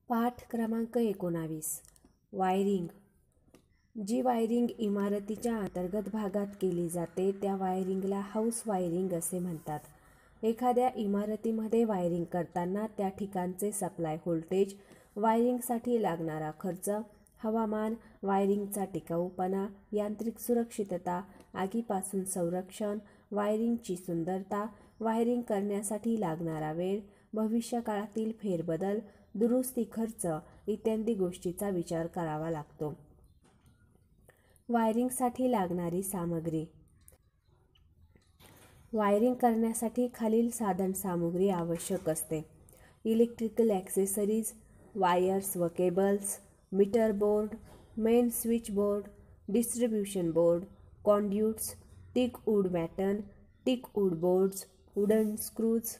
पाठ क्रमांक 19. वायरिंग. जी वायरिंग इमारतीच्या अंतर्गत भागात केली जाते त्या वायरिंगला हाऊस वायरिंग असे म्हणतात. एखाद्या इमारतीमध्ये वायरिंग करताना त्या ठिकाणचे सप्लाय व्होल्टेज, वायरिंगसाठी लागणारा खर्च, हवामान, वायरिंगचा टिकाऊपणा, यांत्रिक सुरक्षितता, आगीपासून संरक्षण, वायरिंगची सुंदरता, वायरिंग करण्यासाठी लागणारा वेळ, भविष्यकाळातील फेरबदल, दुरुस्ती खर्च इत्यादी गोष्टींचा विचार करावा लागतो. वायरिंगसाठी लागणारी सामग्री. वायरिंग करण्यासाठी खालील साधनसामुग्री आवश्यक असते. इलेक्ट्रिकल ॲक्सेसरीज, वायर्स व cables, meter board, main switch board, distribution board, conduits, teak wood batten, teak wood boards, wooden screws.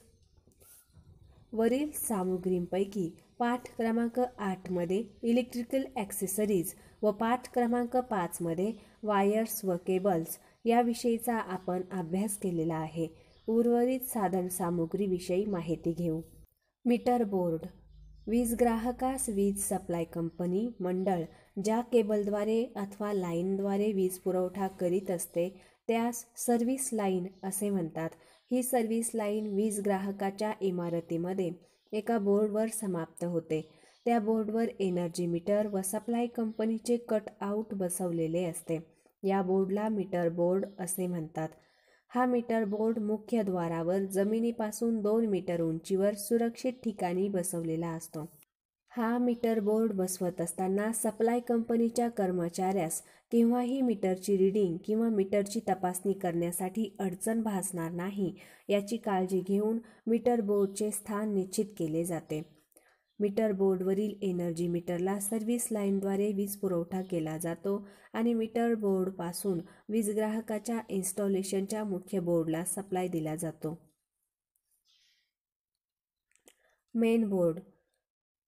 वरील सामुग्रींपैकी पाठ क्रमांक 8 मध्ये इलेक्ट्रिकल ॲक्सेसरीज व पाठ क्रमांक 5 मध्ये वायर्स व केबल्स याविषयीचा आपण अभ्यास केलेला आहे. उर्वरित साधनसामुग्रीविषयी माहिती घेऊ. Meter board. वीज ग्राहकास वीज सप्लाय कंपनी मंडळ ज्या केबलद्वारे अथवा लाईनद्वारे वीज पुरवठा करीत असते त्यास सर्व्हिस लाईन असे म्हणतात. ही सर्व्हिस लाईन वीज ग्राहकाच्या इमारतीमध्ये एका बोर्डवर समाप्त होते. त्या बोर्डवर एनर्जी मीटर व सप्लाय कंपनीचे कट आउट बसवलेले असते. या बोर्डला मीटर बोर्ड असे म्हणतात. हा मीटर बोर्ड मुख्य द्वारावर जमिनीपासून 2 मीटर उंचीवर सुरक्षित ठिकाणी बसवलेला असतो. हा मीटर बोर्ड बसवत असताना सप्लाय कंपनीच्या कर्मचाऱ्यास केव्हाही मीटरची रीडिंग किंवा मीटरची तपासणी करण्यासाठी अडचण भासणार नाही याची काळजी घेऊन मीटर बोर्डचे स्थान निश्चित केले जाते. मीटर बोर्डवरील एनर्जी मीटरला सर्व्हिस लाईनद्वारे वीज पुरवठा केला जातो आणि मीटर बोर्डपासून वीज ग्राहकाच्या इन्स्टॉलेशनच्या मुख्य बोर्डला सप्लाय दिला जातो. Main board.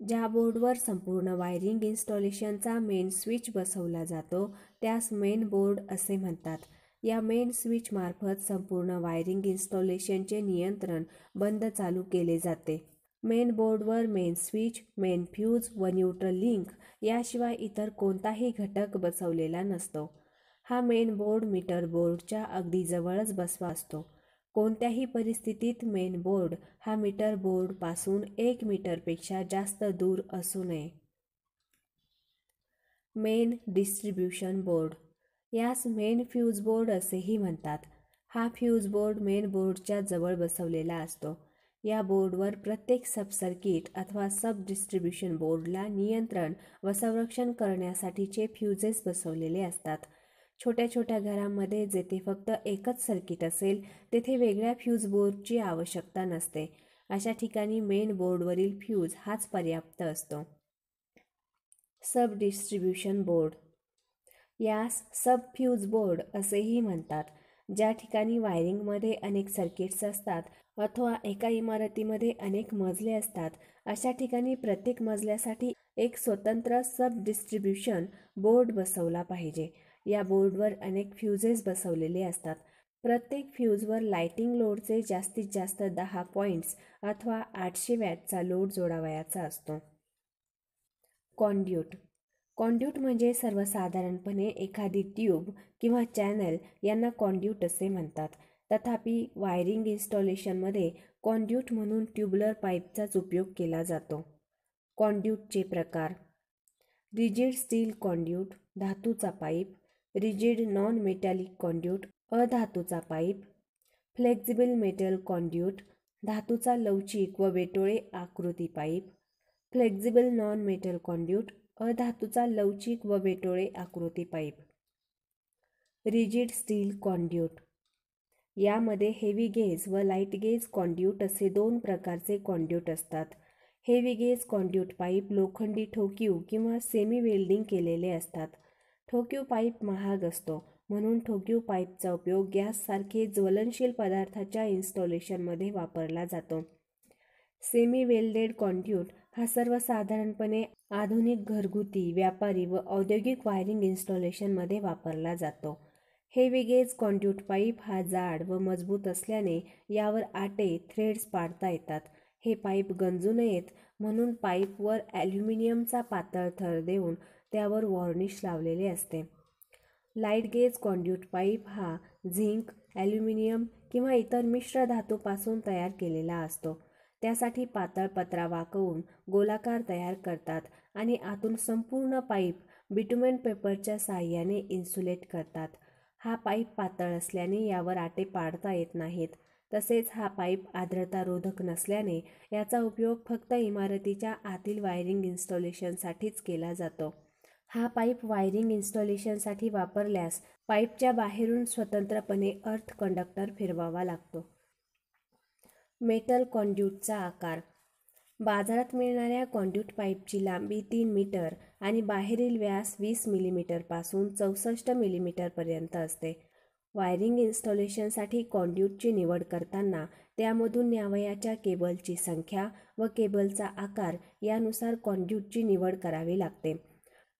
ज्या बोर्डवर संपूर्ण वायरिंग इन्स्टॉलेशनचा मेन स्विच बसवला जातो त्यास मेन बोर्ड असे म्हणतात. या मेन स्विच मार्फत संपूर्ण वायरिंग इन्स्टॉलेशनचे नियंत्रण बंद चालू केले जाते. मेन बोर्डवर मेन स्विच, मेन फ्यूज व न्यूट्रल लिंक याशिवाय इतर कोणताही घटक बसवलेला नसतो. हा मेन बोर्ड मीटर बोर्डच्या अगदी जवळच बसवा असतो. कोणत्याही परिस्थितीत मेन बोर्ड हा मीटर बोर्ड पासून 1 मीटरपेक्षा जास्त दूर असू नये. Main distribution board. यास मेन फ्यूज बोर्ड असेही म्हणतात. हा फ्यूज बोर्ड मेन बोर्डच्या जवळ बसवलेला असतो. या बोर्डवर प्रत्येक सब सर्किट अथवा सब डिस्ट्रीब्युशन बोर्डला नियंत्रण व संरक्षण करण्यासाठीचे फ्यूजेस बसवलेले असतात. छोट्या छोट्या घरांमध्ये जेथे फक्त एकच सर्किट असेल तेथे वेगळ्या फ्यूज बोर्डची आवश्यकता नसते. अशा ठिकाणी मेन बोर्डवरील फ्यूज हाच पर्याप्त असतो. सब डिस्ट्रीब्युशन बोर्ड. यास सब फ्यूज बोर्ड असेही म्हणतात. ज्या ठिकाणी वायरिंगमध्ये अनेक सर्किट्स असतात अथवा एका इमारतीमध्ये अनेक मजले असतात अशा ठिकाणी प्रत्येक मजल्यासाठी एक स्वतंत्र सब डिस्ट्रीब्युशन बोर्ड बसवला पाहिजे. या बोर्डवर अनेक फ्यूजेस बसवलेले असतात. प्रत्येक फ्यूजवर लाइटिंग लोडचे जास्तीत जास्त 10 पॉइंट्स अथवा 800 वॅटचा लोड जोडावयाचा असतो. कॉन्ड्यूट. कॉन्ड्यूट म्हणजे सर्वसाधारणपणे एखादी ट्यूब किंवा चॅनल यांना कॉन्ड्यूट असे म्हणतात. तथापि वायरिंग इन्स्टॉलेशनमध्ये कॉन्ड्यूट म्हणून ट्यूबलर पाईपचाच उपयोग केला जातो. कॉन्ड्यूटचे प्रकार. रिजिड स्टील कॉन्ड्यूट, धातूचा pipe. Rigid non metallic conduit, अधातूचा पाईप. फ्लेक्झिबल मेटल कॉन्ड्यूट, धातूचा लवचिक व वेटोळे आकृती pipe. Flexible non metal conduit, अधातूचा लवचिक व वेटोळे आकृती पाईप. Rigid steel conduit. यामध्ये हेवी गेज व लाईट गेज कॉन्ड्यूट असे 2 प्रकारचे कॉन्ड्यूट असतात. हेवी गेज कॉन्ड्यूट पाईप लोखंडी ठोकीव किंवा सेमी वेल्डिंग केलेले असतात. ठोकीव पाईप महाग असतो म्हणून ठोकीव पाईपचा उपयोग गॅससारखे ज्वलनशील पदार्थाच्या इन्स्टॉलेशनमध्ये वापरला जातो. सेमी वेल्डेड कॉन्ड्यूट हा सर्वसाधारणपणे आधुनिक घरगुती, व्यापारी व औद्योगिक वायरिंग इन्स्टॉलेशनमध्ये वापरला जातो. हेवी गेज कॉन्ड्यूट पाईप हा जाड व मजबूत असल्याने यावर आटे, थ्रेड्स पाडता येतात. हे पाईप गंजू नयेत म्हणून पाईपवर ॲल्युमिनियमचा पातळ थर देऊन त्यावर वॉर्निश लावलेले असते. लाईट गेज कॉन्ड्यूट पाईप हा झिंक, ॲल्युमिनियम किंवा इतर मिश्र धातूपासून तयार केलेला असतो. त्यासाठी पातळ पत्रा वाकवून गोलाकार तयार करतात आणि आतून संपूर्ण पाईप बिटुमेन पेपरच्या साहाय्याने इन्सुलेट करतात. हा पाईप पातळ असल्याने यावर आटे पाडता येत नाहीत. तसेच हा पाईप आर्द्रतारोधक नसल्याने याचा उपयोग फक्त इमारतीच्या आतील वायरिंग इन्स्टॉलेशनसाठीच केला जातो. हा पाईप वायरिंग इन्स्टॉलेशनसाठी वापरल्यास पाईपच्या बाहेरून स्वतंत्रपणे अर्थ कंडक्टर फिरवावा लागतो. मेटल कॉन्ड्यूटचा आकार. बाजारात मिळणाऱ्या कॉन्ड्यूट पाईपची लांबी 3 मीटर आणि बाहेरील व्यास 20 मिलीमीटरपासून 64 मिलीमीटरपर्यंत असते. वायरिंग इन्स्टॉलेशनसाठी कॉन्ड्यूटची निवड करताना त्यामधून न्यावयाच्या केबलची संख्या व केबलचा आकार यानुसार कॉन्ड्यूटची निवड करावी लागते.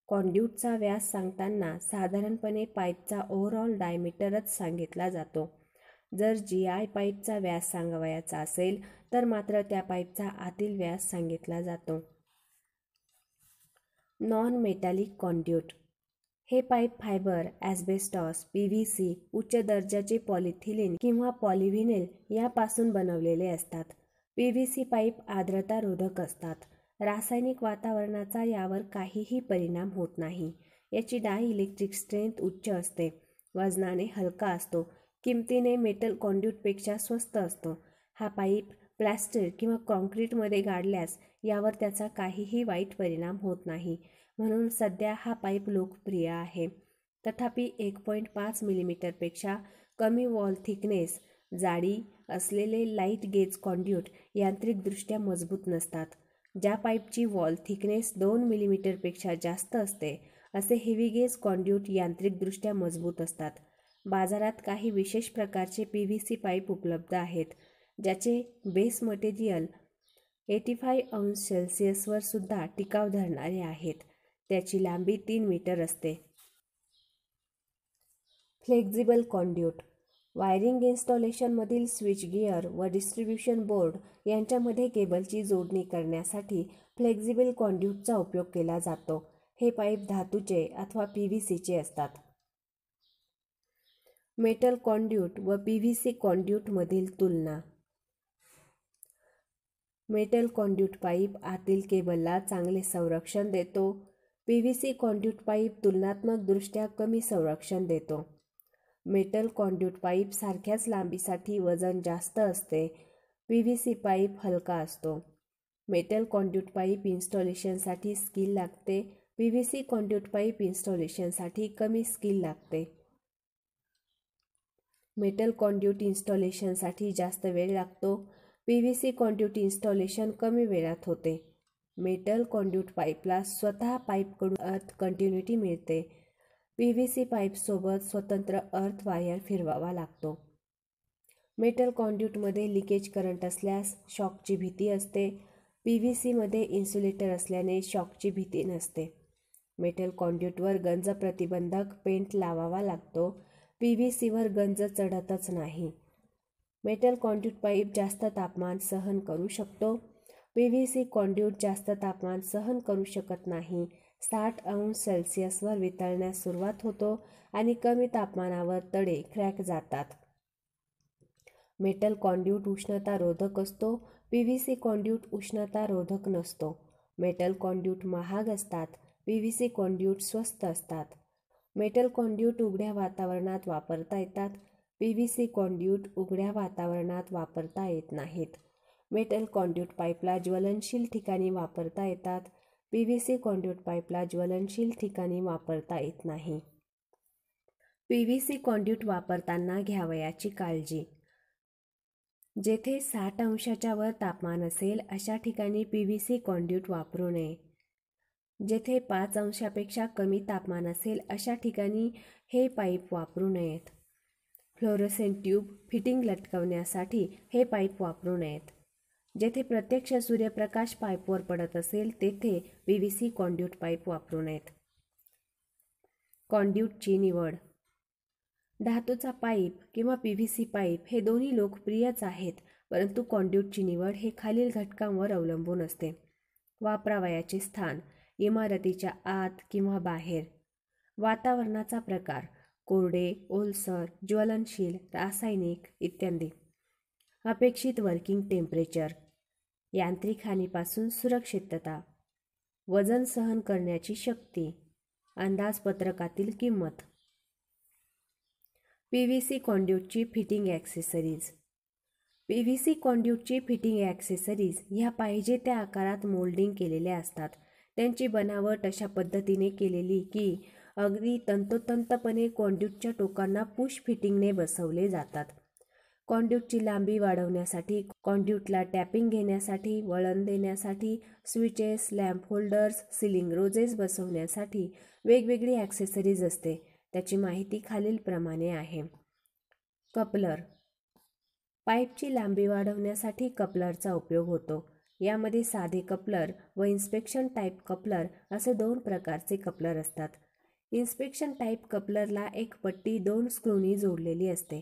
कॉन्ड्यूटचा व्यास सांगताना साधारणपणे पाईपचा ओव्हरऑल डायमीटरच सांगितला जातो. जर GI पाईपचा व्यास सांगावयाचा असेल तर मात्र त्या पाईपचा आतील व्यास सांगितला जातो. Non metallic conduit. हे पाईप फायबर, ॲस्बेस्टॉस, PVC, उच्च दर्जाचे पॉलिथिलीन किंवा पॉलिव्हिनेल यापासून बनवलेले असतात. PVC पाईप आर्द्रतारोधक असतात. रासायनिक वातावरणाचा यावर काहीही परिणाम होत नाही. याची डायइलेक्ट्रिक स्ट्रेंथ उच्च असते. वजनाने हलका असतो. किमतीने मेटल कॉन्ड्यूटपेक्षा स्वस्त असतो. हा पाईप प्लॅस्टर किंवा कॉन्क्रीटमध्ये गाडल्यास यावर त्याचा काहीही वाईट परिणाम होत नाही. म्हणून सध्या हा पाईप लोकप्रिय आहे. तथापि 1.5 मिलीमीटरपेक्षा कमी वॉल थिकनेस जाडी असलेले लाईट गेज कॉन्ड्यूट यांत्रिकदृष्ट्या मजबूत नसतात. ज्या पाईपची वॉल थिकनेस 2 मिलीमीटरपेक्षा जास्त असते असे हेवी गेज कॉन्ड्यूट यांत्रिकदृष्ट्या मजबूत असतात. बाजारात काही विशेष प्रकारचे PVC पाईप उपलब्ध आहेत ज्याचे बेस मटेरियल 85 अंश सेल्सिअसवर सुद्धा टिकाव धरणारे आहेत. त्याची लांबी 3 मीटर असते. Flexible conduit. वायरिंग इन्स्टॉलेशनमधील स्विच गिअर व डिस्ट्रीब्युशन बोर्ड यांच्यामध्ये केबलची जोडणी करण्यासाठी फ्लेक्झिबल कॉन्ड्यूटचा उपयोग केला जातो. हे पाईप धातूचे अथवा PVCचे असतात. मेटल कॉन्ड्यूट व PVC कॉन्ड्यूटमधील तुलना. मेटल कॉन्ड्यूट पाईप आतील केबलला चांगले संरक्षण देतो. PVC कॉन्ड्यूट पाईप तुलनात्मकदृष्ट्या कमी संरक्षण देतो. मेटल कॉन्ड्यूट पाईप सारख्याच लांबीसाठी वजन जास्त असते. PVC पाईप हलका असतो. मेटल कॉन्ड्यूट पाईप इन्स्टॉलेशनसाठी स्किल लागते. PVC कॉन्ड्यूट पाईप इन्स्टॉलेशनसाठी कमी स्किल लागते. मेटल कॉन्ड्यूट इन्स्टॉलेशनसाठी जास्त वेळ लागतो. PVC कॉन्ड्यूट इन्स्टॉलेशन कमी वेळात होते. मेटल कॉन्ड्यूट पाईपला स्वतः पाईपकडून अर्थ कंटिन्युटी मिळते. PVC पाईपसोबत स्वतंत्र अर्थ वायर फिरवावा लागतो. मेटल कॉन्ड्यूटमध्ये लिकेज करंट असल्यास शॉकची भीती असते. PVCमध्ये इन्सुलेटर असल्याने शॉकची भीती नसते. मेटल कॉन्ड्यूटवर गंज प्रतिबंधक पेंट लावावा लागतो. PVCवर गंज चढतच नाही. मेटल कॉन्ड्यूट पाईप जास्त तापमान सहन करू शकतो. PVC कॉन्ड्यूट जास्त तापमान सहन करू शकत नाही. 60 अंश सेल्सिअसवर वितळण्यास सुरुवात होतो आणि कमी तापमानावर तडे क्रॅक जातात. मेटल कॉन्ड्यूट उष्णतारोधक असतो. PVC कॉन्ड्यूट उष्णतारोधक नसतो. मेटल कॉन्ड्यूट महाग असतात. PVC कॉन्ड्यूट स्वस्त असतात. मेटल कॉन्ड्यूट उघड्या वातावरणात वापरता येतात. PVC कॉन्ड्यूट उघड्या वातावरणात वापरता येत नाहीत. मेटल कॉन्ड्यूट पाईपला ज्वलनशील ठिकाणी वापरता येतात. PVC कॉन्ड्यूट पाईपला ज्वलनशील ठिकाणी वापरता येत नाही. PVC कॉन्ड्यूट वापरताना घ्यावयाची काळजी. जेथे 60 अंशाच्या वर तापमान असेल अशा ठिकाणी PVC कॉन्ड्यूट वापरू नये. जेथे 5 अंशापेक्षा कमी तापमान असेल अशा ठिकाणी हे पाईप वापरू नयेत. फ्लोरोसेंट ट्यूब फिटिंग लटकवण्यासाठी हे पाईप वापरू नयेत. जेथे प्रत्यक्ष सूर्यप्रकाश पाईपवर पडत असेल तेथे PVC कॉन्ड्यूट पाईप वापरू नयेत. कॉन्ड्यूटची निवड. धातूचा पाईप किंवा PVC पाईप हे दोन्ही लोकप्रियच आहेत, परंतु कॉन्ड्यूटची निवड हे खालील घटकांवर अवलंबून असते. वापरावयाचे स्थान, इमारतीच्या आत किंवा बाहेर. वातावरणाचा प्रकार, कोरडे, ओलसर, ज्वलनशील, रासायनिक इत्यादी. अपेक्षित वर्किंग टेम्परेचर, यांत्रिक हानीपासून सुरक्षितता, वजन सहन करण्याची शक्ती, अंदाजपत्रकातील किंमत. PVC कॉन्ड्यूटची फिटिंग ॲक्सेसरीज. PVC कॉन्ड्यूटची फिटिंग ॲक्सेसरीज ह्या पाहिजे त्या आकारात मोल्डिंग केलेल्या असतात. त्यांची बनावट अशा पद्धतीने केलेली की अगदी तंतोतंतपणे कॉन्ड्यूटच्या टोकांना पुश फिटिंगने बसवले जातात. कॉन्ड्यूटची लांबी वाढवण्यासाठी, कॉन्ड्यूटला टॅपिंग घेण्यासाठी, वळण देण्यासाठी, switches, lamp holders, ceiling roses बसवण्यासाठी वेगवेगळी ॲक्सेसरीज असते. त्याची माहिती खालीलप्रमाणे आहे. कपलर. पाईपची लांबी वाढवण्यासाठी कपलरचा उपयोग होतो. यामध्ये साधे कपलर व इन्स्पेक्शन टाईप कपलर असे 2 प्रकारचे कपलर असतात. इन्स्पेक्शन टाईप कपलरला एक पट्टी 2 स्क्रूनी जोडलेली असते.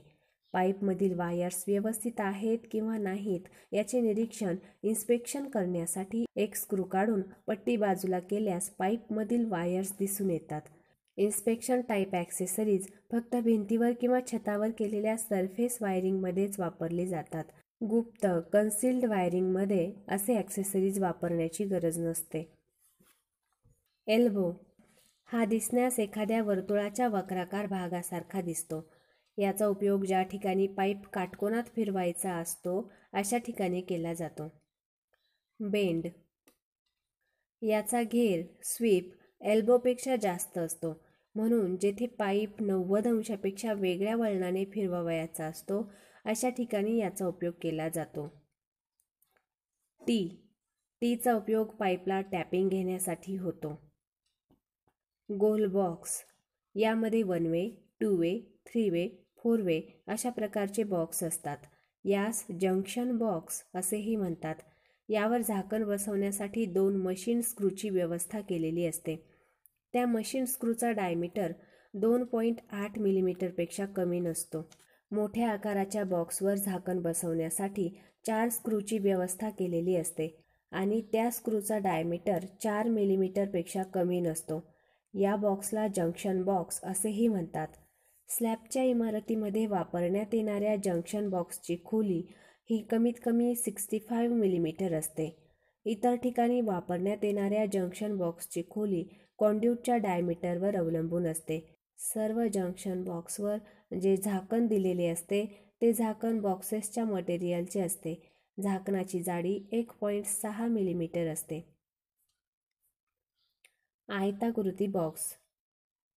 पाईपमधील वायर्स व्यवस्थित आहेत किंवा नाहीत याचे निरीक्षण इन्स्पेक्शन करण्यासाठी एक स्क्रू काढून पट्टी बाजूला केल्यास पाईपमधील वायर्स दिसून येतात. इन्स्पेक्शन टाईप ॲक्सेसरीज फक्त भिंतीवर किंवा छतावर केलेल्या सरफेस वायरिंगमध्येच वापरली जातात. गुप्त कन्सिल्ड वायरिंगमध्ये असे ॲक्सेसरीज वापरण्याची गरज नसते. एल्बो हा दिसण्यास एखाद्या वर्तुळाच्या वक्राकार भागासारखा दिसतो. याचा उपयोग ज्या ठिकाणी पाईप काटकोनात फिरवायचा असतो अशा ठिकाणी केला जातो. बेंड. याचा घेर स्वीप एल्बोपेक्षा जास्त असतो, म्हणून जेथे पाईप 90 अंशापेक्षा वेगळ्या वळणाने फिरवायचा असतो अशा ठिकाणी याचा उपयोग केला जातो. टीचा उपयोग पाईपला टॅपिंग घेण्यासाठी होतो. गोल बॉक्स. यामध्ये 1 वे, 2 वे, 3 वे, 4 वे अशा प्रकारचे बॉक्स असतात. यास जंक्शन बॉक्स असेही म्हणतात. यावर झाकण बसवण्यासाठी 2 मशीन स्क्रूची व्यवस्था केलेली असते. त्या मशीन स्क्रूचा डायमीटर 2.8 मिलीमीटरपेक्षा कमी नसतो. मोठ्या आकाराच्या बॉक्सवर झाकण बसवण्यासाठी 4 स्क्रूची व्यवस्था केलेली असते आणि त्या स्क्रूचा डायमीटर 4 मिलीमीटरपेक्षा कमी नसतो. या बॉक्सला जंक्शन बॉक्स असेही म्हणतात. स्लॅबच्या इमारतीमध्ये वापरण्यात येणाऱ्या जंक्शन बॉक्सची खोली ही कमीत कमी 65 मिलीमीटर असते. इतर ठिकाणी वापरण्यात येणाऱ्या जंक्शन बॉक्सची खोली कॉन्ड्यूटच्या डायमीटरवर अवलंबून असते. सर्व जंक्शन बॉक्सवर जे झाकण दिलेले असते ते झाकण बॉक्सेसच्या मटेरियलचे असते. झाकणाची जाडी 1.6 मिलीमीटर असते. आयताकृती बॉक्स.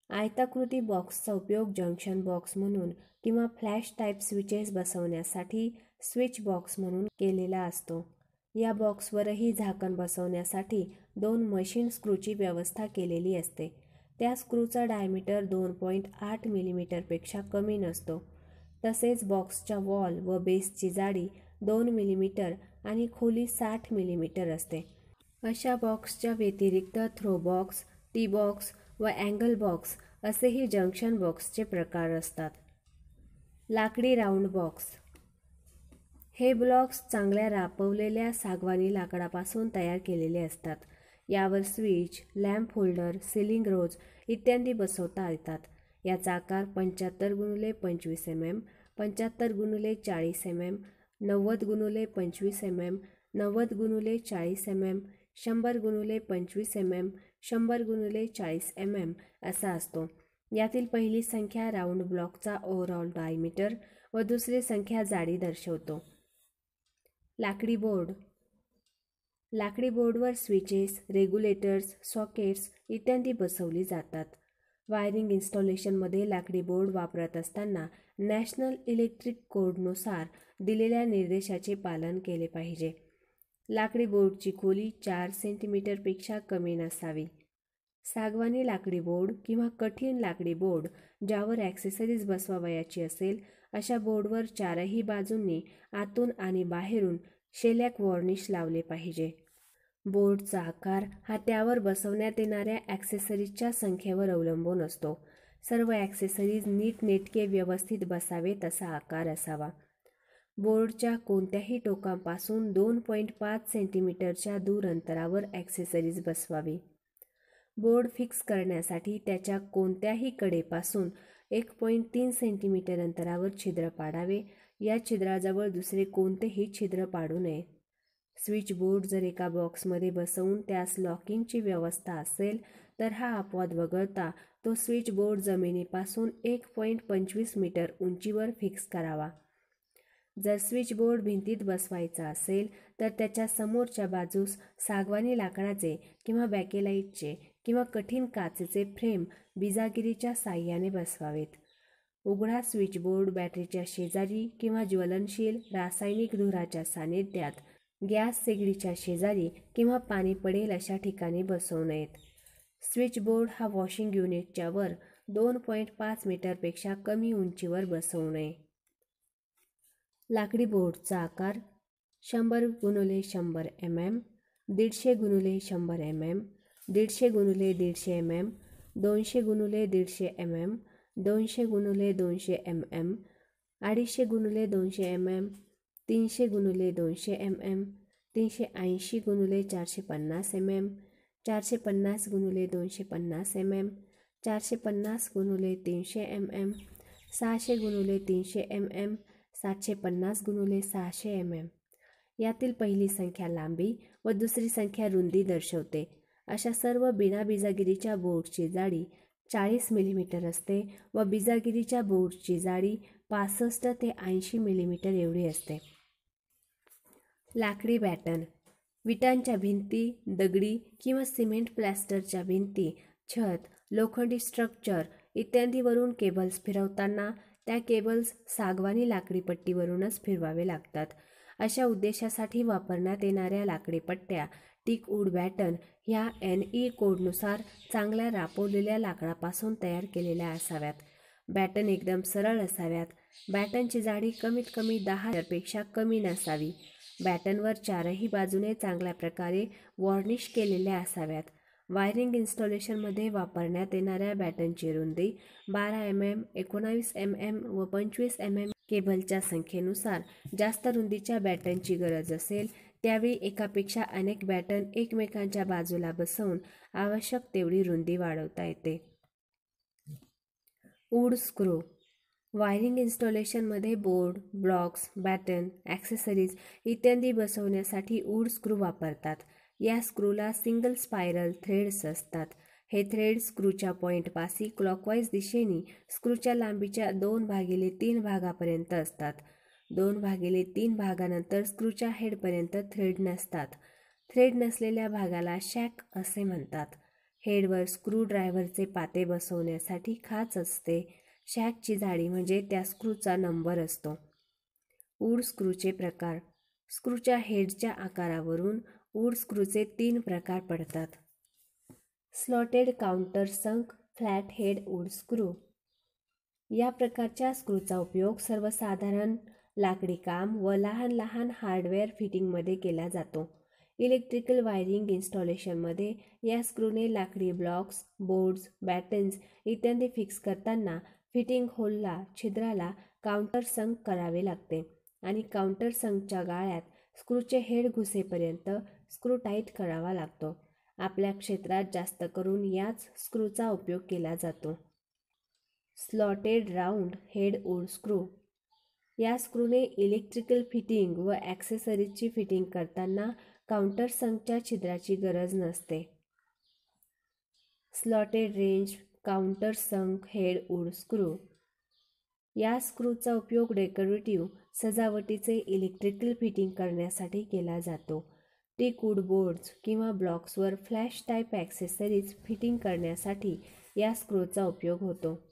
आयताकृती बॉक्सचा उपयोग जंक्शन बॉक्स म्हणून किंवा फ्लॅश टाईप स्विचेस बसवण्यासाठी स्विच बॉक्स म्हणून केलेला असतो. या बॉक्सवरही झाकण बसवण्यासाठी 2 मशीन स्क्रूची व्यवस्था केलेली असते. त्या स्क्रूचा डायमीटर 2.8 मिलीमीटरपेक्षा कमी नसतो. तसेच बॉक्सच्या वॉल व बेसची जाडी 2 मिलीमीटर आणि खोली 60 मिलीमीटर असते. अशा बॉक्सच्या व्यतिरिक्त थ्रो बॉक्स, टी बॉक्स व अँगल बॉक्स असेही जंक्शन बॉक्सचे प्रकार असतात. लाकडी राऊंड बॉक्स. हे ब्लॉक्स चांगल्या रापवलेल्या सागवानी लाकडापासून तयार केलेले असतात. यावर स्विच, लॅम्प होल्डर, सिलिंग रोज इत्यादी बसवता येतात. याचा आकार 75x25 mm, 75x40 mm, 90x25 mm, 90x40 mm, 100x25 mm, 100x40 mm असा असतो. यातील पहिली संख्या राऊंड ब्लॉकचा ओव्हरऑल डायमीटर व दुसरी संख्या जाडी दर्शवतो. लाकडी बोर्ड. लाकडी बोर्डवर स्विचेस, रेग्युलेटर्स, सॉकेट्स इत्यादी बसवली जातात. वायरिंग इन्स्टॉलेशनमध्ये लाकडी बोर्ड वापरत असताना नॅशनल इलेक्ट्रिक कोडनुसार दिलेल्या निर्देशाचे पालन केले पाहिजे. लाकडी बोर्डची खोली 4 सेंटीमीटरपेक्षा कमी नसावी. सागवानी लाकडी बोर्ड किंवा कठीण लाकडी बोर्ड ज्यावर ॲक्सेसरीज बसवावयाची असेल अशा बोर्डवर 4ही बाजूंनी आतून आणि बाहेरून शेलॅक वॉर्निश लावले पाहिजे. बोर्डचा आकार हा त्यावर बसवण्यात येणाऱ्या ॲक्सेसरीजच्या संख्येवर अवलंबून असतो. सर्व ॲक्सेसरीज नीटनेटके व्यवस्थित बसावेत असा आकार असावा. बोर्डच्या कोणत्याही टोकापासून 2.5 सेंटीमीटरच्या दूर अंतरावर ॲक्सेसरीज बसवावी. बोर्ड फिक्स करण्यासाठी त्याच्या कोणत्याही कडेपासून 1.3 सेंटीमीटर अंतरावर छिद्र पाडावे. या छिद्राजवळ दुसरे कोणतेही छिद्र पाडू नये. स्विच बोर्ड जर एका बॉक्समध्ये बसवून त्यास लॉकिंगची व्यवस्था असेल तर हा अपवाद वगळता तो स्विच बोर्ड जमिनीपासून 1.25 मीटर उंचीवर फिक्स करावा. जर स्विच बोर्ड भिंतीत बसवायचा असेल तर त्याच्या समोरच्या बाजूस सागवानी लाकडाचे किंवा बॅकेलाईटचे किंवा कठीण काचेचे फ्रेम बिजागिरीच्या साह्याने बसवावेत. उघडा स्विच बोर्ड बॅटरीच्या शेजारी किंवा ज्वलनशील रासायनिक धुराच्या सानिध्यात, गॅस शेगडीच्या शेजारी किंवा पाणी पडेल अशा ठिकाणी बसवू नयेत. स्विच बोर्ड हा वॉशिंग युनिटच्या वर 2.5 मीटरपेक्षा कमी उंचीवर बसवू नये. लाकडी बोर्डचा आकार 100x100 mm, 150x100 mm, 150x150 mm, 200x150 mm, 200x200 mm, 250x200 mm, 300x200 mm, 380x450 mm, 450x250 mm, 450x300 mm, 600x300 mm, 750x600 mm. यातील पहिली संख्या लांबी व दुसरी संख्या रुंदी दर्शवते. अशा सर्व बिना बिजागिरीच्या बोर्डची जाडी 40 मिलीमीटर असते व बिजागिरीच्या बोर्डची जाडी 65 ते 80 मिलीमीटर एवढी असते. लाकडी बॅटन. विटांच्या भिंती, दगडी किंवा सिमेंट प्लॅस्टरच्या भिंती, छत, लोखंडी स्ट्रक्चर इत्यादीवरून केबल्स फिरवताना त्या केबल्स सागवानी लाकडी पट्टीवरूनच फिरवावे लागतात. अशा उद्देशासाठी वापरण्यात येणाऱ्या लाकडी पट्ट्या टीक वूड बॅटन ह्या NE कोडनुसार चांगल्या रापवलेल्या लाकडापासून तयार केलेल्या असाव्यात. बॅटन एकदम सरळ असाव्यात. बॅटनची जाडी कमीत कमी 10 मीटरपेक्षा कमी नसावी. बॅटनवर चारही बाजूने चांगल्या प्रकारे वॉर्निश केलेल्या असाव्यात. वायरिंग इन्स्टॉलेशनमध्ये वापरण्यात येणाऱ्या बॅटनची रुंदी 12 mm, 19 mm व 25 mm. केबलच्या संख्येनुसार जास्त रुंदीच्या बॅटनची गरज असेल त्यावेळी एकापेक्षा अनेक बॅटन एकमेकांच्या बाजूला बसवून आवश्यक तेवढी रुंदी वाढवता येते. Wood screw. वायरिंग इन्स्टॉलेशनमध्ये बोर्ड, ब्लॉक्स, बॅटन, ॲक्सेसरीज इत्यादी बसवण्यासाठी वूड स्क्रू वापरतात. या स्क्रूला सिंगल स्पायरल थ्रेड्स असतात. हे थ्रेड स्क्रूच्या पॉईंटपाशी क्लॉकवाईज दिशेने स्क्रूच्या लांबीच्या 2/3 भागापर्यंत असतात. 2/3 भागानंतर स्क्रूच्या हेडपर्यंत थ्रेड नसतात. थ्रेड नसलेल्या भागाला शॅक असे म्हणतात. हेडवर स्क्रू ड्रायव्हरचे पाते बसवण्यासाठी खाच असते. शॅकची जाडी म्हणजे त्या स्क्रूचा नंबर असतो. वूड स्क्रूचे प्रकार. स्क्रूच्या हेडच्या आकारावरून वूड स्क्रूचे 3 प्रकार पडतात. स्लॉटेड काउंटर संक फ्लॅट हेड वूड स्क्रू. या प्रकारच्या स्क्रूचा उपयोग सर्वसाधारण लाकडी काम व लहान लहान हार्डवेअर फिटिंगमध्ये केला जातो. इलेक्ट्रिकल वायरिंग इन्स्टॉलेशनमध्ये या स्क्रूने लाकडी ब्लॉक्स, बोर्ड्स, बॅटन्स इत्यादी फिक्स करताना फिटिंग होलला छिद्राला काउंटर संक करावे लागते आणि काउंटर संकच्या गाळ्यात स्क्रूचे हेड घुसेपर्यंत स्क्रू टाईट करावा लागतो. आपल्या क्षेत्रात जास्त करून याच स्क्रूचा उपयोग केला जातो. Slotted round head wood screw. या स्क्रूने इलेक्ट्रिकल फिटिंग व ॲक्सेसरीजची फिटिंग करताना काउंटर संकच्या छिद्राची गरज नसते. स्लॉटेड रेंज काउंटर संक हेड वूड स्क्रू. या स्क्रूचा उपयोग डेकोरेटिव्ह सजावटीचे इलेक्ट्रिकल फिटिंग करण्यासाठी केला जातो. टीक वूड बोर्ड्स किंवा ब्लॉक्सवर फ्लॅश टाईप ॲक्सेसरीज फिटिंग करण्यासाठी या स्क्रूचा उपयोग होतो.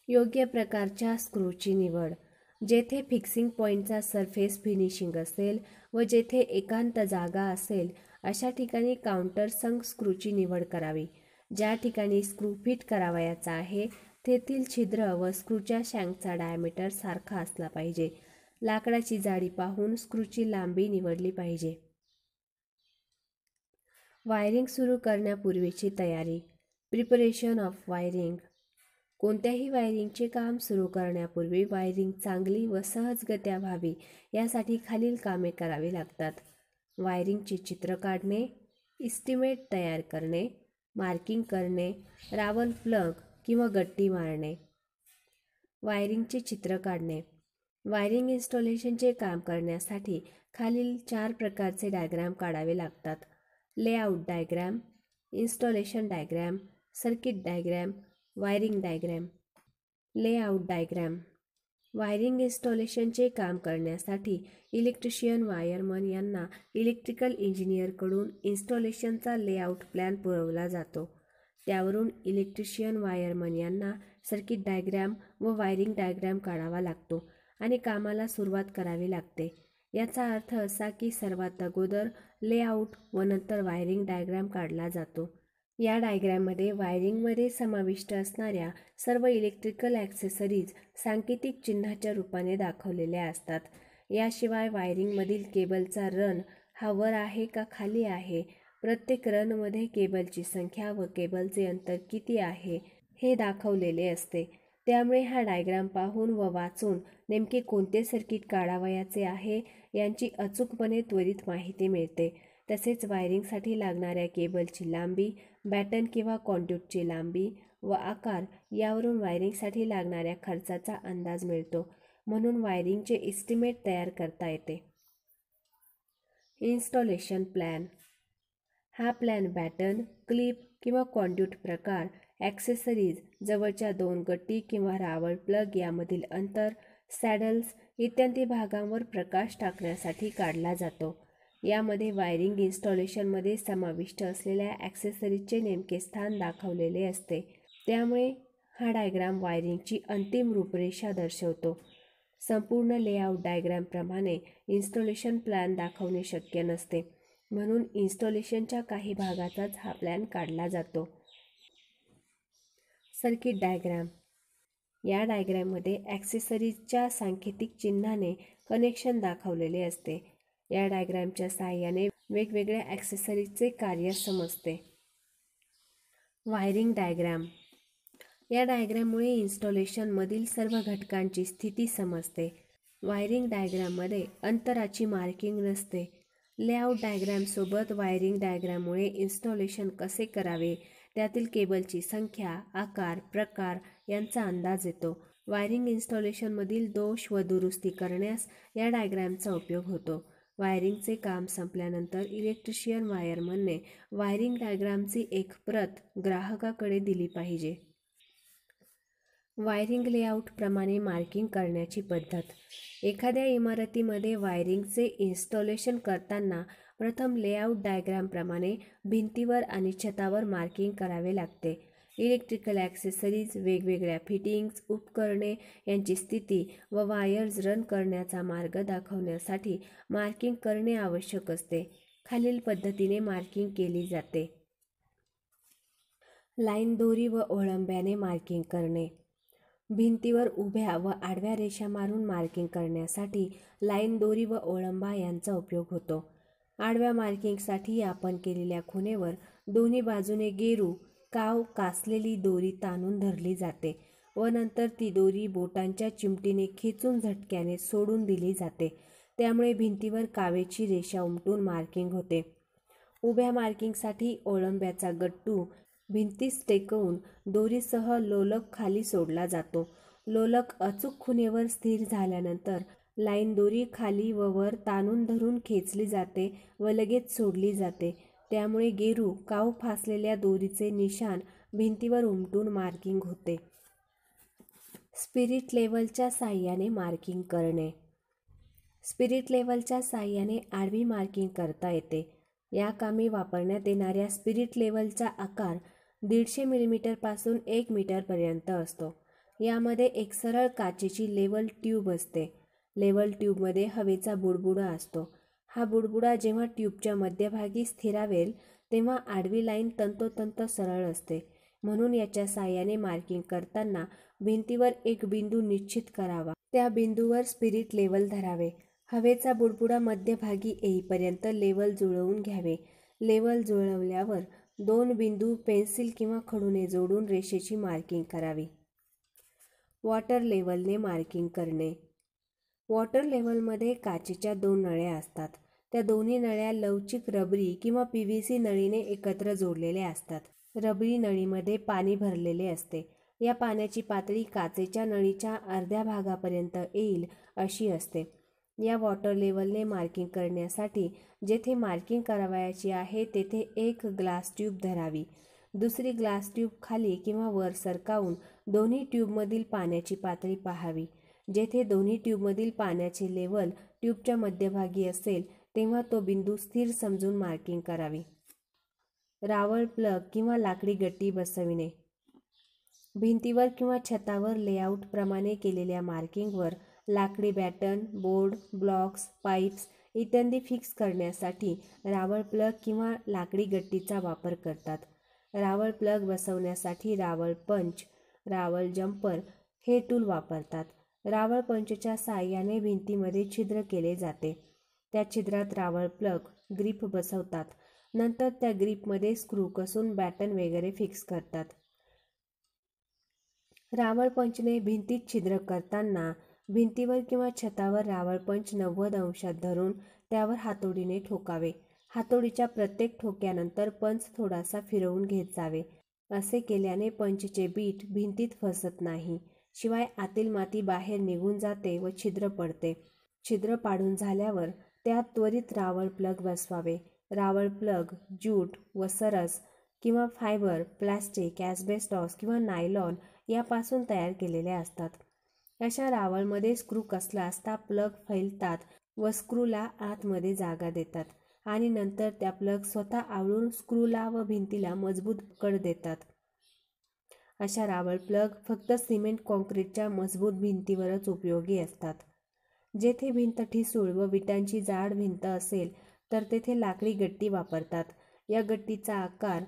योग्य प्रकारच्या स्क्रूची निवड. जेथे फिक्सिंग पॉईंटचा सरफेस फिनिशिंग असेल व जेथे एकांत जागा असेल अशा ठिकाणी काउंटर संक स्क्रूची निवड करावी. ज्या ठिकाणी स्क्रू फिट करावयाचा आहे तेथील छिद्र व स्क्रूच्या शँकचा डायमीटर सारखा असला पाहिजे. लाकडाची जाडी पाहून स्क्रूची लांबी निवडली पाहिजे. वायरिंग सुरू करण्यापूर्वीची तयारी. Preparation of wiring. कोणत्याही वायरिंगचे काम सुरू करण्यापूर्वी वायरिंग चांगली व सहजगत्या व्हावी यासाठी खालील कामे करावी लागतात. वायरिंगचे चित्र काढणे, इस्टिमेट तयार करणे, मार्किंग करणे, रावल प्लग किंवा गट्टी मारणे. वायरिंगचे चित्र काढणे. वायरिंग इन्स्टॉलेशनचे काम करण्यासाठी खालील 4 प्रकारचे डायग्राम काढावे लागतात. Layout diagram, installation diagram, circuit diagram, wiring diagram. Layout diagram. Wiring इन्स्टॉलेशनचे काम करण्यासाठी इलेक्ट्रिशियन वायरमन यांना इलेक्ट्रिकल इंजिनियरकडून इन्स्टॉलेशनचा लेआउट प्लॅन पुरवला जातो. त्यावरून इलेक्ट्रिशियन वायरमन यांना सर्किट डायग्राम व वायरिंग डायग्राम काढावा लागतो आणि कामाला सुरुवात करावी लागते. याचा अर्थ असा की सर्वात अगोदर लेआउट व नंतर वायरिंग डायग्राम काढला जातो. या डायग्राममध्ये वायरिंगमध्ये समाविष्ट असणाऱ्या सर्व इलेक्ट्रिकल ॲक्सेसरीज सांकेतिक चिन्हाच्या रूपाने दाखवलेल्या असतात. याशिवाय वायरिंगमधील केबलचा रन हा वर आहे का खाली आहे, प्रत्येक रनमध्ये केबलची संख्या व केबलचे अंतर किती आहे हे दाखवलेले असते. त्यामुळे हा डायग्राम पाहून व वाचून नेमके कोणते सर्किट काढावयाचे आहे यांची अचूकपणे त्वरित माहिती मिळते. तसेच वायरिंगसाठी लागणाऱ्या केबलची लांबी, बॅटन किंवा कॉन्ड्यूटची लांबी व आकार यावरून वायरिंगसाठी लागणाऱ्या खर्चाचा अंदाज मिळतो. म्हणून वायरिंगचे इस्टिमेट तयार करता येते. Installation plan. हा प्लॅन बॅटन, क्लिप किंवा कॉन्ड्यूट प्रकार, ॲक्सेसरीज, जवळच्या 2 गट्टी किंवा रावळ प्लग यामधील अंतर, सॅडल्स इत्यादी भागांवर प्रकाश टाकण्यासाठी काढला जातो. यामध्ये वायरिंग इन्स्टॉलेशनमध्ये समाविष्ट असलेल्या ॲक्सेसरीजचे नेमके स्थान दाखवलेले असते. त्यामुळे हा डायग्राम वायरिंगची अंतिम रूपरेषा दर्शवतो. संपूर्ण लेआउट डायग्रामप्रमाणे इन्स्टॉलेशन प्लॅन दाखवणे शक्य नसते, म्हणून इन्स्टॉलेशनच्या काही भागाचाच हा प्लॅन काढला जातो. Circuit diagram. या डायग्राममध्ये ॲक्सेसरीजच्या सांकेतिक चिन्हाने कनेक्शन दाखवलेले असते. या डायग्रामच्या साहाय्याने वेगवेगळ्या ॲक्सेसरीजचे कार्य समजते. Wiring diagram. या डायग्राममुळे इन्स्टॉलेशनमधील सर्व घटकांची स्थिती समजते. वायरिंग डायग्राममध्ये अंतराची मार्किंग नसते. लेआउट डायग्रामसोबत वायरिंग डायग्राममुळे इन्स्टॉलेशन कसे करावे, त्यातील केबलची संख्या, आकार, प्रकार यांचा अंदाज येतो. वायरिंग इन्स्टॉलेशनमधील दोष व दुरुस्ती करण्यास या डायग्रामचा उपयोग होतो. वायरिंगचे काम संपल्यानंतर इलेक्ट्रिशियन वायरमनने वायरिंग डायग्रामची एक प्रत ग्राहकाकडे दिली पाहिजे. वायरिंग लेआउट प्रमाणे मार्किंग करण्याची पद्धत. एखाद्या इमारतीमध्ये वायरिंगचे इन्स्टॉलेशन करताना प्रथम लेआउट डायग्रामप्रमाणे भिंतीवर आणि छतावर मार्किंग करावे लागते. इलेक्ट्रिकल ॲक्सेसरीज, वेगवेगळ्या फिटिंग्ज, उपकरणे यांची स्थिती व वायर्स रन करण्याचा मार्ग दाखवण्यासाठी मार्किंग करणे आवश्यक असते. खालील पद्धतीने मार्किंग केली जाते. लाईन, दोरी व ओळंब्याने मार्किंग करणे. भिंतीवर उभ्या व आडव्या रेषा मारून मार्किंग करण्यासाठी लाईन, दोरी व ओळंबा यांचा उपयोग होतो. आडव्या मार्किंगसाठी आपण केलेल्या खुणेवर दोन्ही बाजूने गेरू, काव कासलेली दोरी ताणून धरली जाते व नंतर ती दोरी बोटांच्या चिमटीने खेचून झटक्याने सोडून दिली जाते. त्यामुळे भिंतीवर कावेची रेषा उमटून मार्किंग होते. उभ्या मार्किंगसाठी ओळंब्याचा गट्टू भिंतीस टेकवून दोरीसह लोलक खाली सोडला जातो. लोलक अचूक खुणेवर स्थिर झाल्यानंतर लाईन दोरी खाली व वर ताणून धरून खेचली जाते व लगेच सोडली जाते. त्यामुळे गेरू, काव फासलेल्या दोरीचे निशाण भिंतीवर उमटून मार्किंग होते. स्पिरिट लेव्हलच्या साहाय्याने मार्किंग करणे. स्पिरिट लेव्हलच्या साहाय्याने आडवी मार्किंग करता येते. या कामी वापरण्यात येणाऱ्या स्पिरिट लेव्हलचा आकार 150 मिलीमीटरपासून 1 मीटरपर्यंत असतो. यामध्ये एक सरळ काचेची लेव्हल ट्यूब असते. लेव्हल ट्यूबमध्ये हवेचा बुडबुडा असतो. हा बुडबुडा जेव्हा ट्यूबच्या मध्यभागी स्थिरावेल तेव्हा आडवी लाईन तंतोतंत सरळ असते. म्हणून याच्या साहाय्याने मार्किंग करताना भिंतीवर एक बिंदू निश्चित करावा. त्या बिंदूवर स्पिरिट लेव्हल धरावे. हवेचा बुडबुडा मध्यभागी येईपर्यंत लेव्हल जुळवून घ्यावे. लेव्हल जुळवल्यावर 2 बिंदू पेन्सिल किंवा खडूने जोडून रेषेची मार्किंग करावी. वॉटर लेवलने मार्किंग करणे. वॉटर लेवलमध्ये काचेच्या 2 नळ्या असतात. त्या दोन्ही नळ्या लवचिक रबरी किंवा PVC नळीने एकत्र जोडलेल्या असतात. रबरी नळीमध्ये पाणी भरलेले असते. या पाण्याची पातळी काचेच्या नळीच्या अर्ध्या भागापर्यंत येईल अशी असते. या वॉटर लेवलने मार्किंग करण्यासाठी जेथे मार्किंग करावयाची आहे तेथे एक ग्लास ट्यूब धरावी. दुसरी ग्लास ट्यूब खाली किंवा वर सरकावून दोन्ही ट्यूबमधील पाण्याची पातळी पाहावी. जेथे दोन्ही ट्यूबमधील पाण्याचे लेवल ट्यूबच्या मध्यभागी असेल तेव्हा तो बिंदू स्थिर समजून मार्किंग करावी. रावळ प्लग किंवा लाकडी गट्टी बसविणे. भिंतीवर किंवा छतावर लेआउट प्रमाणे केलेल्या मार्किंगवर लाकडी बॅटन, बोर्ड, ब्लॉक्स, पाईप्स इत्यादी फिक्स करण्यासाठी रावळ प्लग किंवा लाकडी गट्टीचा वापर करतात. रावळ प्लग बसवण्यासाठी रावळ पंच, रावळ जम्पर हे टूल वापरतात. रावळ पंचच्या साहाय्याने भिंतीमध्ये छिद्र केले जाते. त्या छिद्रात रावळ प्लग ग्रीप बसवतात. नंतर त्या ग्रीपमध्ये स्क्रू कसून बॅटन वगैरे फिक्स करतात. रावळ पंचने भिंतीत छिद्र करताना भिंतीवर किंवा छतावर रावळ पंच 90 अंशात धरून त्यावर हातोडीने ठोकावे. हातोडीच्या प्रत्येक ठोक्यानंतर पंच थोडासा फिरवून घेत जावे. असे केल्याने पंचचे बीट भिंतीत फसत नाही. शिवाय आतील माती बाहेर निघून जाते व छिद्र पडते. छिद्र पाडून झाल्यावर त्यात त्वरित रावळ प्लग बसवावे. रावळ प्लग ज्यूट व सरस किंवा फायबर, प्लॅस्टिक, ॲस्बेस्टॉस किंवा नायलॉन यापासून तयार केलेल्या असतात. अशा रावळमध्ये स्क्रू कसला असता प्लग फैलतात व स्क्रूला आतमध्ये जागा देतात आणि नंतर त्या प्लग स्वतः आवळून स्क्रूला व भिंतीला मजबूत पकड देतात. अशा रावळ प्लग फक्त सिमेंट काँक्रीटच्या मजबूत भिंतीवरच उपयोगी असतात. जेथे भिंत ठिसूळ व विटांची जाड भिंत असेल तर तेथे लाकडी गट्टी वापरतात. या गट्टीचा आकार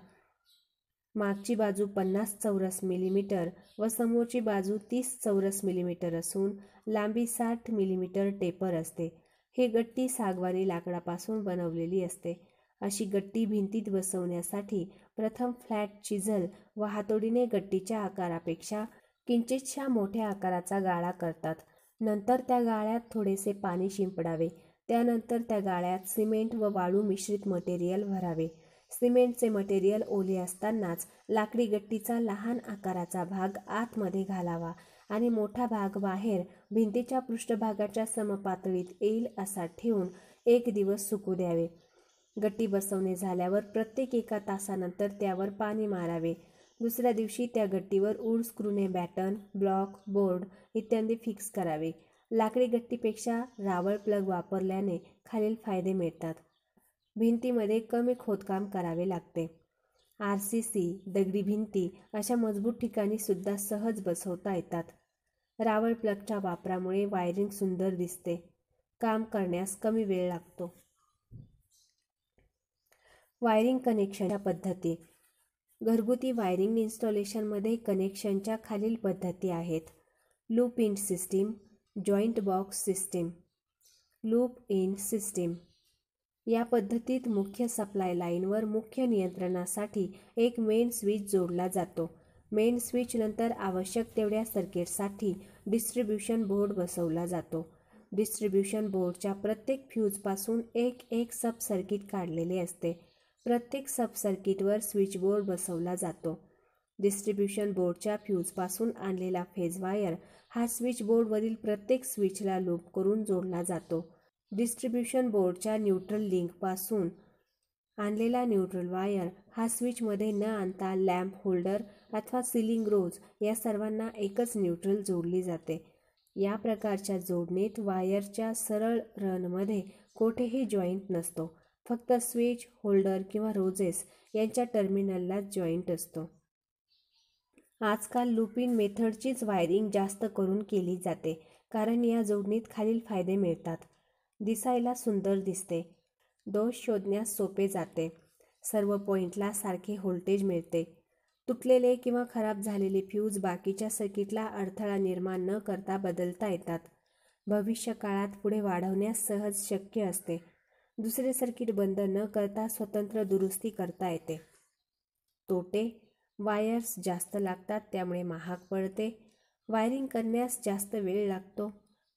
मागची बाजू 50 चौरस मिलीमीटर व समोरची बाजू 30 चौरस मिलीमीटर असून लांबी 60 मिलीमीटर टेपर असते. ही गट्टी सागवानी लाकडापासून बनवलेली असते. अशी गट्टी भिंतीत बसवण्यासाठी प्रथम फ्लॅट चिझल व हातोडीने गट्टीच्या आकारापेक्षा किंचितशा मोठ्या आकाराचा गाळा करतात. नंतर त्या गाळ्यात थोडेसे पाणी शिंपडावे. त्यानंतर त्या गाळ्यात सिमेंट व वाळू मिश्रित मटेरियल भरावे. सिमेंटचे मटेरियल ओले असतानाच लाकडी गट्टीचा लहान आकाराचा भाग आतमध्ये घालावा आणि मोठा भाग बाहेर भिंतीच्या पृष्ठभागाच्या समपातळीत येईल असा ठेवून 1 दिवस सुकू द्यावे. गट्टी बसवणे झाल्यावर प्रत्येक 1 तासानंतर त्यावर पाणी मारावे. दुसऱ्या दिवशी त्या गट्टीवर वूड स्क्रूने बॅटन, ब्लॉक, बोर्ड इत्यादी फिक्स करावे. लाकडी गट्टीपेक्षा रावळ प्लग वापरल्याने खालील फायदे मिळतात. भिंतीमध्ये कमी खोदकाम करावे लागते. RCC, दगडी भिंती अशा मजबूत ठिकाणी सुद्धा सहज बसवता येतात. रावळ प्लगच्या वापरामुळे वायरिंग सुंदर दिसते. काम करण्यास कमी वेळ लागतो. वायरिंग कनेक्शनच्या पद्धती. घरगुती वायरिंग इन्स्टॉलेशनमध्ये कनेक्शनच्या खालील पद्धती आहेत. Loop in system, joint box system. Loop in system या पद्धतीत मुख्य सप्लाय लाईनवर मुख्य नियंत्रणासाठी एक मेन स्विच जोडला जातो. मेन स्विच नंतर आवश्यक तेवढ्या सर्किटसाठी डिस्ट्रीब्युशन बोर्ड बसवला जातो. डिस्ट्रीब्युशन बोर्डच्या प्रत्येक फ्यूजपासून एक सब सर्किट काढलेले असते. प्रत्येक सब सर्किटवर स्विच बोर्ड बसवला जातो. डिस्ट्रीब्युशन बोर्डच्या फ्यूजपासून आणलेला फेज वायर हा स्विच बोर्डवरील प्रत्येक स्विचला लूप करून जोडला जातो. डिस्ट्रीब्युशन बोर्डच्या न्यूट्रल लिंकपासून आणलेला न्यूट्रल वायर हा स्विचमध्ये न आणता लॅम्प होल्डर अथवा सिलिंग रोज या सर्वांना एकच न्यूट्रल जोडली जाते. या प्रकारच्या जोडणीत वायरच्या सरळ रनमध्ये कोठेही जॉईंट नसतो. फक्त स्विच, होल्डर किंवा रोजेस यांच्या टर्मिनललाच जॉईंट असतो. आजकाल लूप इन मेथडचीच वायरिंग जास्त करून केली जाते कारण या जोडणीत खालील फायदे मिळतात. दिसायला सुंदर दिसते. दोष शोधण्यास सोपे जाते. सर्व पॉइंटला सारखे व्होल्टेज मिळते. तुटलेले किंवा खराब झालेले फ्यूज बाकीच्या सर्किटला अडथळा निर्माण न करता बदलता येतात. भविष्य काळात पुढे वाढवण्यास सहज शक्य असते. दुसरे सर्किट बंद न करता स्वतंत्र दुरुस्ती करता येते. तोटे: वायर्स जास्त लागतात त्यामुळे महाग पडते. वायरिंग करण्यास जास्त वेळ लागतो,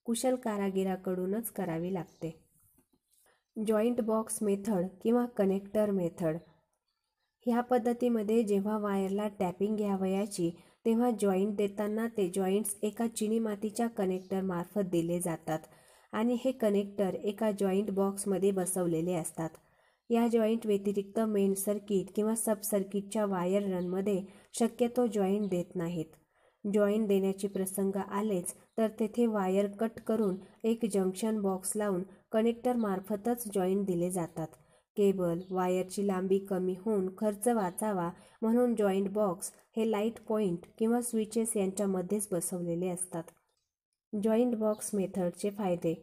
कुशल कारागिराकडूनच करावी लागते. जॉईंट बॉक्स मेथड किंवा कनेक्टर मेथड. ह्या पद्धतीमध्ये जेव्हा वायरला टॅपिंग घ्यावयाची तेव्हा जॉईंट देताना ते जॉईंट्स एका चिनी मातीच्या कनेक्टर मार्फत दिले जातात आणि हे कनेक्टर एका जॉईंट बॉक्समध्ये बसवलेले असतात. या जॉईंट व्यतिरिक्त मेन सर्किट किंवा सब सर्किटच्या वायर रनमध्ये शक्यतो जॉईंट देत नाहीत. जॉईंट देण्याचे प्रसंग आलेच तर तेथे वायर कट करून एक जंक्शन बॉक्स लावून कनेक्टर मार्फतच जॉईंट दिले जातात. केबल वायरची लांबी कमी होऊन खर्च वाचावा म्हणून जॉईंट बॉक्स हे लाईट पॉईंट किंवा स्विचेस यांच्यामध्येच बसवलेले असतात. जॉईंट बॉक्स मेथडचे फायदे.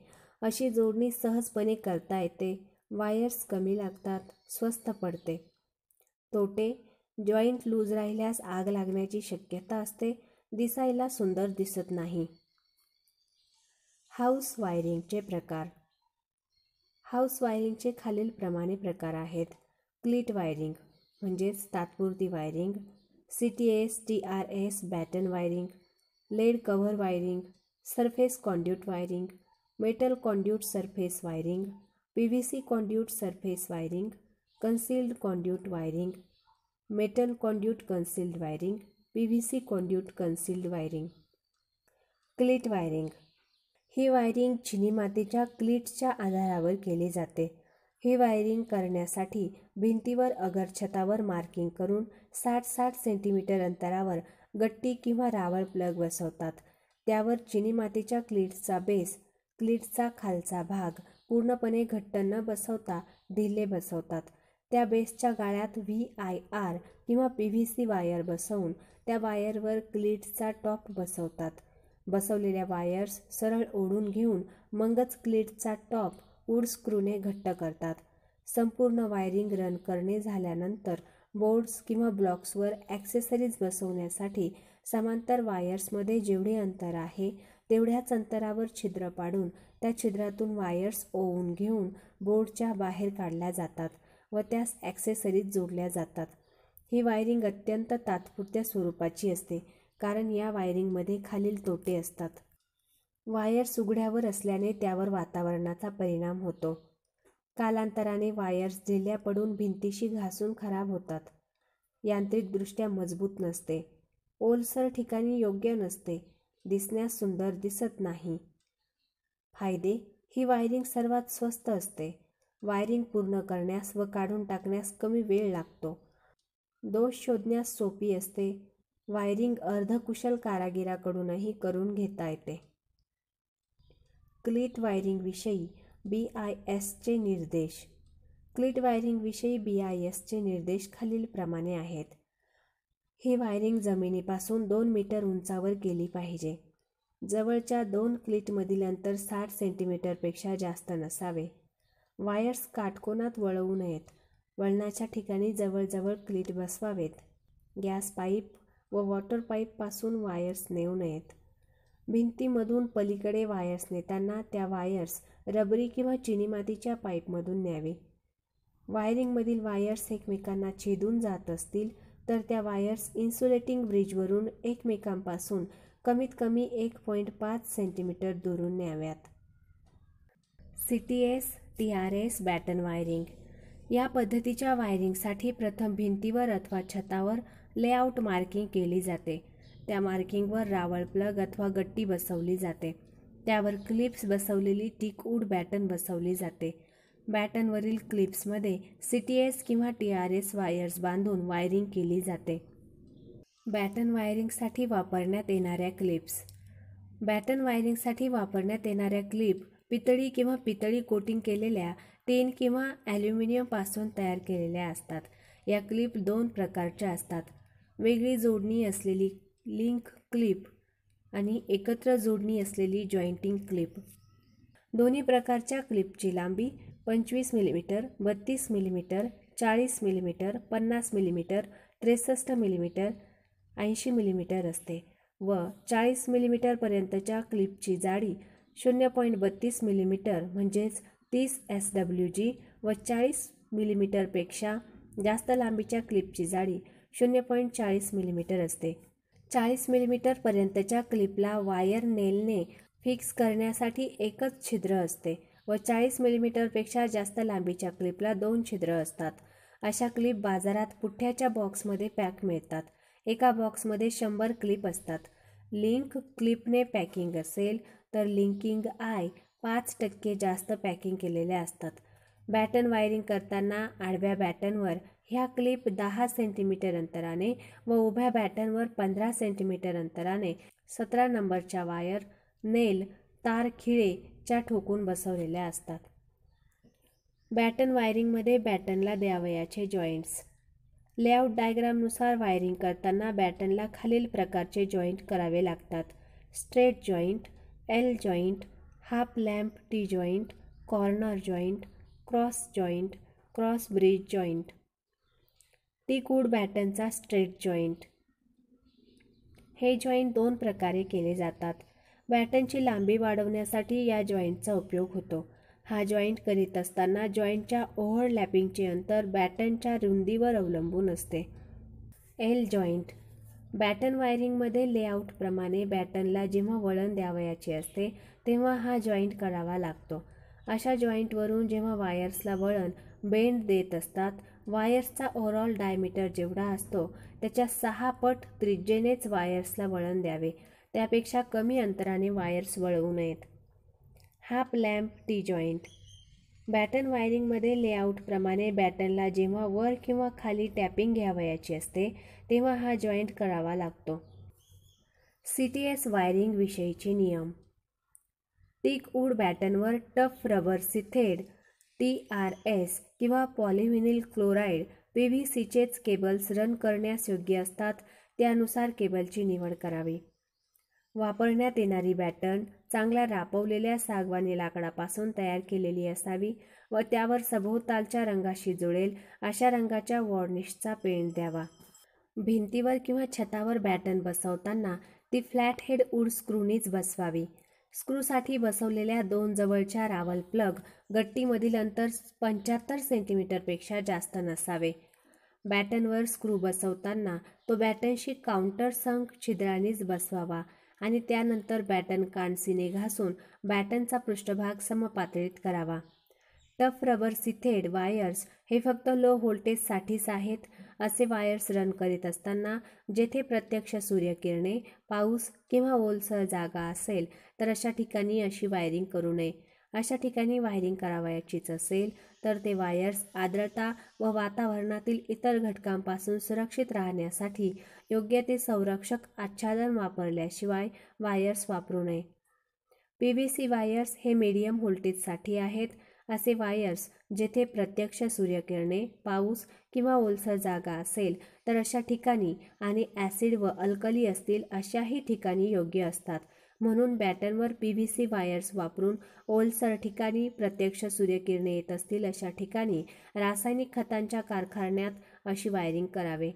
अशी जोडणी सहजपणे करता येते, वायर्स कमी लागतात, स्वस्त पडते. तोटे. जॉईंट लूज राहिल्यास आग लागण्याची शक्यता असते, दिसायला सुंदर दिसत नाही. हाऊस वायरिंगचे प्रकार. हाऊस वायरिंगचे खालीलप्रमाणे प्रकार आहेत. क्लीट वायरिंग म्हणजेच तात्पुरती wiring, CTS TRS batten wiring, lead cover wiring, surface conduit wiring, metal conduit surface wiring, PVC conduit surface wiring, concealed conduit wiring, metal conduit concealed wiring, PVC conduit concealed wiring. Cleat wiring. ही wiring चिनी मातीच्या क्लीट्सच्या आधारावर केली जाते. ही wiring करण्यासाठी भिंतीवर अगर छतावर मार्किंग करून 60-60 सेंटीमीटर अंतरावर गट्टी किंवा रावळ प्लग बसवतात. त्यावर चिनी मातीच्या क्लीट्सचा बेस, क्लीट्सचा खालचा भाग पूर्णपणे घट्ट न बसवता ढिले बसवतात. त्या बेसच्या गाळ्यात VIR किंवा PVC वायर बसवून त्या वायरवर क्लीट्सचा टॉप बसवतात. बसवलेल्या वायर्स सरळ ओढून घेऊन मगच क्लीटचा टॉप वूड स्क्रूने घट्ट करतात. संपूर्ण वायरिंग रन करणे झाल्यानंतर बोर्ड्स किंवा ब्लॉक्सवर ॲक्सेसरीज बसवण्यासाठी समांतर वायर्समध्ये जेवढे अंतर आहे तेवढ्याच अंतरावर छिद्र पाडून त्या छिद्रातून वायर्स ओवून घेऊन बोर्डच्या बाहेर काढल्या जातात व त्यास ॲक्सेसरीज जोडल्या जातात. ही वायरिंग अत्यंत तात्पुरत्या स्वरूपाची असते कारण या वायरिंगमध्ये खालील तोटे असतात. वायर्स उघड्यावर असल्याने त्यावर वातावरणाचा परिणाम होतो. कालांतराने वायर्स ढिल्या पडून भिंतीशी घासून खराब होतात. यांत्रिकदृष्ट्या मजबूत नसते. ओलसर ठिकाणी योग्य नसते. दिसण्यास सुंदर दिसत नाही. फायदे. ही वायरिंग सर्वात स्वस्त असते. वायरिंग पूर्ण करण्यास व काढून टाकण्यास कमी वेळ लागतो. दोष शोधण्यास सोपी असते. वायरिंग अर्धकुशल कारागिराकडूनही करून घेता येते. क्लीट वायरिंगविषयी BISचे निर्देश. क्लीट वायरिंगविषयी BISचे निर्देश खालीलप्रमाणे आहेत. ही वायरिंग जमिनीपासून 2 मीटर उंचावर केली पाहिजे. जवळच्या 2 क्लीटमधील अंतर 60 सेंटीमीटरपेक्षा जास्त नसावे. वायर्स काटकोनात वळवू नयेत. वळणाच्या ठिकाणी जवळजवळ क्लीट बसवावेत. गॅस पाईप व वॉटर पाईपपासून वायर्स नेऊ नयेत. भिंतीमधून पलीकडे वायर्स नेताना त्या वायर्स रबरी किंवा चिनी मातीच्या पाईपमधून न्यावे. वायरिंगमधील वायर्स एकमेकांना छेदून जात असतील तर त्या वायर्स इन्सुलेटिंग ब्रिजवरून एकमेकांपासून कमीत कमी 1.5 सेंटीमीटर दुरून न्याव्यात. CTS TRS batten wiring. या पद्धतीच्या वायरिंगसाठी प्रथम भिंतीवर अथवा छतावर लेआउट मार्किंग केली जाते. त्या मार्किंगवर रावळ प्लग अथवा गट्टी बसवली जाते. त्यावर क्लिप्स बसवलेली टिकवूड बॅटन बसवली जाते. बॅटनवरील क्लिप्समध्ये CTS किंवा TRS वायर्स बांधून वायरिंग केली जाते. बॅटन वायरिंगसाठी वापरण्यात येणाऱ्या क्लिप्स. बॅटन वायरिंगसाठी वापरण्यात येणाऱ्या क्लिप पितळी किंवा पितळी कोटिंग केलेल्या टीन किंवा ॲल्युमिनियमपासून तयार केलेल्या असतात. या क्लिप 2 प्रकारच्या असतात. वेगळी जोडणी असलेली लिंक क्लिप आणि एकत्र जोडणी असलेली जॉईंटिंग क्लिप. दोन्ही प्रकारच्या क्लिपची लांबी 25 मिमी, 32 मिमी, 40 मिमी, 50 मिमी, 63 मिमी, 80 मिमी असते व 40 मिमीपर्यंतच्या क्लिपची जाडी 0.32 मिमी म्हणजेच 30 SWG व 40 मिमीपेक्षा जास्त लांबीच्या क्लिपची जाडी 0.40 मिमी असते. 40 मिलीमीटर पर्यंतच्या क्लिपला वायर नेलने फिक्स करण्यासाठी एकच छिद्र असते व 40 मिलीमीटरपेक्षा जास्त लांबीच्या क्लिपला 2 छिद्र असतात. अशा क्लिप बाजारात पुठ्ठ्याच्या बॉक्समध्ये पॅक मिळतात. एका बॉक्समध्ये 100 क्लिप असतात. लिंक क्लिपने पॅकिंग असेल तर लिंकिंग आय 5% जास्त पॅकिंग केलेल्या असतात. बॅटन वायरिंग करताना आडव्या बॅटनवर ह्या क्लिप 10 सेंटीमीटर अंतराने व उभ्या बॅटनवर 15 सेंटीमीटर अंतराने 17 नंबरच्या वायर नेल तार खिळेच्या ठोकून बसवलेल्या असतात. बॅटन वायरिंगमध्ये बॅटनला द्यावयाचे जॉईंट्स. लेआउट डायग्रामनुसार वायरिंग करताना बॅटनला खालील प्रकारचे जॉईंट करावे लागतात: straight joint, L joint, half lamp T joint, corner joint, cross joint, cross bridge joint. Teakwood बॅटनचा स्ट्रेट जॉईंट. हे जॉईंट 2 प्रकारे केले जातात. बॅटनची लांबी वाढवण्यासाठी या जॉईंटचा उपयोग होतो. हा जॉईंट करीत असताना जॉईंटच्या ओव्हरलॅपिंगचे अंतर बॅटनच्या रुंदीवर अवलंबून असते. L joint. बॅटन वायरिंगमध्ये लेआउटप्रमाणे बॅटनला जेव्हा वळण द्यावयाचे असते तेव्हा हा जॉईंट करावा लागतो. अशा जॉईंटवरून जेव्हा वायर्सला वळण बेंड देत असतात, वायर्सचा ओव्हरऑल डायमीटर जेवढा असतो त्याच्या 6 पट त्रिज्येनेच वायर्सला वळण द्यावे. त्यापेक्षा कमी अंतराने वायर्स वळवू नयेत. Half lamp T joint. Batten वायरिंगमध्ये लेआउटप्रमाणे बॅटनला जेव्हा वर किंवा खाली टॅपिंग घ्यावयाची असते तेव्हा हा जॉईंट करावा लागतो. CTS वायरिंग विषयीचे नियम. टीकवूड बॅटनवर टफ रबर सिथेड TRS किंवा पॉलिव्हिनिल क्लोराईड PVCचेच केबल्स रन करण्यास योग्य असतात. त्यानुसार केबलची निवड करावी. वापरण्यात येणारी बॅटन चांगल्या रापवलेल्या सागवानी लाकडापासून तयार केलेली असावी व त्यावर सभोवतालच्या रंगाशी जुळेल अशा रंगाच्या वॉर्निशचा पेंट द्यावा. भिंतीवर किंवा छतावर बॅटन बसवताना ती फ्लॅट हेड वूड स्क्रूनीच बसवावी. स्क्रूसाठी बसवलेल्या 2 जवळच्या रावल प्लग गट्टीमधील अंतर 75 सेंटीमीटरपेक्षा जास्त नसावे. बॅटनवर स्क्रू बसवताना तो बॅटनशी काउंटर संक छिद्रांनीच बसवावा आणि त्यानंतर बॅटन कानसीने घासून बॅटनचा पृष्ठभाग समपातळीत करावा. टफ रबर सिथेड वायर्स हे फक्त लो व्होल्टेजसाठीच आहेत. असे वायर्स रन करीत असताना जेथे प्रत्यक्ष सूर्यकिरणे, पाऊस किंवा ओलसर जागा असेल तर अशा ठिकाणी अशी वायरिंग करू नये. अशा ठिकाणी वायरिंग करावयाचीच असेल तर ते वायर्स आर्द्रता व वातावरणातील इतर घटकांपासून सुरक्षित राहण्यासाठी योग्य ते संरक्षक आच्छादन वापरल्याशिवाय वायर्स वापरू नये. PVC वायर्स हे मीडियम व्होल्टेजसाठी आहेत. असे वायर्स जेथे प्रत्यक्ष सूर्यकिरणे, पाऊस किंवा ओलसर जागा असेल तर अशा ठिकाणी आणि ॲसिड व अल्कली असतील अशाही ठिकाणी योग्य असतात. म्हणून बॅटनवर PVC वायर्स वापरून ओलसर ठिकाणी, प्रत्यक्ष सूर्यकिरणे येत असतील अशा ठिकाणी, रासायनिक खतांच्या कारखान्यात अशी वायरिंग करावे.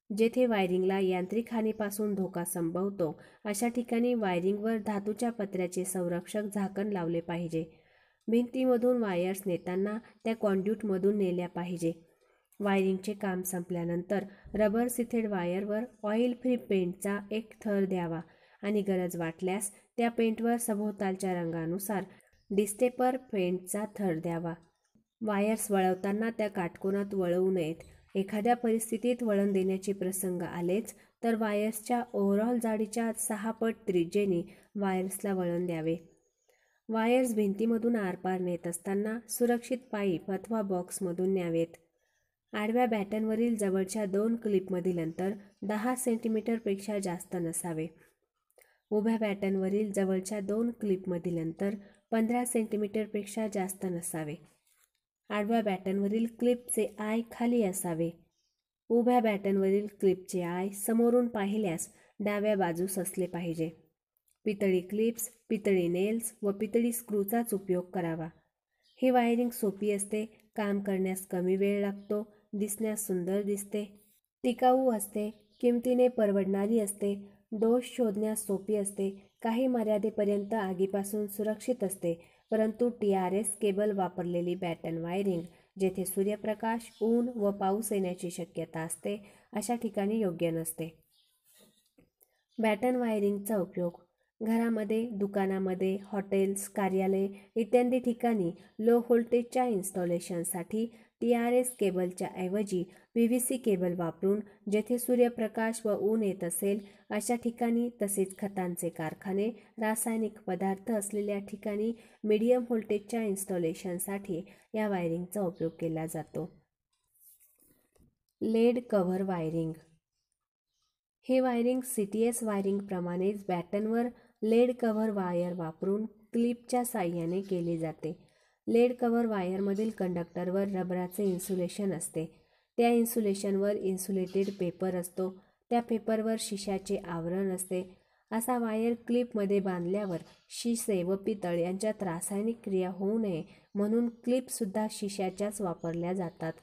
जेथे वायरिंगला यांत्रिक हानीपासून धोका संभवतो अशा ठिकाणी वायरिंगवर धातूच्या पत्र्याचे संरक्षक झाकण लावले पाहिजे. भिंतीमधून वायर्स नेताना त्या कॉन्ड्यूटमधून नेल्या पाहिजे. वायरिंगचे काम संपल्यानंतर रबर सिथेड वायरवर ऑइल फ्री पेंटचा एक थर द्यावा आणि गरज वाटल्यास त्या पेंटवर सभोवतालच्या रंगानुसार डिस्टेपर पेंटचा थर द्यावा. वायर्स वळवताना त्या काटकोनात वळवू नयेत. एखाद्या परिस्थितीत वळण देण्याचे प्रसंग आलेच तर वायर्सच्या ओव्हरऑल जाडीच्या 6 पट त्रिज्येने वायर्सला वळण द्यावे. वायर्स भिंतीमधून आरपार नेत असताना सुरक्षित पाईप अथवा बॉक्समधून न्यावेत. आडव्या बॅटनवरील जवळच्या 2 क्लिपमधील अंतर 10 सेंटीमीटरपेक्षा जास्त नसावे. उभ्या बॅटनवरील जवळच्या 2 क्लिपमधील अंतर 15 सेंटीमीटरपेक्षा जास्त नसावे. आडव्या बॅटनवरील क्लिपचे आय खाली असावे. उभ्या बॅटनवरील क्लिपचे आय समोरून पाहिल्यास डाव्या बाजूस असले पाहिजे. पितळी क्लिप्स, पितळी नेल्स व पितळी स्क्रूचाच उपयोग करावा. ही वायरिंग सोपी असते, काम करण्यास कमी वेळ लागतो, दिसण्यास सुंदर दिसते, टिकाऊ असते, किमतीने परवडणारी असते, दोष शोधण्यास सोपी असते, काही मर्यादेपर्यंत आगीपासून सुरक्षित असते. परंतु TRS केबल वापरलेली बॅटन वायरिंग जेथे सूर्यप्रकाश, ऊन व पाऊस येण्याची शक्यता असते अशा ठिकाणी योग्य नसते. बॅटन वायरिंगचा उपयोग घरामध्ये, दुकानामध्ये, हॉटेल्स, कार्यालय इत्यादी ठिकाणी लो व्होल्टेजच्या इन्स्टॉलेशनसाठी TRS केबलच्या ऐवजी PVC केबल वापरून जेथे सूर्यप्रकाश व ऊन येत असेल अशा ठिकाणी, तसेच खतांचे कारखाने, रासायनिक पदार्थ असलेल्या ठिकाणी मीडियम व्होल्टेजच्या इन्स्टॉलेशनसाठी या वायरिंगचा उपयोग केला जातो. Lead cover wiring. हे वायरिंग CTS वायरिंग प्रमाणेच बॅटनवर लेड कव्हर वायर वापरून क्लिपच्या साहाय्याने केले जाते. लेड कव्हर वायरमधील कंडक्टरवर रबराचे इन्सुलेशन असते. त्या इन्सुलेशनवर इन्सुलेटेड पेपर असतो. त्या पेपरवर शिशाचे आवरण असते. असा वायर क्लिपमध्ये बांधल्यावर शिसे व पितळ यांच्यात रासायनिक क्रिया होऊ नये म्हणून क्लिपसुद्धा शिशाच्याच वापरल्या जातात.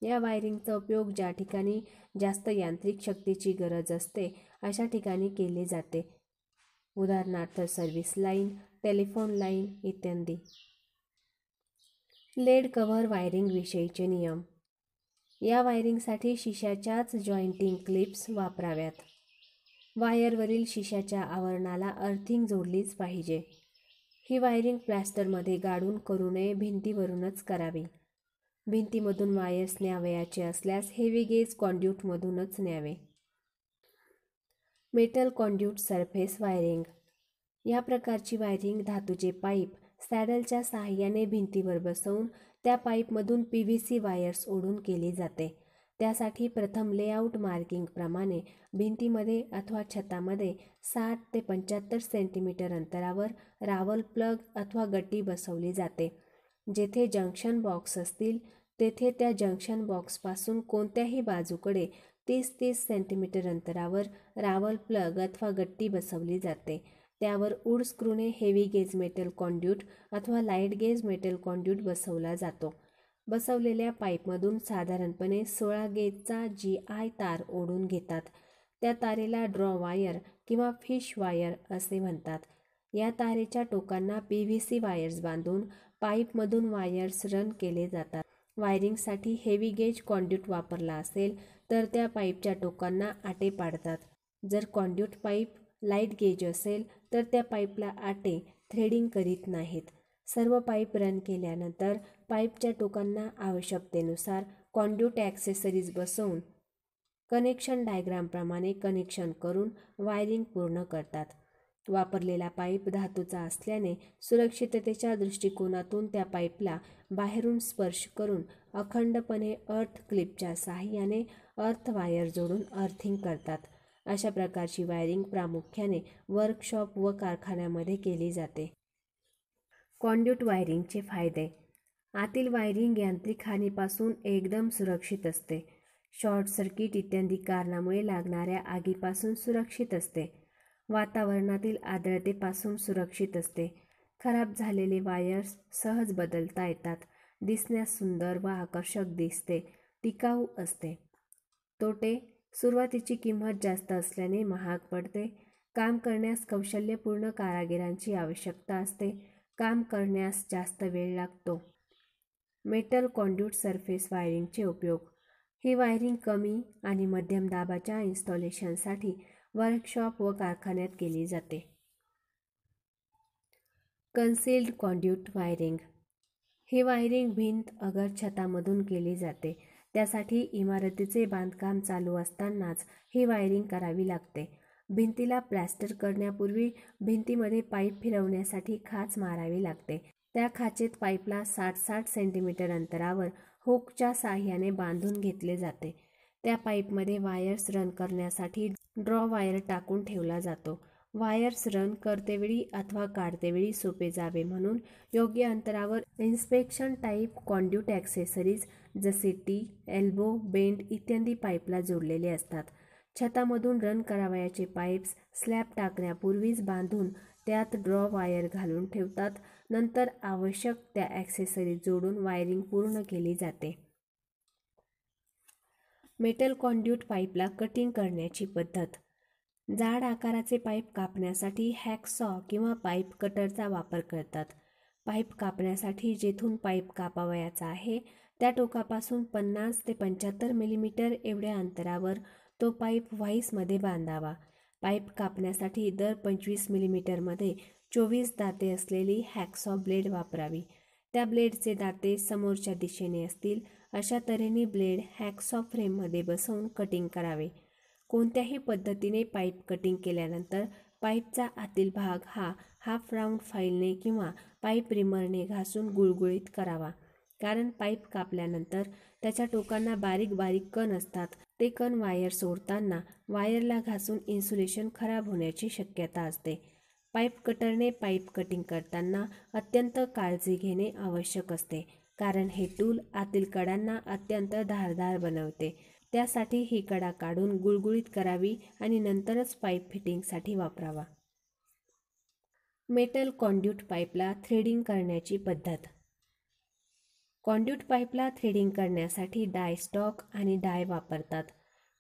या वायरिंगचा उपयोग ज्या ठिकाणी जास्त यांत्रिक शक्तीची गरज असते अशा ठिकाणी केले जाते. उदाहरणार्थ सर्व्हिस लाईन, टेलिफोन लाईन इत्यादी. लेड कव्हर वायरिंग विषयीचे नियम. या वायरिंगसाठी शिशाच्याच जॉईंटिंग क्लिप्स वापराव्यात. वायरवरील शिशाच्या आवरणाला अर्थिंग जोडलीच पाहिजे. ही वायरिंग प्लॅस्टरमध्ये गाडून करू नये, भिंतीवरूनच करावी. भिंतीमधून वायर्स न्यावयाचे असल्यास हेवी गेज कॉन्ड्यूटमधूनच न्यावे. Metal conduit surface wiring. या प्रकारची वायरिंग धातूचे पाईप सॅडलच्या साहाय्याने भिंतीवर बसवून त्या पाईपमधून PVC वायर्स ओढून केली जाते. त्यासाठी प्रथम लेआउट मार्किंग प्रमाणे भिंतीमध्ये अथवा छतामध्ये 60 ते 75 सेंटीमीटर अंतरावर रावल प्लग अथवा गट्टी बसवली जाते. जेथे जंक्शन बॉक्स असतील तेथे त्या जंक्शन बॉक्सपासून कोणत्याही बाजूकडे 30-30 सेंटीमीटर अंतरावर रावल प्लग अथवा गट्टी बसवली जाते. त्यावर वूड स्क्रूने हेवी गेज मेटल कॉन्ड्यूट अथवा लाईट गेज मेटल कॉन्ड्यूट बसवला जातो. बसवलेल्या पाईपमधून साधारणपणे 16 गेजचा GI तार ओढून घेतात. त्या तारेला ड्रॉ वायर किंवा फिश वायर असे म्हणतात. या तारेच्या टोकांना PVC वायर्स बांधून पाईपमधून वायर्स रन केले जातात. वायरिंगसाठी हेवी गेज कॉन्ड्यूट वापरला असेल तर त्या पाईपच्या टोकांना आटे पाडतात. जर कॉन्ड्यूट पाईप लाईट गेज असेल तर त्या पाईपला आटे थ्रेडिंग करीत नाहीत. सर्व पाईप रन केल्यानंतर पाईपच्या टोकांना आवश्यकतेनुसार कॉन्ड्यूट ॲक्सेसरीज बसवून कनेक्शन डायग्रामप्रमाणे कनेक्शन करून वायरिंग पूर्ण करतात. वापरलेला पाईप धातूचा असल्याने सुरक्षिततेच्या दृष्टिकोनातून त्या पाईपला बाहेरून स्पर्श करून अखंडपणे अर्थ क्लिपच्या साहाय्याने अर्थ वायर जोडून अर्थिंग करतात. अशा प्रकारची वायरिंग प्रामुख्याने वर्कशॉप व कारखान्यामध्ये केली जाते. कॉन्ड्यूट वायरिंगचे फायदे. आतील वायरिंग यांत्रिक हानीपासून एकदम सुरक्षित असते. शॉर्ट सर्किट इत्यादी कारणामुळे लागणाऱ्या आगीपासून सुरक्षित असते. वातावरणातील आर्द्रतेपासून सुरक्षित असते. खराब झालेले वायर्स सहज बदलता येतात. दिसण्यास सुंदर व आकर्षक दिसते. टिकाऊ असते. तोटे. सुरुवातीची किंमत जास्त असल्याने महाग पडते. काम करण्यास कौशल्यपूर्ण कारागिरांची आवश्यकता असते. काम करण्यास जास्त वेळ लागतो. मेटल कॉन्ड्यूट सरफेस वायरिंगचे उपयोग. ही वायरिंग कमी आणि मध्यम दाबाच्या इन्स्टॉलेशनसाठी वर्कशॉप व कारखान्यात केली जाते. कन्सील्ड कॉन्ड्यूट वायरिंग. ही वायरिंग भिंत अगर छतामधून केली जाते. त्यासाठी इमारतीचे बांधकाम चालू असतानाच ही वायरिंग करावी लागते. भिंतीला प्लॅस्टर करण्यापूर्वी भिंतीमध्ये पाईप फिरवण्यासाठी खाच मारावी लागते. त्या खाचेत पाईपला 60-60 सेंटीमीटर अंतरावर हुकच्या साहाय्याने बांधून घेतले जाते. त्या पाईपमध्ये वायर्स रन करण्यासाठी ड्रॉ वायर टाकून ठेवला जातो. वायर्स रन करतेवेळी अथवा काढतेवेळी सोपे जावे म्हणून योग्य अंतरावर इन्स्पेक्शन टाईप कॉन्ड्यूट ॲक्सेसरीज जसे टी, एल्बो, बेंड इत्यादी पाईपला जोडलेले असतात. छतामधून रन करावयाचे पाईप्स स्लॅब टाकण्यापूर्वीच बांधून त्यात ड्रॉ वायर घालून ठेवतात. नंतर आवश्यक त्या ॲक्सेसरीज जोडून वायरिंग पूर्ण केली जाते. मेटल कॉन्ड्यूट पाईपला कटिंग करण्याची पद्धत. जाड आकाराचे पाईप कापण्यासाठी हॅकसॉ किंवा पाईप कटरचा वापर करतात. पाईप कापण्यासाठी जेथून पाईप कापावयाचा आहे त्या टोकापासून 50 ते 75 मिलीमीटर एवढ्या अंतरावर तो पाईप व्हाईसमध्ये बांधावा. पाईप कापण्यासाठी दर 25 मिलीमीटरमध्ये 24 दाते असलेली हॅकसॉ ब्लेड वापरावी. त्या ब्लेडचे दाते समोरच्या दिशेने असतील अशा तऱ्हेने ब्लेड हॅकसॉ फ्रेममध्ये बसवून कटिंग करावे. कोणत्याही पद्धतीने पाईप कटिंग केल्यानंतर पाईपचा आतील भाग हा हाफ राऊंड फाईलने किंवा पाईप रिमरने घासून गुळगुळीत करावा. कारण पाईप कापल्यानंतर त्याच्या टोकांना बारीक बारीक कण असतात. ते कण वायर सोडताना वायरला घासून इन्सुलेशन खराब होण्याची शक्यता असते. पाईप कटरने पाईप कटिंग करताना अत्यंत काळजी घेणे आवश्यक असते, कारण हे टूल आतील कडांना अत्यंत धारदार बनवते. त्यासाठी ही कडा काढून गुळगुळीत करावी आणि नंतरच पाईप फिटिंगसाठी वापरावा. मेटल कॉन्ड्यूट पाईपला थ्रेडिंग करण्याची पद्धत. कॉन्ड्यूट पाईपला थ्रेडिंग करण्यासाठी डाय स्टॉक आणि डाय वापरतात.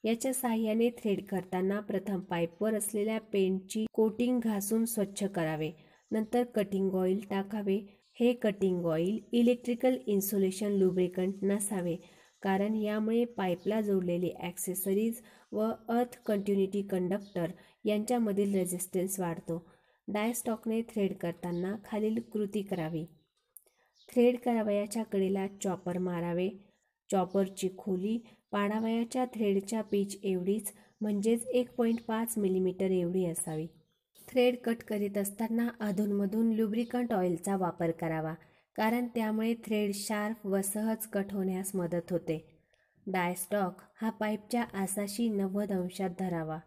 याच्या साहाय्याने थ्रेड करताना प्रथम पाईपवर असलेल्या पेंटची कोटिंग घासून स्वच्छ करावे. नंतर कटिंग ऑइल टाकावे. हे cutting oil electrical insulation lubricant नसावे, कारण यामुळे पाईपला जोडलेली ॲक्सेसरीज व अर्थ कंटिन्युटी कंडक्टर यांच्यामधील रेझिस्टन्स वाढतो. डाय स्टॉकने थ्रेड करताना खालील कृती करावी. थ्रेड करावयाच्या कडेला चॉपर मारावे. चॉपरची खोली पाडावयाच्या थ्रेडच्या पिच एवढीच, म्हणजेच 1.5 मिलीमीटर एवढी असावी. थ्रेड कट करीत असताना अधूनमधून लुब्रिकंट ऑइलचा वापर करावा, कारण त्यामुळे थ्रेड शार्प व सहज कट होण्यास मदत होते. डाय स्टॉक हा पाईपच्या आसाशी 90 अंशात धरावा.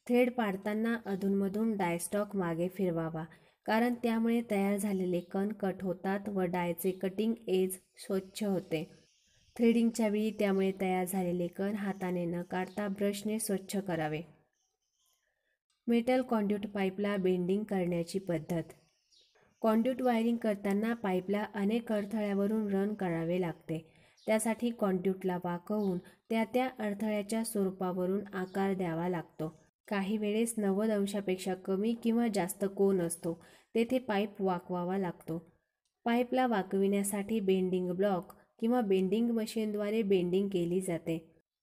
थ्रेड पाडताना अधूनमधून डाय स्टॉक मागे फिरवावा, कारण त्यामुळे तयार झालेले कण कट होतात व डायचे कटिंग एज स्वच्छ होते. थ्रेडिंगच्या वेळी त्यामुळे तयार झालेले कण हाताने न काढता ब्रशने स्वच्छ करावे. मेटल कॉन्ड्यूट पाईपला बेंडिंग करण्याची पद्धत. कॉन्ड्यूट वायरिंग करताना पाईपला अनेक अडथळ्यावरून रन करावे लागते. त्यासाठी कॉन्ड्यूटला वाकवून त्या अडथळ्याच्या स्वरूपावरून आकार द्यावा लागतो. काही वेळेस 90 अंशापेक्षा कमी किंवा जास्त कोन असतो, तेथे पाईप वाकवावा लागतो. पाईपला वाकविण्यासाठी बेंडिंग ब्लॉक किंवा बेंडिंग मशीनद्वारे बेंडिंग केली जाते.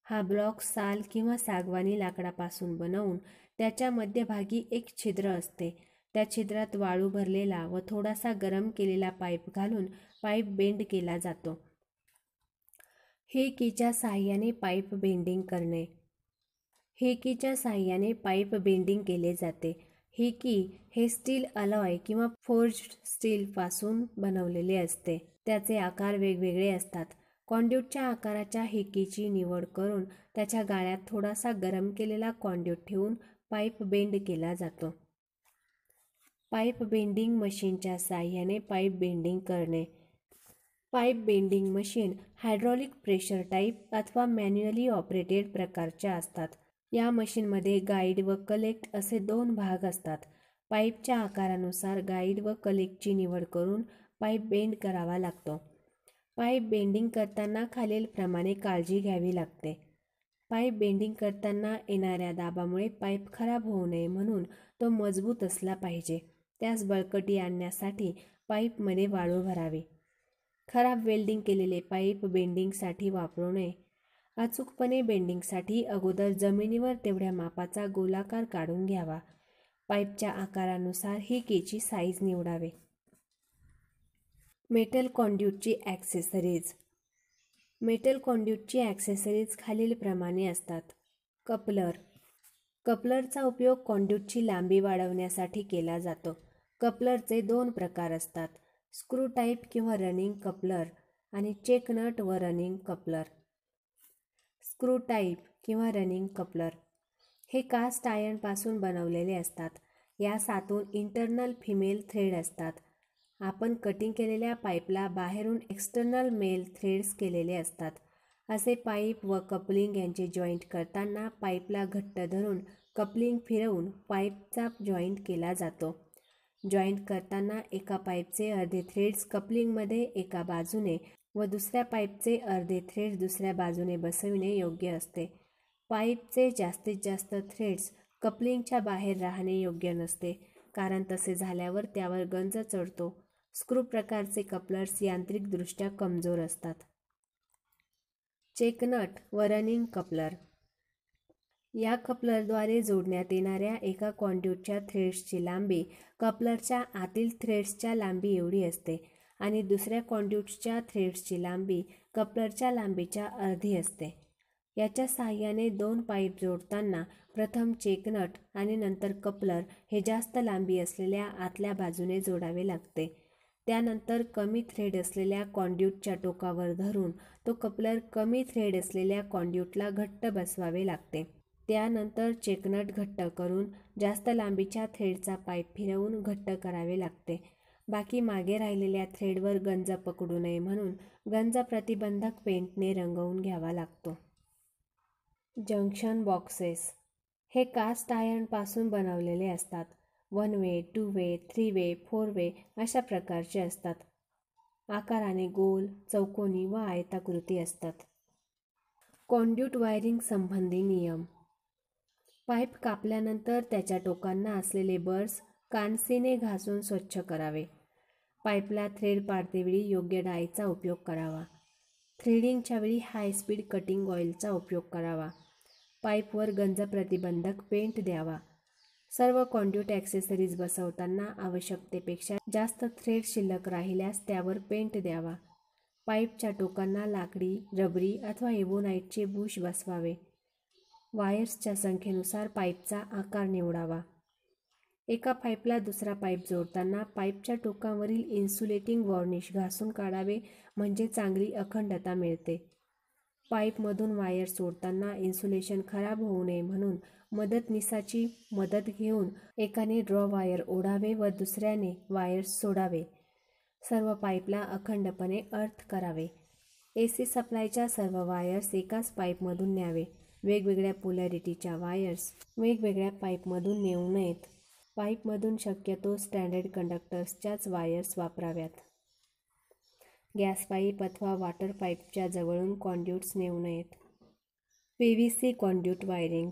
हा ब्लॉक साल किंवा सागवानी लाकडापासून बनवून त्याच्या मध्यभागी एक छिद्र असते. त्या छिद्रात वाळू भरलेला व थोडासा गरम केलेला पाईप घालून पाईप बेंड केला जातो. हेकीच्या साहाय्याने पाईप बेंडिंग करणे. हेकीच्या साहाय्याने पाईप बेंडिंग केले जाते. हेकी हे स्टील अलॉय किंवा फोर्ज्ड स्टीलपासून बनवलेले असते. त्याचे आकार वेगवेगळे असतात. कॉन्ड्यूटच्या आकाराच्या हेकीची निवड करून त्याच्या गाळ्यात थोडासा गरम केलेला कॉन्ड्यूट ठेवून पाईप बेंड केला जातो. पाईप बेंडिंग मशीनच्या साहाय्याने पाईप बेंडिंग करणे. Pipe bending machine hydraulic pressure type अथवा मॅन्युअली ऑपरेटेड प्रकारच्या असतात. या मशीनमध्ये गाईड व कलेक्ट असे 2 भाग असतात. पाईपच्या आकारानुसार गाईड व कलेक्टची निवड करून पाईप बेंड करावा लागतो. पाईप बेंडिंग करताना खालीलप्रमाणे काळजी घ्यावी लागते. पाईप बेंडिंग करताना येणाऱ्या दाबामुळे पाईप खराब होऊ नये म्हणून तो मजबूत असला पाहिजे. त्यास बळकटी आणण्यासाठी पाईपमध्ये वाळू भरावी. खराब वेल्डिंग केलेले पाईप बेंडिंगसाठी वापरू नये. अचूकपणे बेंडिंगसाठी अगोदर जमिनीवर तेवढ्या मापाचा गोलाकार काढून घ्यावा. पाईपच्या आकारानुसार हेकीची साईज निवडावे. मेटल कॉन्ड्यूटची ॲक्सेसरीज. मेटल कॉन्ड्यूटची ॲक्सेसरीज खालीलप्रमाणे असतात. कपलर. कपलरचा उपयोग कॉन्ड्यूटची लांबी वाढवण्यासाठी केला जातो. कपलरचे 2 प्रकार असतात, स्क्रू टाईप किंवा रनिंग कपलर आणि चेक नट व रनिंग कपलर. स्क्रू टाईप किंवा रनिंग कपलर हे कास्ट आयर्नपासून बनवलेले असतात. यास आतून इंटरनल फिमेल थ्रेड असतात. आपण कटिंग केलेल्या पाईपला बाहेरून एक्सटर्नल मेल थ्रेड्स केलेले असतात. असे पाईप व कपलिंग यांचे जॉईंट करताना पाईपला घट्ट धरून कपलिंग फिरवून पाईपचा जॉईंट केला जातो. जॉईंट करताना एका पाईपचे अर्धे थ्रेड्स कपलिंगमध्ये एका बाजूने व दुसऱ्या पाईपचे अर्धे थ्रेड्स दुसऱ्या बाजूने बसविणे योग्य असते. पाईपचे जास्तीत जास्त थ्रेड्स कपलिंगच्या बाहेर राहणे योग्य नसते, कारण तसे झाल्यावर त्यावर गंज चढतो. स्क्रू प्रकारचे कपलर्स यांत्रिकदृष्ट्या कमजोर असतात. चेक नट व रनिंग कपलर. या कपलरद्वारे जोडण्यात येणाऱ्या एका कॉन्ड्यूटच्या थ्रेड्सची लांबी कपलरच्या आतील थ्रेड्सच्या लांबी एवढी असते आणि दुसऱ्या कॉन्ड्यूटच्या थ्रेड्सची लांबी कपलरच्या लांबीच्या अर्धी असते. याच्या साहाय्याने दोन पाईप जोडताना प्रथम चेकनट आणि नंतर कपलर हे जास्त लांबी असलेल्या आतल्या बाजूने जोडावे लागते. त्यानंतर कमी थ्रेड असलेल्या कॉन्ड्यूटच्या टोकावर धरून तो कपलर कमी थ्रेड असलेल्या कॉन्ड्यूटला घट्ट बसवावे लागते. त्यानंतर चेकनट घट्ट करून जास्त लांबीच्या थ्रेडचा पाईप फिरवून घट्ट करावे लागते. बाकी मागे राहिलेल्या थ्रेडवर गंज पकडू नये म्हणून गंज प्रतिबंधक पेंटने रंगवून घ्यावा लागतो. जंक्शन बॉक्सेस हे कास्ट आयर्नपासून बनवलेले असतात. 1 वे, 2 वे, 3 वे, 4 वे अशा प्रकारचे असतात. आकाराने गोल, चौकोनी व आयताकृती असतात. कॉन्ड्यूट वायरिंग संबंधी नियम. पाईप कापल्यानंतर त्याच्या टोकांना असलेले बर्स कानसीने घासून स्वच्छ करावे. पाईपला थ्रेड पाडतेवेळी योग्य डायचा उपयोग करावा. थ्रेडिंगच्या वेळी हाय स्पीड कटिंग ऑइलचा उपयोग करावा. पाईपवर गंज प्रतिबंधक पेंट द्यावा. सर्व कॉन्ड्यूट ॲक्सेसरीज बसवताना आवश्यकतेपेक्षा जास्त थ्रेड शिल्लक राहिल्यास त्यावर पेंट द्यावा. पाईपच्या टोकांना लाकडी, रबरी अथवा एबोनाईटचे बुश बसवावे. वायर्सच्या संख्येनुसार पाईपचा आकार निवडावा. एका पाईपला दुसरा पाईप जोडताना पाईपच्या टोकांवरील इन्सुलेटिंग वॉर्निश घासून काढावे म्हणजे चांगली अखंडता मिळते. पाईपमधून वायर सोडताना इन्सुलेशन खराब होऊ नये म्हणून मदतनीसाची मदत घेऊन एकाने ड्रॉ वायर ओढावे व दुसऱ्याने वायर्स सोडावे. सर्व पाईपला अखंडपणे अर्थ करावे. AC सप्लायच्या सर्व वायर्स एकाच पाईपमधून न्यावे. वेगवेगळ्या पोलॅरिटीच्या वायर्स वेगवेगळ्या पाईपमधून नेऊ नयेत. पाईपमधून शक्यतो स्टँडर्ड कंडक्टर्सच्याच वायर्स वापराव्यात. गॅस पाईप अथवा वॉटर पाईपच्या जवळून कॉन्ड्यूट्स नेऊ नयेत. PVC conduit wiring.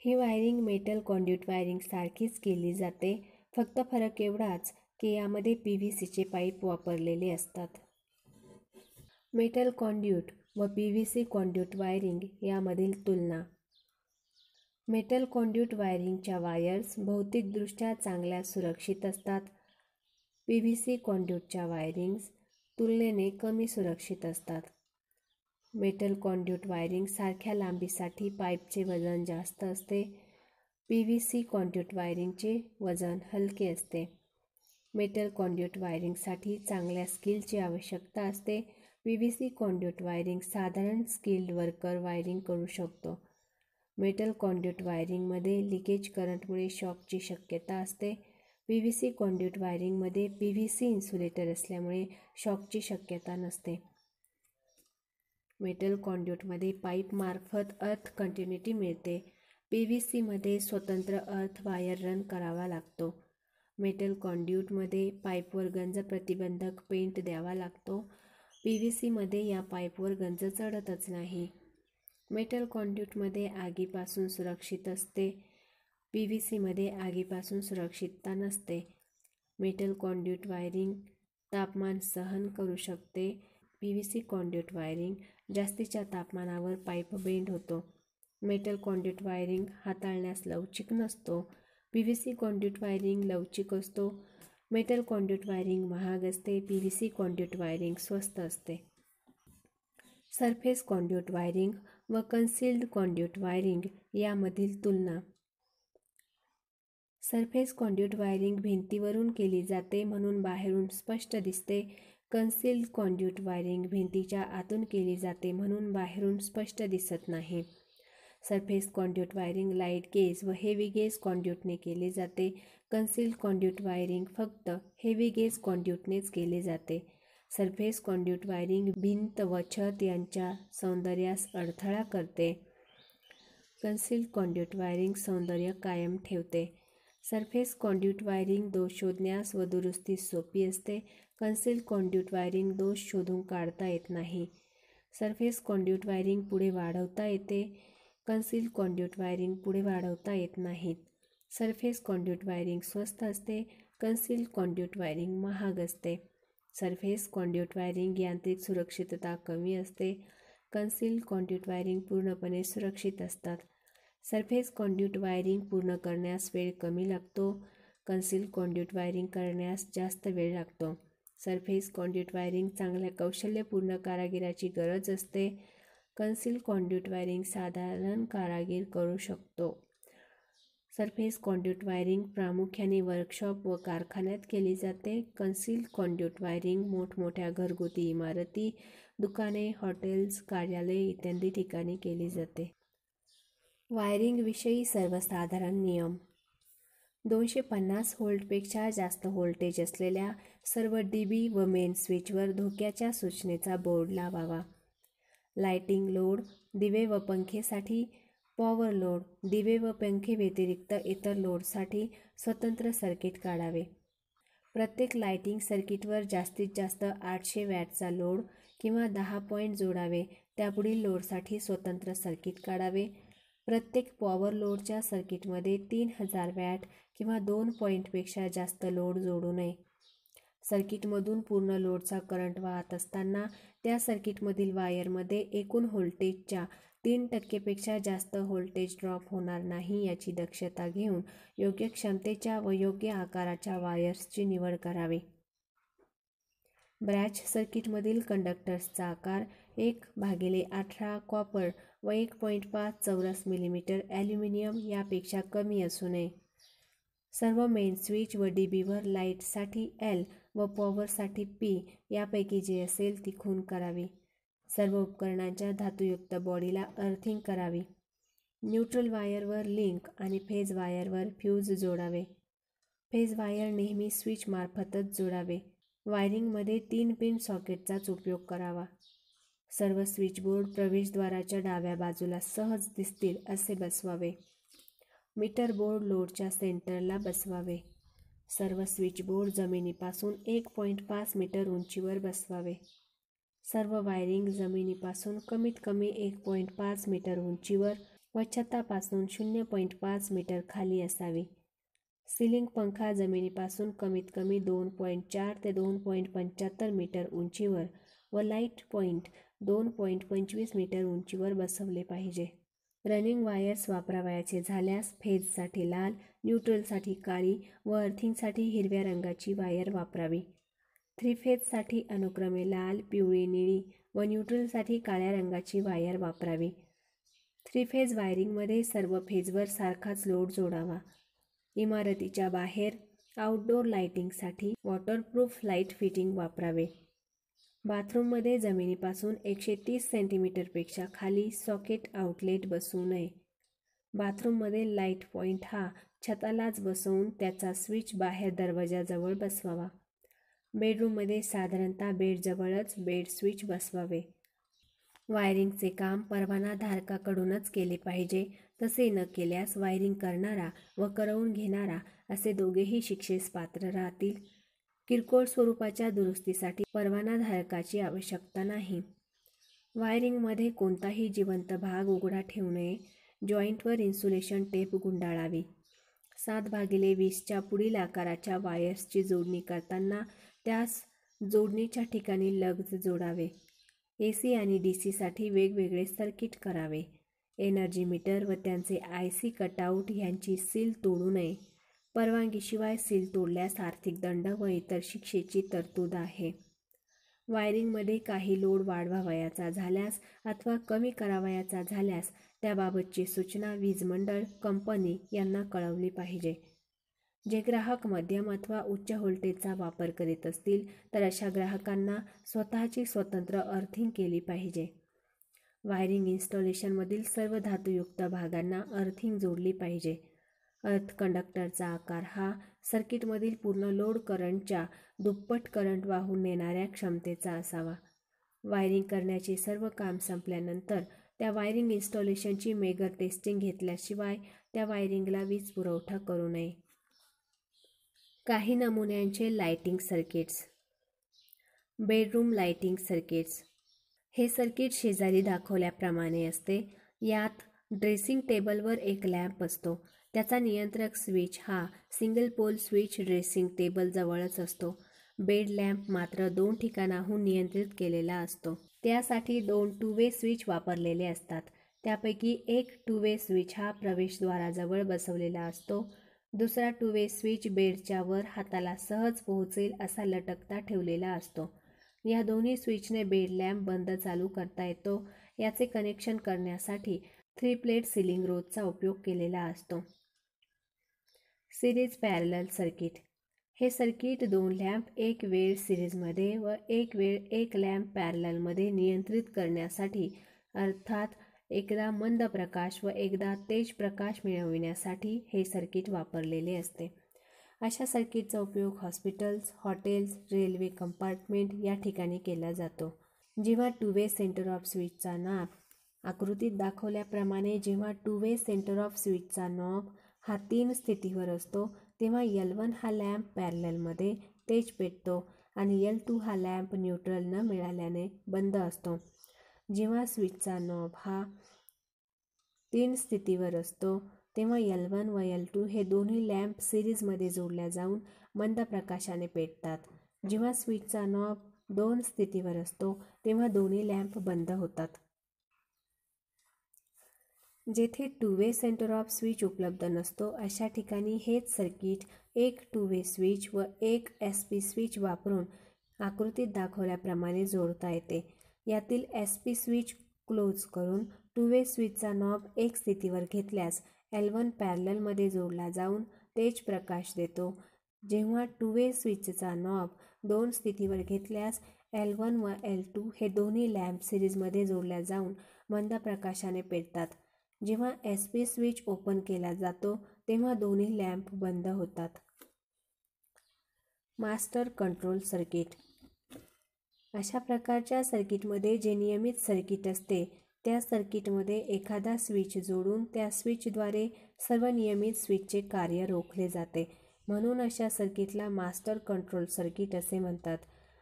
ही वायरिंग मेटल कॉन्ड्यूट वायरिंग सारखीच केली जाते, फक्त फरक एवढाच की यामध्ये PVCचे पाईप वापरलेले असतात. मेटल कॉन्ड्यूट व PVC कॉन्ड्यूट वायरिंग यामधील तुलना. मेटल कॉन्ड्यूट वायरिंगच्या वायर्स भौतिकदृष्ट्या चांगल्या सुरक्षित असतात. PVC कॉन्ड्यूटच्या वायरिंग्स तुलनेने कमी सुरक्षित असतात. मेटल कॉन्ड्यूट वायरिंग सारख्या लांबीसाठी पाईपचे वजन जास्त असते. PVC कॉन्ड्यूट वायरिंगचे वजन हलके असते. मेटल कॉन्ड्यूट वायरिंगसाठी चांगल्या स्किलची आवश्यकता असते. PVC कॉन्ड्यूट वायरिंग साधारण स्किल्ड वर्कर वायरिंग करू शकतो. मेटल कॉन्ड्यूट वायरिंगमध्ये लिकेज करंटमुळे शॉकची शक्यता असते. PVC कॉन्ड्यूट वायरिंगमध्ये PVC इन्सुलेटर असल्यामुळे शॉकची शक्यता नसते. मेटल कॉन्ड्यूटमध्ये पाईपमार्फत अर्थ कंटिन्युटी मिळते. PVCमध्ये स्वतंत्र अर्थ वायर रन करावा लागतो. मेटल कॉन्ड्यूटमध्ये पाईपवर गंज प्रतिबंधक पेंट द्यावा लागतो. PVCमध्ये या पाईपवर गंज चढतच नाही. मेटल कॉन्ड्यूटमध्ये आगीपासून सुरक्षित असते. PVCमध्ये आगीपासून सुरक्षितता नसते. मेटल कॉन्ड्यूट वायरिंग तापमान सहन करू शकते. PVC कॉन्ड्यूट वायरिंग जास्तीच्या तापमानावर पाईप बेंड होतो. मेटल कॉन्ड्यूट वायरिंग हाताळण्यास लवचिक नसतो. PVC कॉन्ड्यूट वायरिंग लवचिक असतो. मेटल कॉन्ड्यूट वायरिंग महाग असते. PVC कॉन्ड्यूट वायरिंग स्वस्त असते. सरफेस कॉन्ड्यूट वायरिंग व कन्सिल्ड कॉन्ड्यूट वायरिंग यामधील तुलना. सरफेस कॉन्ड्यूट वायरिंग भिंतीवरून केली जाते म्हणून बाहेरून स्पष्ट दिसते. कन्सिल्ड कॉन्ड्यूट वायरिंग भिंतीच्या आतून केली जाते म्हणून बाहेरून स्पष्ट दिसत नाही. Surface conduit wiring light gauge व हेवी गेज कॉन्ड्यूटने केले जाते. कन्सिल्ड कॉन्ड्यूट वायरिंग फक्त हेवी गेज कॉन्ड्यूटनेच केले जाते. सरफेस कॉन्ड्यूट वायरिंग भिंत व छत यांच्या सौंदर्यास अडथळा करते. कन्सिल्ड कॉन्ड्यूट वायरिंग सौंदर्य कायम ठेवते. सरफेस कॉन्ड्यूट वायरिंग दोष शोधण्यास व दुरुस्तीस सोपी असते. कन्सिल्ड कॉन्ड्यूट वायरिंग दोष शोधून काढता येत नाही. सरफेस कॉन्ड्यूट वायरिंग पुढे वाढवता येते. कन्सिल्ड कॉन्ड्यूट वायरिंग पुढे वाढवता येत नाहीत. सरफेस कॉन्ड्यूट वायरिंग स्वस्त असते. कन्सिल्ड कॉन्ड्यूट वायरिंग महाग असते. सरफेस कॉन्ड्यूट वायरिंग यांत्रिक सुरक्षितता कमी असते. कन्सिल्ड कॉन्ड्यूट वायरिंग पूर्णपणे सुरक्षित असतात. सरफेस कॉन्ड्यूट वायरिंग पूर्ण करण्यास वेळ कमी लागतो. कन्सील कॉन्ड्यूट वायरिंग करण्यास जास्त वेळ लागतो. सरफेस कॉन्ड्यूट वायरिंग चांगल्या कौशल्यपूर्ण कारागिराची गरज असते. कन्सील कॉन्ड्यूट वायरिंग साधारण कारागीर करू शकतो. सरफेस कॉन्ड्यूट वायरिंग प्रामुख्याने वर्कशॉप व कारखान्यात केली जाते. कन्सील कॉन्ड्यूट वायरिंग मोठमोठ्या घरगुती इमारती, दुकाने, हॉटेल्स, कार्यालये इत्यादी ठिकाणी केली जाते. वायरिंगविषयी सर्वसाधारण नियम. 250 व्होल्टपेक्षा जास्त व्होल्टेज असलेल्या सर्व डीबी व मेन स्विचवर धोक्याच्या सूचनेचा बोर्ड लावावा. लाइटिंग लोड, दिवे व पंखेसाठी पॉवर लोड, दिवे व पंखे व्यतिरिक्त इतर लोडसाठी स्वतंत्र सर्किट काढावे. प्रत्येक लाइटिंग सर्किटवर जास्तीत जास्त 800 वॅटचा लोड किंवा 10 पॉईंट जोडावे. त्यापुढील लोडसाठी स्वतंत्र सर्किट काढावे. प्रत्येक पॉवर लोडच्या सर्किटमध्ये 3000 वॅट किंवा 2 पॉईंटपेक्षा जास्त लोड जोडू नये. सर्किटमधून पूर्ण लोडचा करंट वाहत असताना त्या सर्किटमधील वायरमध्ये एकूण व्होल्टेजच्या 3% जास्त व्होल्टेज ड्रॉप होणार नाही याची दक्षता घेऊन योग्य क्षमतेच्या व योग्य आकाराच्या वायर्सची निवड करावी. ब्रॅच सर्किटमधील कंडक्टर्सचा आकार 1/18 कॉपर व 1.5 चौरस मिलीमीटर ॲल्युमिनियम यापेक्षा कमी असू नये. सर्व मेन स्विच व डीबीवर लाईटसाठी L व पॉवरसाठी P यापैकी जे असेल ती खूण करावी. सर्व उपकरणांच्या धातुयुक्त बॉडीला अर्थिंग करावी. न्यूट्रल वायरवर लिंक आणि फेज वायरवर फ्यूज जोडावे. फेज वायर नेहमी स्विच मार्फतच जोडावे. वायरिंगमध्ये 3 पिन सॉकेटचाच उपयोग करावा. सर्व स्विचबोर्ड प्रवेशद्वाराच्या डाव्या बाजूला सहज दिसतील असे बसवावे. मीटर बोर्ड लोडच्या सेंटरला बसवावे. सर्व स्विचबोर्ड जमिनीपासून 1.5 मीटर उंचीवर बसवावे. सर्व वायरिंग जमिनीपासून कमीत कमी 1.5 मीटर उंचीवर व छतापासून 0.5 मीटर खाली असावी. सिलिंग पंखा जमिनीपासून कमीत कमी 2.4 ते 2.75 मीटर उंचीवर व लाईट पॉईंट 2.25 मीटर उंचीवर बसवले पाहिजे. रनिंग वायर्स वापरावयाचे झाल्यास फेजसाठी लाल, न्यूट्रलसाठी काळी व अर्थिंगसाठी हिरव्या रंगाची वायर वापरावी. 3 फेजसाठी अनुक्रमे लाल, पिवळी, निळी व न्यूट्रलसाठी काळ्या रंगाची वायर वापरावी. 3 फेज वायरिंगमध्ये सर्व फेजवर सारखाच लोड जोडावा. इमारतीच्या बाहेर आउटडोअर लाइटिंगसाठी वॉटरप्रूफ लाईट फिटिंग वापरावे. बाथरूममध्ये जमिनीपासून 130 सेंटीमीटरपेक्षा खाली सॉकेट आउटलेट बसवू नये. बाथरूममध्ये लाईट पॉईंट हा छतालाच बसवून त्याचा स्विच बाहेर दरवाजाजवळ बसवावा. बेडरूममध्ये साधारणतः बेडजवळच बेड स्विच बसवावे. वायरिंगचे काम परवानाधारकाकडूनच केले पाहिजे. तसे न केल्यास वायरिंग करणारा व करवून घेणारा असे दोघेही शिक्षेस पात्र राहतील. किरकोळ स्वरूपाच्या दुरुस्तीसाठी परवानाधारकाची आवश्यकता नाही. वायरिंगमध्ये कोणताही जिवंत भाग उघडा ठेवू नये. जॉईंटवर इन्सुलेशन टेप गुंडाळावी. 7/20च्या पुढील आकाराच्या वायर्सची जोडणी करताना त्यास जोडणीच्या ठिकाणी लग्ज जोडावे. AC आणि DC साठी वेगवेगळे सर्किट करावे. एनर्जी मीटर व त्यांचे IC कटआउट यांची सील तोडू नये. परवानगीशिवाय सील तोडल्यास आर्थिक दंड व इतर शिक्षेची तरतूद आहे. वायरिंगमध्ये काही लोड वाढवावयाचा झाल्यास अथवा कमी करावयाचा झाल्यास त्याबाबतची सूचना वीज मंडळ, कंपनी यांना कळवली पाहिजे. जे ग्राहक मध्यम अथवा उच्च व्होल्टेजचा वापर करीत असतील तर अशा ग्राहकांना स्वतःची स्वतंत्र अर्थिंग केली पाहिजे. वायरिंग इन्स्टॉलेशनमधील सर्व धातुयुक्त भागांना अर्थिंग जोडली पाहिजे. अर्थ कंडक्टरचा आकार हा सर्किटमधील पूर्ण लोड करंटच्या दुप्पट करंट वाहून नेणाऱ्या क्षमतेचा असावा. वायरिंग करण्याचे सर्व काम संपल्यानंतर त्या वायरिंग इन्स्टॉलेशनची मेगर टेस्टिंग घेतल्याशिवाय त्या वायरिंगला वीज पुरवठा करू नये. काही नमुन्यांचे lighting circuits. Bedroom lighting circuits. हे सर्किट शेजारी दाखवल्याप्रमाणे असते. यात ड्रेसिंग टेबलवर एक लॅम्प असतो. त्याचा नियंत्रक स्विच हा single pole switch dressing table जवळच असतो. बेड लॅम्प मात्र 2 ठिकाणाहून नियंत्रित केलेला असतो. त्यासाठी 2 टू वे स्विच वापरलेले असतात. त्यापैकी एक टू वे स्विच हा प्रवेशद्वाराजवळ बसवलेला असतो. दुसरा टू वे स्विच बेडच्या वर हाताला सहज पोहोचेल असा लटकता ठेवलेला असतो. या दोन्ही स्विचने बेड लॅम्प बंद चालू करता येतो. याचे कनेक्शन करण्यासाठी 3 प्लेट सिलिंग रोजचा उपयोग केलेला असतो. Series parallel circuit. हे सर्किट 2 लॅम्प एक वेळ सिरीजमध्ये व एक वेळ एक लॅम्प पॅरललमध्ये नियंत्रित करण्यासाठी, अर्थात एकदा मंद प्रकाश व एकदा तेज प्रकाश मिळविण्यासाठी हे सर्किट वापरलेले असते. अशा सर्किटचा उपयोग हॉस्पिटल्स, हॉटेल्स, रेल्वे कंपार्टमेंट या ठिकाणी केला जातो. जेव्हा टू वे सेंटर ऑफ स्विचचा नॉब आकृतीत दाखवल्याप्रमाणे जेव्हा टू वे सेंटर ऑफ स्विचचा नॉब हा 3 स्थितीवर असतो, तेव्हा L1 हा लॅम्प पॅरललमध्ये तेज पेटतो आणि L2 हा लॅम्प न्यूट्रल न मिळाल्याने बंद असतो. जेव्हा स्विचचा नॉब हा 3 स्थितीवर असतो, तेव्हा L1 व L2 हे दोन्ही लॅम्प सिरीजमध्ये जोडल्या जाऊन मंद प्रकाशाने पेटतात. जेव्हा स्विचचा नॉब 2 स्थितीवर असतो, तेव्हा दोन्ही लॅम्प बंद होतात. जेथे to way centre off switch उपलब्ध नसतो, अशा ठिकाणी हेच सर्किट एक टू वे स्विच व एक SP स्विच वापरून आकृतीत दाखवल्याप्रमाणे जोडता येते. यातील SP स्विच क्लोज करून टू वे स्विचचा नॉब एक स्थितीवर घेतल्यास L1 पॅरललमध्ये जोडला जाऊन तेज प्रकाश देतो. जेव्हा टू वे स्विचचा नॉब 2 स्थितीवर घेतल्यास L1 व L2 हे दोन्ही लॅम्प सिरीजमध्ये जोडल्या जाऊन मंद प्रकाशाने पेटतात. जेव्हा SP स्विच ओपन केला जातो, तेव्हा दोन्ही लॅम्प बंद होतात. Master control circuit. अशा प्रकारच्या सर्किटमध्ये जे नियमित सर्किट असते, त्या सर्किटमध्ये एखादा स्विच जोडून त्या स्विचद्वारे सर्व नियमित स्विचचे कार्य रोखले जाते. म्हणून अशा सर्किटला मास्टर कंट्रोल सर्किट असे म्हणतात.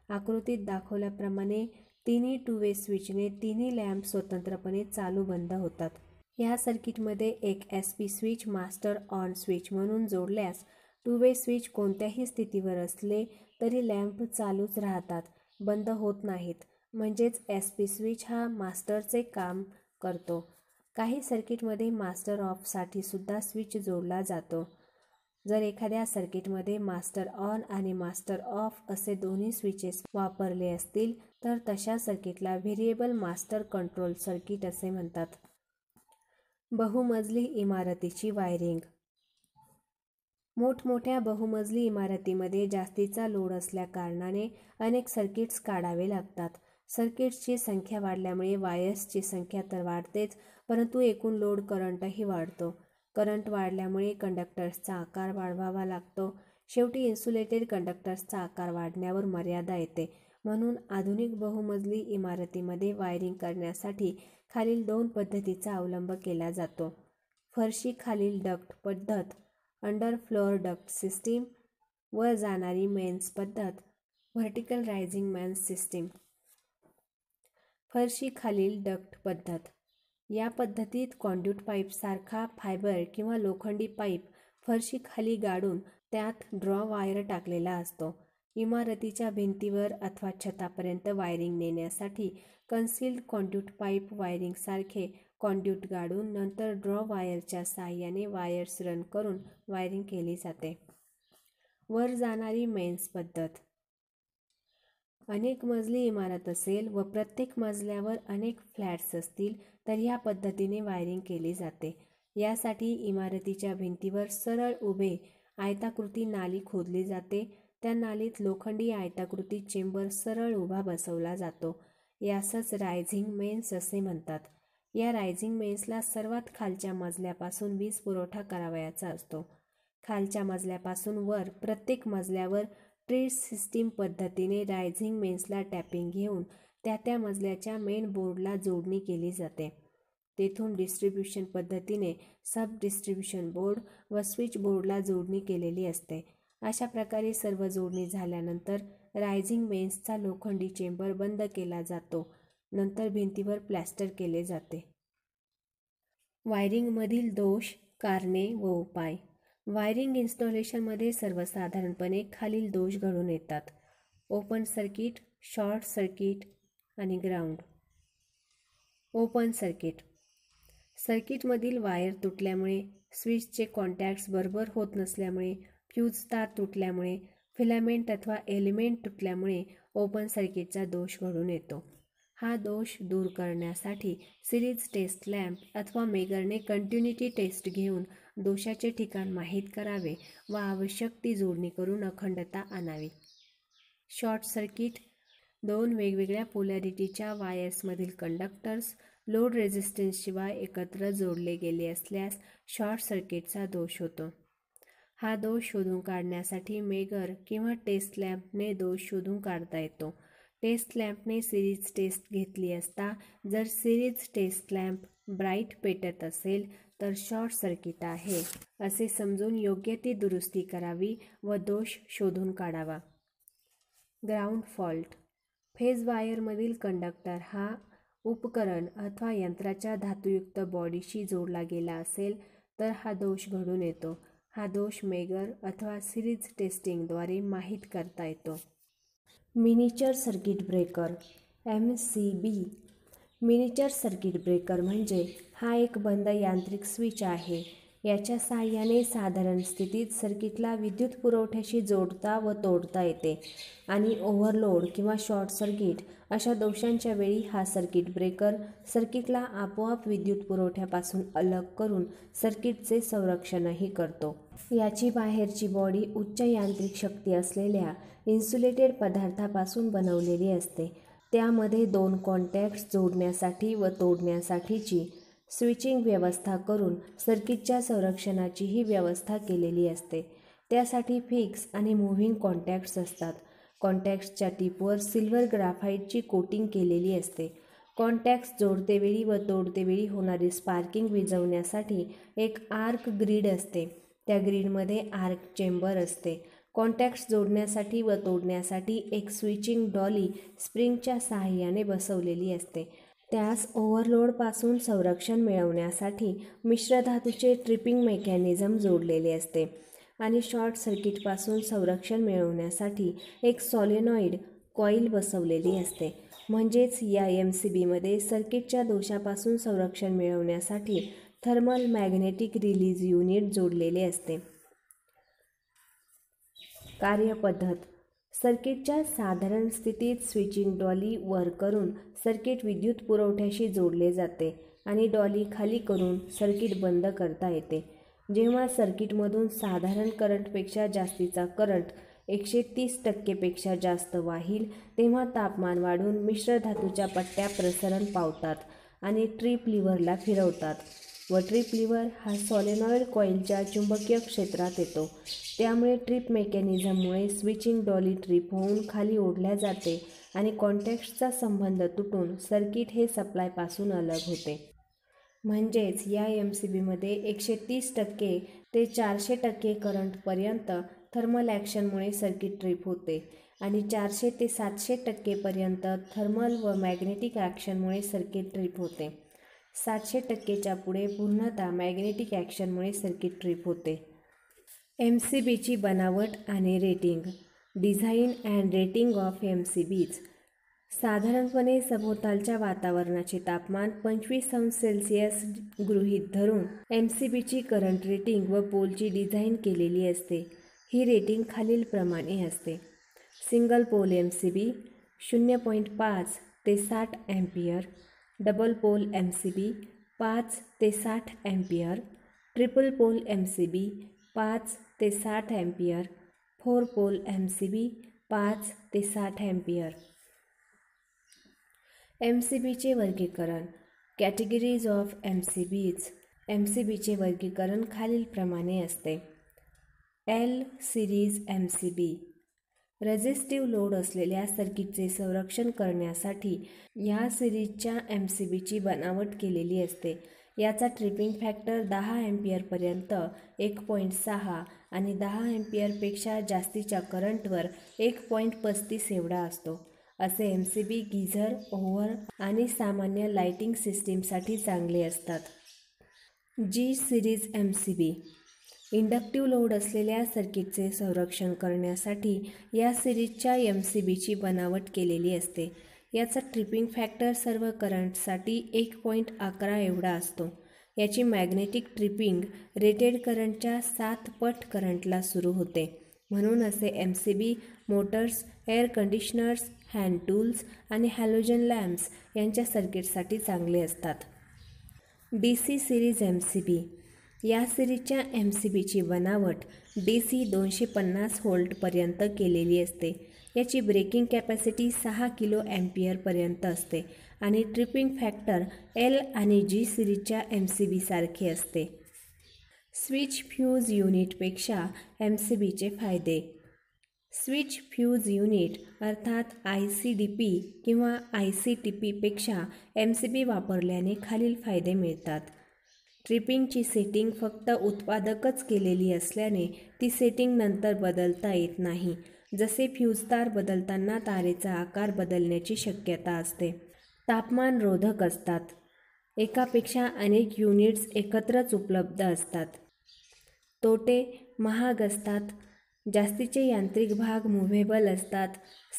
आकृतीत दाखवल्याप्रमाणे तिन्ही टू वे स्विचने तिन्ही लॅम्प स्वतंत्रपणे चालू बंद होतात. या सर्किटमध्ये एक SP switch master on switch म्हणून जोडल्यास टू वे स्विच कोणत्याही स्थितीवर असले तरी लॅम्प चालूच राहतात, बंद होत नाहीत. म्हणजेच SP स्विच हा मास्टरचे काम करतो. काही सर्किटमध्ये मास्टर ऑफसाठी सुद्धा स्विच जोडला जातो. जर एखाद्या सर्किटमध्ये मास्टर ऑन आणि मास्टर ऑफ असे दोन्ही स्विचेस वापरले असतील, तर तशा सर्किटला व्हेरिएबल मास्टर कंट्रोल सर्किट असे म्हणतात. बहुमजली इमारतीची वायरिंग. मोठमोठ्या बहुमजली इमारतीमध्ये जास्तीचा लोड असल्याकारणाने अनेक सर्किट्स काढावे लागतात. सर्किट्सची संख्या वाढल्यामुळे वायर्सची संख्या तर वाढतेच, परंतु एकूण लोड करंटही वाढतो. करंट वाढल्यामुळे कंडक्टर्सचा आकार वाढवावा लागतो. शेवटी इन्सुलेटेड कंडक्टर्सचा आकार वाढण्यावर मर्यादा येते. म्हणून आधुनिक बहुमजली इमारतीमध्ये वायरिंग करण्यासाठी खालील 2 पद्धतीचा अवलंब केला जातो. फरशी खालील डक्ट पद्धत, अंडर फ्लोअर डक्ट सिस्टीम, वर जाणारी मेन्स पद्धत, व्हर्टिकल रायझिंग मेन्स सिस्टीम. फरशी खालील डक्ट पद्धत. या पद्धतीत कॉन्ड्यूट पाईपसारखा फायबर किंवा लोखंडी पाईप फरशी खाली गाडून त्यात ड्रॉ वायर टाकलेला असतो. इमारतीच्या भिंतीवर अथवा छतापर्यंत वायरिंग नेण्यासाठी कन्सिल्ड कॉन्ड्यूट पाईप वायरिंगसारखे कॉन्ड्यूट गाडून नंतर ड्रॉ वायरच्या साहाय्याने वायर्स रन करून वायरिंग केली जाते. वर जाणारी मेन्स पद्धत. अनेक मजली इमारत असेल व प्रत्येक मजल्यावर अनेक फ्लॅट्स असतील तर या पद्धतीने वायरिंग केली जाते. यासाठी इमारतीच्या भिंतीवर सरळ उभे आयताकृती नाली खोदली जाते. त्या नालीत लोखंडी आयताकृती चेंबर सरळ उभा बसवला जातो. यासच रायझिंग मेन्स असे म्हणतात. या रायझिंग मेन्सला सर्वात खालच्या मजल्यापासून वीज पुरवठा करावयाचा असतो. खालच्या मजल्यापासून वर प्रत्येक मजल्यावर ट्री सिस्टीम पद्धतीने रायझिंग मेन्सला टॅपिंग घेऊन त्या मजल्याच्या मेन बोर्डला जोडणी केली जाते. तेथून डिस्ट्रीब्युशन पद्धतीने सब डिस्ट्रीब्युशन बोर्ड व स्विच बोर्डला जोडणी केलेली असते. अशा प्रकारे सर्व जोडणी झाल्यानंतर रायझिंग मेन्सचा लोखंडी चेंबर बंद केला जातो. नंतर भिंतीवर प्लॅस्टर केले जाते. वायरिंगमधील दोष, कारणे व उपाय. वायरिंग इन्स्टॉलेशनमध्ये सर्वसाधारणपणे खालील दोष घडून येतात. ओपन सर्किट, शॉर्ट सर्किट आणि ग्राउंड. Open circuit. सर्किटमधील वायर तुटल्यामुळे, स्विचचे कॉन्टॅक्ट्स बरोबर होत नसल्यामुळे, फ्यूज तार तुटल्यामुळे, फिलामेंट अथवा एलिमेंट तुटल्यामुळे ओपन सर्किटचा दोष घडून येतो. हा दोष दूर करण्यासाठी सिरीज टेस्ट लॅम्प अथवा मेगरने कंटिन्युटी टेस्ट घेऊन दोषाचे ठिकाण माहीत करावे व आवश्यक ती जोडणी करून अखंडता आणावी. शॉर्ट सर्किट: दोन वेगवेगळ्या पोलॅरिटीच्या वायर्समधील कंडक्टर्स लोड रेझिस्टन्सशिवाय एकत्र जोडले गेले असल्यास शॉर्ट सर्किटचा दोष होतो. हा दोष शोधून काढण्यासाठी मेगर किंवा टेस्ट लॅम्पने दोष शोधून काढता येतो. टेस्ट लॅम्पने सिरीज टेस्ट घेतली असता जर सिरीज टेस्ट लॅम्प ब्राईट पेटत असेल तर शॉर्ट सर्किट आहे असे समजून योग्य ती दुरुस्ती करावी व दोष शोधून काढावा. ग्राउंड फॉल्ट: फेज वायरमधील कंडक्टर हा उपकरण अथवा यंत्राच्या धातुयुक्त बॉडीशी जोडला गेला असेल तर हा दोष घडून येतो. हा दोष मेगर अथवा सिरीज टेस्टिंगद्वारे माहीत करता येतो. मिनिचर circuit breaker (MCB). मिनिचर circuit breaker म्हणजे हा एक बंद यांत्रिक स्विच आहे. याच्या साहाय्याने साधारण स्थितीत सर्किटला विद्युत पुरवठ्याशी जोडता व तोडता येते आणि ओव्हरलोड किंवा शॉर्ट सर्किट अशा दोषांच्या वेळी हा सर्किट ब्रेकर सर्किटला आपोआप विद्युत पुरवठ्यापासून अलग करून सर्किटचे संरक्षणही करतो. याची बाहेरची बॉडी उच्च यांत्रिक शक्ती असलेल्या इन्सुलेटेड पदार्थापासून बनवलेली असते. त्यामध्ये दोन कॉन्टॅक्ट्स जोडण्यासाठी व तोडण्यासाठीची स्विचिंग व्यवस्था करून सर्किटच्या संरक्षणाचीही व्यवस्था केलेली असते. त्यासाठी फिक्स आणि मूव्हिंग कॉन्टॅक्ट्स असतात. कॉन्टॅक्ट्सच्या टिपवर सिल्वर ग्राफाईटची कोटिंग केलेली असते. कॉन्टॅक्ट्स जोडतेवेळी व तोडतेवेळी होणारी स्पार्किंग विझवण्यासाठी एक आर्क ग्रीड असते. त्या ग्रीडमध्ये आर्क चेंबर असते. कॉन्टॅक्ट्स जोडण्यासाठी व तोडण्यासाठी एक स्विचिंग डॉली स्प्रिंगच्या साहाय्याने बसवलेली असते. त्यास ओव्हरलोडपासून संरक्षण मिळवण्यासाठी मिश्रधातूचे ट्रिपिंग मेकॅनिझम जोडलेले असते आणि शॉर्ट सर्किटपासून संरक्षण मिळवण्यासाठी एक सॉलेनॉइड कॉईल बसवलेली असते. म्हणजेच या MCBमध्ये सर्किटच्या दोषापासून संरक्षण मिळवण्यासाठी थर्मल मॅग्नेटिक रिलीज युनिट जोडलेले असते. कार्यपद्धत: सर्किटच्या साधारण स्थितीत स्विचिंग डॉली वर करून सर्किट विद्युत पुरवठ्याशी जोडले जाते आणि डॉली खाली करून सर्किट बंद करता येते. जेव्हा सर्किटमधून साधारण करंटपेक्षा जास्तीचा करंट 130% पेक्षा जास्त वाहील तेव्हा तापमान वाढून मिश्र धातूच्या पट्ट्या प्रसरण पावतात आणि ट्रिप लिव्हरला फिरवतात व ट्रिप लिव्हर हा सॉलेनॉइड कॉईलच्या चुंबकीय क्षेत्रात येतो. त्यामुळे ट्रिप मेकॅनिझममुळे स्विचिंग डॉली ट्रिप होऊन खाली ओढल्या जाते आणि कॉन्टॅक्ट्सचा संबंध तुटून सर्किट हे सप्लायपासून अलग होते. म्हणजेच या MCBमध्ये 130% ते 400% करंटपर्यंत थर्मल ॲक्शनमुळे सर्किट ट्रिप होते आणि 400 ते 700% पर्यंत थर्मल व मॅग्नेटिक ॲक्शनमुळे सर्किट ट्रिप होते. 700%च्या पुढे पूर्णतः मॅग्नेटिक ॲक्शनमुळे सर्किट ट्रिप होते. MCBची बनावट आणि rating. Design and rating of MCBज. साधारणपणे सभोवतालच्या वातावरणाचे तापमान 25°C गृहीत धरून MCBची करंट रेटिंग व पोलची डिझाईन केलेली असते. ही रेटिंग खालीलप्रमाणे असते. सिंगल पोल MCB 0.5 ते 60 अँपिअर, डबल पोल MCB 5 ते 60 अँपिअर, ट्रिपल पोल MCB 5 ते 60 अँपिअर, 4 पोल MCB 5 ते 60 अँपिअर. MCBचे वर्गीकरण. Categories of MCBज. MCBचे वर्गीकरण खालीलप्रमाणे असते. L series MCB. Resistive load असलेल्या सर्किटचे संरक्षण करण्यासाठी या सिरीजच्या MCBची बनावट केलेली असते. याचा ट्रिपिंग फॅक्टर 10 अँपिअरपर्यंत 1.6 आणि 10 अँपिअरपेक्षा जास्तीच्या करंटवर 1.35 एवढा असतो. असे MCB गीझर, ओव्हर आणि सामान्य लाइटिंग सिस्टीमसाठी चांगले असतात. G series MCB. Inductive load असलेल्या सर्किटचे संरक्षण करण्यासाठी या सिरीजच्या MCBची बनावट केलेली असते. याचा ट्रिपिंग फॅक्टर सर्व करंटसाठी 1.11 एवढा असतो. याची मॅग्नेटिक ट्रिपिंग रेटेड करंटच्या 7 पट करंटला सुरू होते. म्हणून असे MCB Motors, air conditioners, hand tools आणि हॅलोजन लॅम्प्स यांच्या सर्किटसाठी चांगले असतात. DC series MCB. या सिरीजच्या MCBची बनावट DC 250 व्होल्टपर्यंत केलेली असते. याची ब्रेकिंग कॅपॅसिटी 6 किलो ॲम्पियरपर्यंत असते आणि ट्रिपिंग फॅक्टर L आणि G सिरीजच्या MCB सारखे असते. स्विच फ्यूज युनिटपेक्षा MCBचे फायदे. स्विच फ्यूज युनिट अर्थात ICDP किंवा ICTP पेक्षा MCB वापरल्याने खालील फायदे मिळतात. ट्रिपिंगची सेटिंग फक्त उत्पादकच केलेली असल्याने ती सेटिंग नंतर बदलता येत नाही. जसे फ्यूज तार बदलताना तारेचा आकार बदलण्याची शक्यता असते. तापमान रोधक असतात. एकापेक्षा अनेक युनिट्स एकत्रच उपलब्ध असतात. तोटे महाग असतात. जास्तीचे यांत्रिक भाग मुव्हेबल असतात.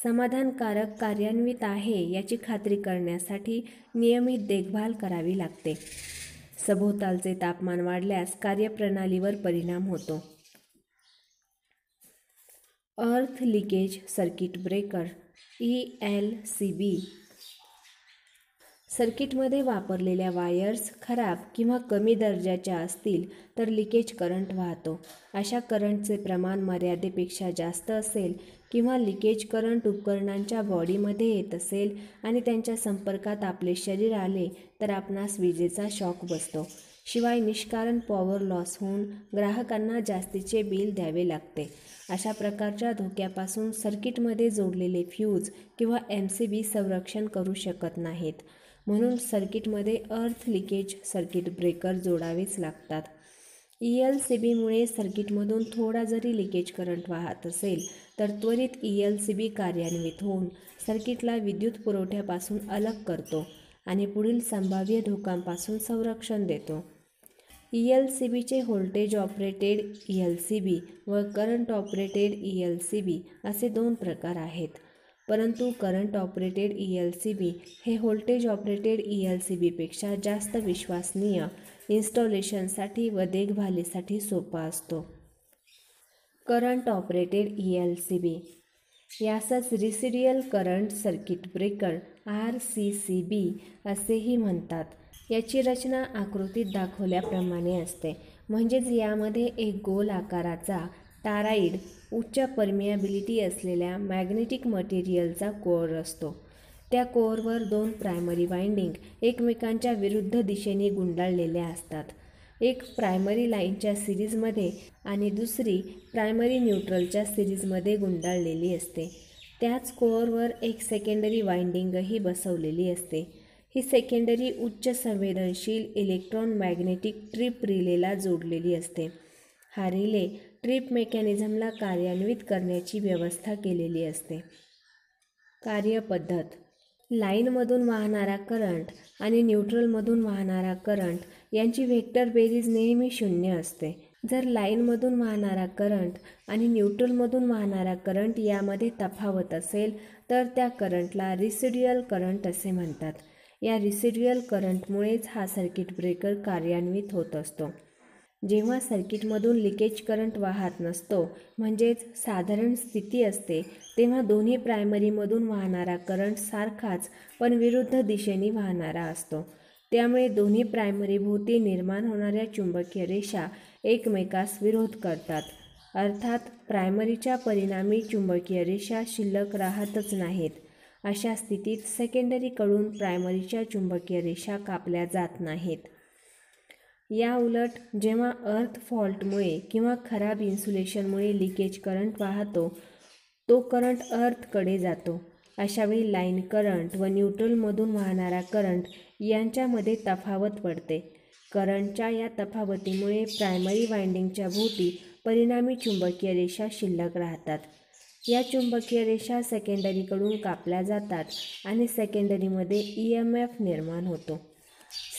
समाधानकारक कार्यान्वित आहे याची खात्री करण्यासाठी नियमित देखभाल करावी लागते. सभोवतालचे तापमान वाढल्यास कार्यप्रणालीवर परिणाम होतो. अर्थ लिकेज सर्किट ब्रेकर ELCB. सर्किटमध्ये वापरलेल्या वायर्स खराब किंवा कमी दर्जाच्या असतील तर लिकेज करंट वाहतो. अशा करंटचे प्रमाण मर्यादेपेक्षा जास्त असेल किंवा लिकेज करंट उपकरणांच्या बॉडीमध्ये येत असेल आणि त्यांच्या संपर्कात आपले शरीर आले तर आपणास विजेचा शॉक बसतो. शिवाय निष्कारण पॉवर लॉस होऊन ग्राहकांना जास्तीचे बिल द्यावे लागते. अशा प्रकारच्या धोक्यापासून सर्किटमध्ये जोडलेले फ्यूज किंवा MCB संरक्षण करू शकत नाहीत. म्हणून सर्किटमध्ये अर्थ लिकेज सर्किट ब्रेकर जोडावेच लागतात. ELCBमुळे सर्किटमधून थोडा जरी लिकेज करंट वाहत असेल तर त्वरित ELCB कार्यान्वित होऊन सर्किटला विद्युत पुरवठ्यापासून अलग करतो आणि पुढील संभाव्य धोक्यांपासून संरक्षण देतो. ELCBचे व्होल्टेज ऑपरेटेड ELCB व करंट ऑपरेटेड ELCB असे 2 प्रकार आहेत. परंतु करंट ऑपरेटेड ELCB हे व्होल्टेज ऑपरेटेड ELCBपेक्षा जास्त विश्वसनीय, इन्स्टॉलेशनसाठी व देखभालीसाठी सोपा असतो. करंट ऑपरेटेड ELCB यासच residual current circuit breaker RCCB असेही म्हणतात. याची रचना आकृतीत दाखवल्याप्रमाणे असते. म्हणजेच यामध्ये एक गोल आकाराचा टाराइड उच्च परमिएबिलिटी असलेल्या मॅग्नेटिक मटेरियलचा कोअर असतो. त्या कोअरवर 2 प्रायमरी वाइंडिंग एकमेकांच्या विरुद्ध दिशेने गुंडाळलेल्या असतात. एक प्रायमरी लाईनच्या सिरीजमध्ये आणि दुसरी प्रायमरी न्यूट्रलच्या सिरीजमध्ये गुंडाळलेली असते. त्याच कोअरवर एक सेकंडरी वाइंडिंगही बसवलेली असते. ही सेकंडरी उच्च संवेदनशील इलेक्ट्रॉन मॅग्नेटिक ट्रिप रिलेला जोडलेली असते. हा रिले ट्रिप मेकॅनिझमला कार्यान्वित करण्याची व्यवस्था केलेली असते. कार्यपद्धत. लाईनमधून वाहणारा करंट आणि न्यूट्रलमधून वाहणारा करंट यांची व्हेक्टर बेरीज नेहमी 0 असते. जर लाईनमधून वाहणारा करंट आणि न्यूट्रलमधून वाहणारा करंट यामध्ये तफावत असेल तर त्या करंटला रिसिड्युअल करंट असे म्हणतात. या रिसिड्युअल करंटमुळेच हा सर्किट ब्रेकर कार्यान्वित होत असतो. जेव्हा सर्किटमधून लिकेज करंट वाहत नसतो म्हणजेच साधारण स्थिती असते तेव्हा दोन्ही प्रायमरीमधून वाहणारा करंट सारखाच पण विरुद्ध दिशेने वाहणारा असतो. त्यामुळे दोन्ही प्रायमरीभोवती निर्माण होणाऱ्या चुंबकीय रेषा एकमेकास विरोध करतात. अर्थात प्रायमरीच्या परिणामी चुंबकीय रेषा शिल्लक राहतच नाहीत. अशा स्थितीत सेकंडरीकडून प्रायमरीच्या चुंबकीय रेषा कापल्या जात नाहीत. या उलट जेव्हा अर्थ फॉल्टमुळे किंवा खराब इन्सुलेशनमुळे लिकेज करंट वाहतो तो करंट अर्थकडे जातो. अशावेळी लाईन करंट व न्यूट्रलमधून वाहणारा करंट यांच्यामध्ये तफावत पडते. करंटच्या या तफावतीमुळे प्रायमरी वाइंडिंगच्या भोवती परिणामी चुंबकीय रेषा शिल्लक राहतात. या चुंबकीय रेषा सेकंडरीकडून कापल्या जातात आणि सेकंडरीमध्ये EMF निर्माण होतो.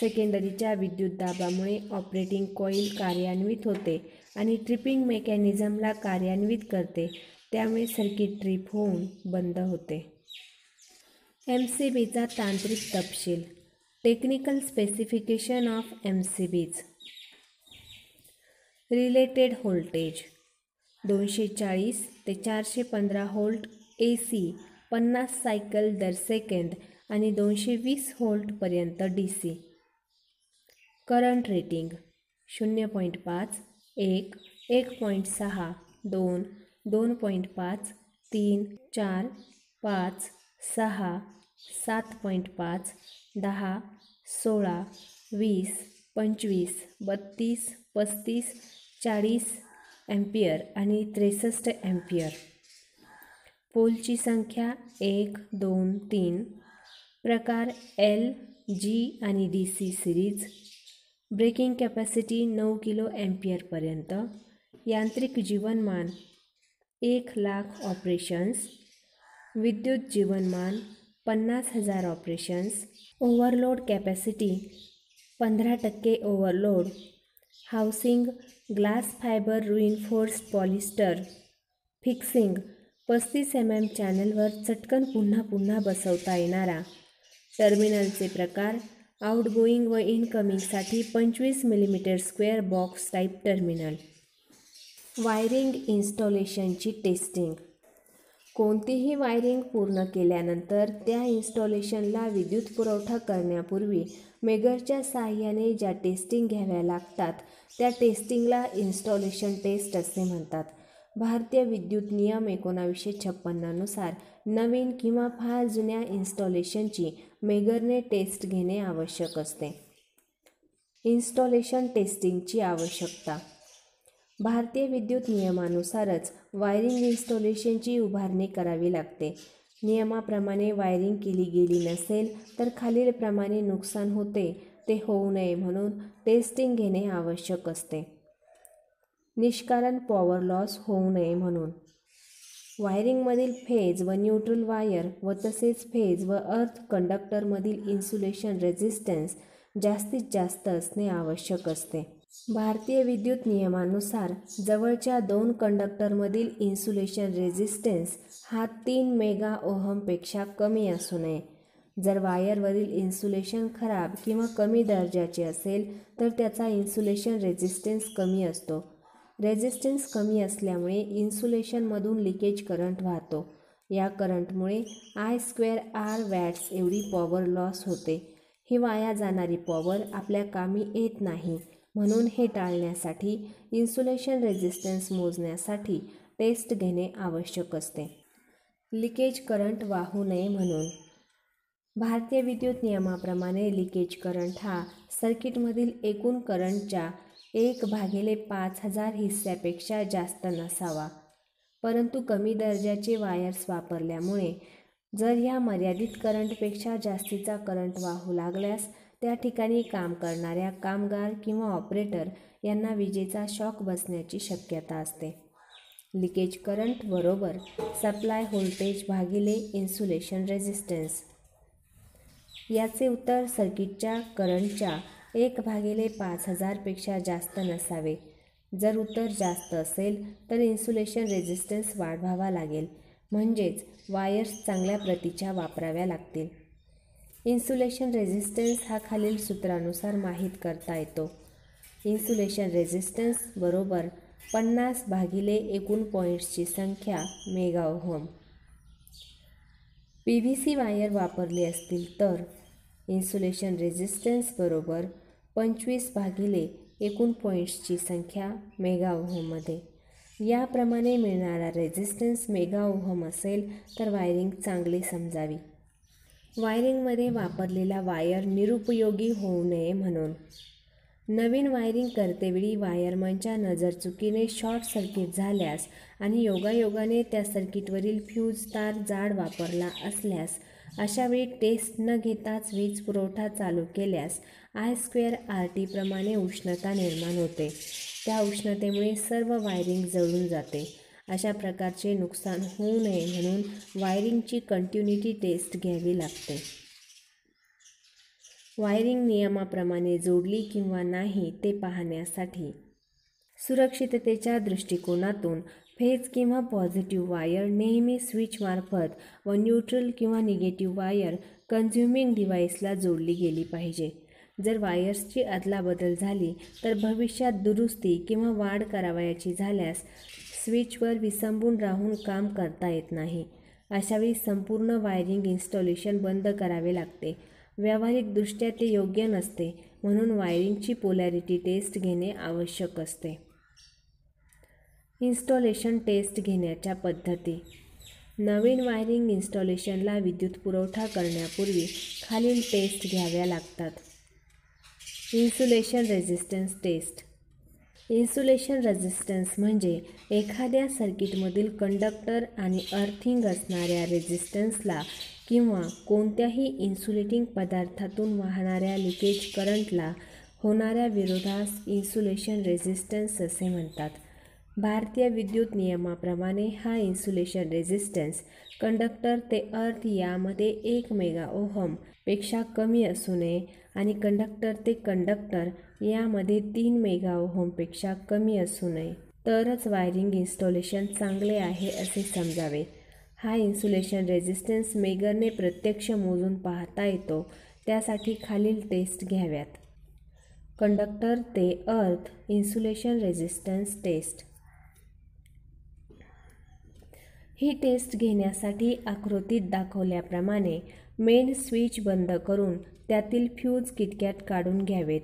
सेकंडरीच्या विद्युतदाबामुळे ऑपरेटिंग कॉईल कार्यान्वित होते आणि ट्रिपिंग मेकॅनिझमला कार्यान्वित करते. त्यामुळे सर्किट ट्रिप होऊन बंद होते. MCBचा तांत्रिक तपशील. Technical specification of MCBs. Related voltage 240 ते 415 व्होल्ट AC 50 सायकल दर सेकंद आणि 220 व्होल्टपर्यंत DC. करंट रेटिंग 0.5, 1, 1.6, 2, 2.5, 3, 4, 5, 6, 7.5, 10, 16, 20, 25, 32, 35, 40 ॲम्पियर आणि 63 ॲम्पियर. पोलची संख्या 1, 2, 3. प्रकार L, G आणि DC series. Breaking capacity 9 kilo ॲम्पियरपर्यंत. यांत्रिक जीवनमान 1,00,000 ऑपरेशन्स. विद्युत जीवनमान 50,000 operations. Overload capacity 15% overload. Housing glass fibre reinforced polyester. Fixing 35 mm चॅनलवर चटकन पुन्हा पुन्हा बसवता येणारा. टर्मिनलचे प्रकार आउटगोईंग व इनकमिंगसाठी 25 mm² box type terminal. Wiring इन्स्टॉलेशनची टेस्टिंग. कोणतीही वायरिंग पूर्ण केल्यानंतर त्या इन्स्टॉलेशनला विद्युत पुरवठा करण्यापूर्वी मेगरच्या साहाय्याने ज्या टेस्टिंग घ्याव्या लागतात त्या टेस्टिंगला इन्स्टॉलेशन टेस्ट असे म्हणतात. भारतीय विद्युत नियम 1956 नुसार नवीन किंवा फार जुन्या इन्स्टॉलेशनची मेगरने टेस्ट घेणे आवश्यक असते. इन्स्टॉलेशन टेस्टिंगची आवश्यकता. भारतीय विद्युत नियमानुसारच वायरिंग इन्स्टॉलेशनची उभारणी करावी लागते. नियमाप्रमाणे वायरिंग केली गेली नसेल तर खालीलप्रमाणे नुकसान होते ते होऊ नये म्हणून टेस्टिंग घेणे आवश्यक असते. निष्कारण पॉवर लॉस होऊ नये म्हणून. वायरिंगमधील फेज व न्यूट्रल वायर व तसेच फेज व अर्थ कंडक्टरमधील इन्सुलेशन रेझिस्टन्स जास्तीत जास्त असणे आवश्यक असते. भारतीय विद्युत नियमानुसार जवळच्या 2 कंडक्टरमधील इन्सुलेशन रेझिस्टन्स हा 3 मेगा ओहमपेक्षा कमी असू नये. जर वायरवरील इन्सुलेशन खराब किंवा कमी दर्जाचे असेल तर त्याचा इन्सुलेशन रेझिस्टन्स कमी असतो. रेझिस्टन्स कमी असल्यामुळे इन्सुलेशनमधून लिकेज करंट वाहतो. या करंटमुळे I²R वॅट्स एवढी पॉवर लॉस होते. ही वाया जाणारी पॉवर आपल्या कामी येत नाही. म्हणून हे टाळण्यासाठी इन्सुलेशन रेझिस्टन्स मोजण्यासाठी टेस्ट घेणे आवश्यक असते. लिकेज करंट वाहू नये म्हणून. भारतीय विद्युत नियमाप्रमाणे लिकेज करंट हा सर्किटमधील एकूण करंटच्या 1/5000 हिस्स्यापेक्षा जास्त नसावा. परंतु कमी दर्जाचे वायर्स वापरल्यामुळे जर ह्या मर्यादित करंटपेक्षा जास्तीचा करंट वाहू लागल्यास त्या ठिकाणी काम करणाऱ्या कामगार किंवा ऑपरेटर यांना विजेचा शॉक बसण्याची शक्यता असते. लिकेज करंट बरोबर सप्लाय व्होल्टेज भागिले इन्सुलेशन रेझिस्टन्स. याचे उत्तर सर्किटच्या करंटच्या 1/5000 पेक्षा जास्त नसावे. जर उत्तर जास्त असेल तर इन्सुलेशन रेझिस्टन्स वाढवावा लागेल. म्हणजेच वायर्स चांगल्या प्रतीच्या वापराव्या लागतील. इन्सुलेशन रेझिस्टन्स हा खालील सूत्रानुसार माहीत करता येतो. इन्सुलेशन रेझिस्टन्स बरोबर 50 भागिले एकूण पॉईंट्सची संख्या मेगा ओहम. PVC वायर वापरली असतील तर इन्सुलेशन रेझिस्टन्स बरोबर 25 भागिले एकूण पॉईंट्सची संख्या मेगा ओहममध्ये. याप्रमाणे मिळणारा रेझिस्टन्स मेगा ओहम असेल तर वायरिंग चांगली समजावी. वायरिंगमध्ये वापरलेला वायर निरुपयोगी होऊ नये म्हणून. नवीन वायरिंग करतेवेळी वायरमनच्या नजरचुकीने शॉर्ट सर्किट झाल्यास आणि योगायोगाने त्या सर्किटवरील फ्यूज तार जाड वापरला असल्यास अशावेळी टेस्ट न घेताच वीज पुरवठा चालू केल्यास I²RT प्रमाणे उष्णता निर्माण होते. त्या उष्णतेमुळे सर्व वायरिंग जळून जाते. अशा प्रकारचे नुकसान होऊ नये म्हणून वायरिंगची कंटिन्युटी टेस्ट घ्यावी लागते. वायरिंग नियमाप्रमाणे जोडली किंवा नाही ते पाहण्यासाठी सुरक्षिततेच्या दृष्टिकोनातून फेज किंवा पॉझिटिव्ह वायर नेहमी स्विचमार्फत व न्यूट्रल किंवा निगेटिव्ह वायर कन्झ्युमिंग डिव्हाइसला जोडली गेली पाहिजे. जर वायर्सची अदलाबदल झाली तर भविष्यात दुरुस्ती किंवा वाढ करावयाची झाल्यास स्विचवर विसंबून राहून काम करता येत नाही. अशावेळी संपूर्ण वायरिंग इन्स्टॉलेशन बंद करावे लागते. व्यावहारिकदृष्ट्या ते योग्य नसते, म्हणून वायरिंगची पोलॅरिटी टेस्ट घेणे आवश्यक असते. इन्स्टॉलेशन टेस्ट घेण्याच्या पद्धती. नवीन वायरिंग इन्स्टॉलेशनला विद्युत पुरवठा करण्यापूर्वी खालील टेस्ट घ्याव्या लागतात. Insulation resistance test. Insulation resistance म्हणजे एखाद्या सर्किटमधील कंडक्टर आणि अर्थिंग असणाऱ्या रेझिस्टन्सला किंवा कोणत्याही इन्सुलेटिंग पदार्थातून वाहणाऱ्या लिकेज करंटला होणाऱ्या विरोधास इन्सुलेशन रेझिस्टन्स असे म्हणतात. भारतीय विद्युत नियमाप्रमाणे हा इन्सुलेशन रेझिस्टन्स कंडक्टर ते अर्थ यामध्ये 1 मेगाओहम पेक्षा कमी असू नये आणि कंडक्टर ते कंडक्टर यामध्ये 3 मेगाओहम पेक्षा कमी असू नये, तरच वायरिंग इन्स्टॉलेशन चांगले आहे असे समजावे. हा इन्सुलेशन रेझिस्टन्स मेगरने प्रत्यक्ष मोजून पाहता येतो. त्यासाठी खालील टेस्ट घ्याव्यात. कंडक्टर ते अर्थ इन्सुलेशन रेझिस्टन्स टेस्ट. ही टेस्ट घेण्यासाठी आकृतीत दाखवल्याप्रमाणे मेन स्विच बंद करून त्यातील फ्यूज किटकॅट काढून घ्यावेत.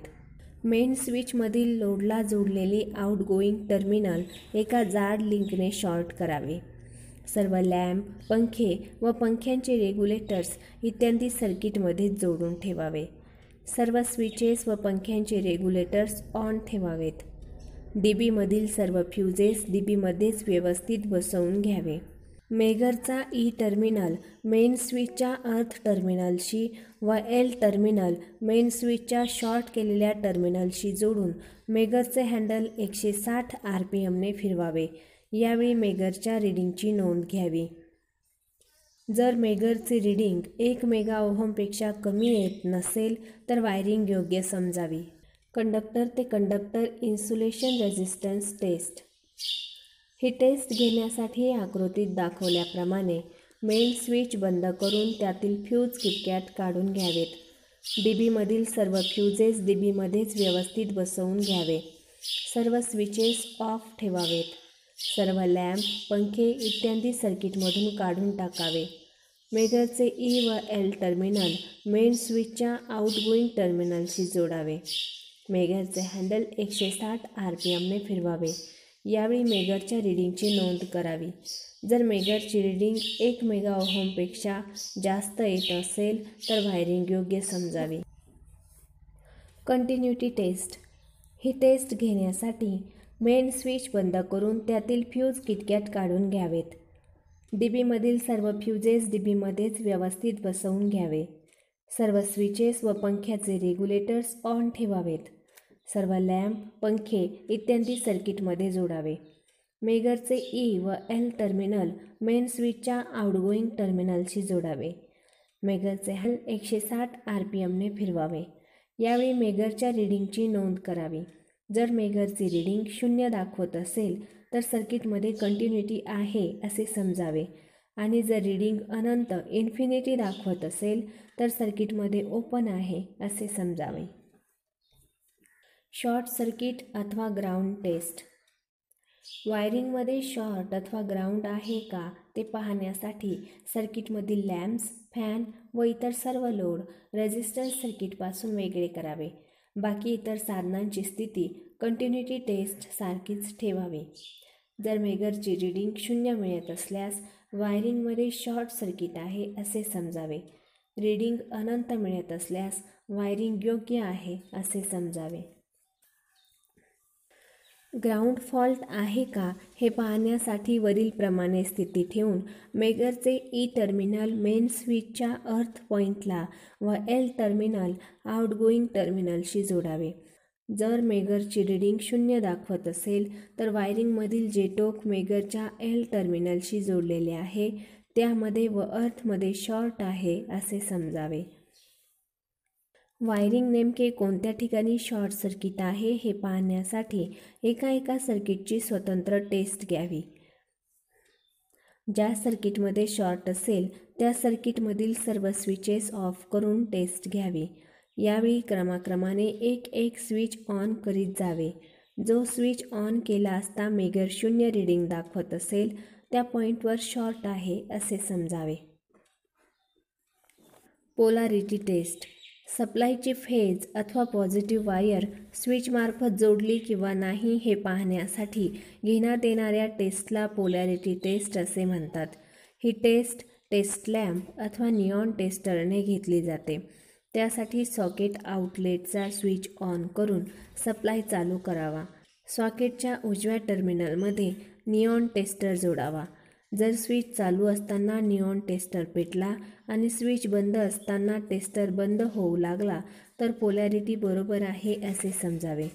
मेन स्विचमधील लोडला जोडलेले आउटगोईंग टर्मिनल एका जाड लिंकने शॉर्ट करावे. सर्व लॅम्प, पंखे व पंख्यांचे रेग्युलेटर्स इत्यादी सर्किटमध्ये जोडून ठेवावे. सर्व स्विचेस व पंख्यांचे रेग्युलेटर्स ऑन ठेवावेत. डीबीमधील सर्व फ्यूजेस डीबीमध्येच व्यवस्थित बसवून घ्यावे. मेगरचा ई टर्मिनल मेन स्विचच्या अर्थ टर्मिनलशी व एल टर्मिनल मेन स्विचच्या शॉर्ट केलेल्या टर्मिनलशी जोडून मेगरचे हँडल 160 RPMने फिरवावे. यावेळी मेगरच्या रीडिंगची नोंद घ्यावी. जर मेगरचे रीडिंग 1 मेगाओहमपेक्षा कमी येत नसेल तर वायरिंग योग्य समजावी. कंडक्टर ते कंडक्टर इन्सुलेशन रेझिस्टन्स टेस्ट. ही टेस्ट घेण्यासाठी आकृतीत दाखवल्याप्रमाणे मेन स्विच बंद करून त्यातील फ्यूज किटकॅट काढून घ्यावेत. डीबीमधील सर्व फ्यूजेस डीबीमध्येच व्यवस्थित बसवून घ्यावे. सर्व स्विचेस ऑफ ठेवावेत. सर्व लॅम्प, पंखे इत्यादी सर्किटमधून काढून टाकावे. मेगरचे ई व एल टर्मिनल मेन स्विचच्या आउटगोईंग टर्मिनलशी जोडावे. मेगरचे हँडल 160 RPMने फिरवावे. यावेळी मेगरच्या रीडिंगची नोंद करावी. जर मेगरची रीडिंग 1 मेगाओहमपेक्षा जास्त येत असेल तर वायरिंग योग्य समजावी. Continuity test. ही टेस्ट घेण्यासाठी मेन स्विच बंद करून त्यातील फ्यूज किटकॅट काढून घ्यावेत. डीबीमधील सर्व फ्यूजेस डीबीमध्येच व्यवस्थित बसवून घ्यावे. सर्व स्विचेस व पंख्याचे रेग्युलेटर्स ऑन ठेवावेत. सर्व लॅम्प, पंखे इत्यादी सर्किटमध्ये जोडावे. मेगरचे ई व एल टर्मिनल मेन स्विचच्या आउटगोईंग टर्मिनलशी जोडावे. मेगरचे हँडल 160 RPMने फिरवावे. यावेळी मेगरच्या रीडिंगची नोंद करावी. जर मेगरची रीडिंग 0 दाखवत असेल तर सर्किटमध्ये कंटिन्युटी आहे असे समजावे आणि जर रीडिंग अनंत इन्फिनिटी दाखवत असेल तर सर्किटमध्ये ओपन आहे असे समजावे. शॉर्ट सर्किट अथवा ग्राउंड टेस्ट. वायरिंगमध्ये शॉर्ट अथवा ग्राउंड आहे का ते पाहण्यासाठी सर्किटमधील लॅम्प्स, फॅन व इतर सर्व लोड रेझिस्टन्स सर्किटपासून वेगळे करावे. बाकी इतर साधनांची स्थिती कंटिन्युटी टेस्ट सारखीच ठेवावी. जर मेगरची रीडिंग 0 मिळत असल्यास वायरिंगमध्ये शॉर्ट सर्किट आहे असे समजावे. रीडिंग अनंत मिळत असल्यास वायरिंग योग्य आहे असे समजावे. ग्राउंड फॉल्ट आहे का हे पाहण्यासाठी वरीलप्रमाणे स्थिती ठेवून मेगरचे ई टर्मिनल मेन स्विचच्या अर्थ पॉईंटला व एल टर्मिनल आउटगोईंग टर्मिनलशी जोडावे. जर मेगरची रीडिंग 0 दाखवत असेल तर वायरिंगमधील जे टोक मेगरच्या एल टर्मिनलशी जोडलेले आहे त्यामध्ये व अर्थमध्ये शॉर्ट आहे असे समजावे. वायरिंग नेमके कोणत्या ठिकाणी शॉर्ट सर्किट आहे हे पाहण्यासाठी एका सर्किटची स्वतंत्र टेस्ट घ्यावी. ज्या सर्किटमध्ये शॉर्ट असेल त्या सर्किटमधील सर्व स्विचेस ऑफ करून टेस्ट घ्यावी. यावेळी क्रमाक्रमाने एक एक स्विच ऑन करीत जावे. जो स्विच ऑन केला असता मेगर 0 रीडिंग दाखवत असेल त्या पॉईंटवर शॉर्ट आहे असे समजावे. Polarity test. सप्लायची फेज अथवा पॉझिटिव्ह वायर स्विचमार्फत जोडली किंवा नाही हे पाहण्यासाठी घेण्यात येणाऱ्या टेस्टला पोलॅरिटी टेस्ट असे म्हणतात. ही टेस्ट लॅम्प अथवा निऑन टेस्टरने घेतली जाते. त्यासाठी सॉकेट आउटलेटचा स्विच ऑन करून सप्लाय चालू करावा. सॉकेटच्या उजव्या टर्मिनलमध्ये निऑन टेस्टर जोडावा. जर स्विच चालू असताना निऑन टेस्टर पेटला आणि स्विच बंद असताना टेस्टर बंद होऊ लागला तर पोलॅरिटी बरोबर आहे असे समजावे.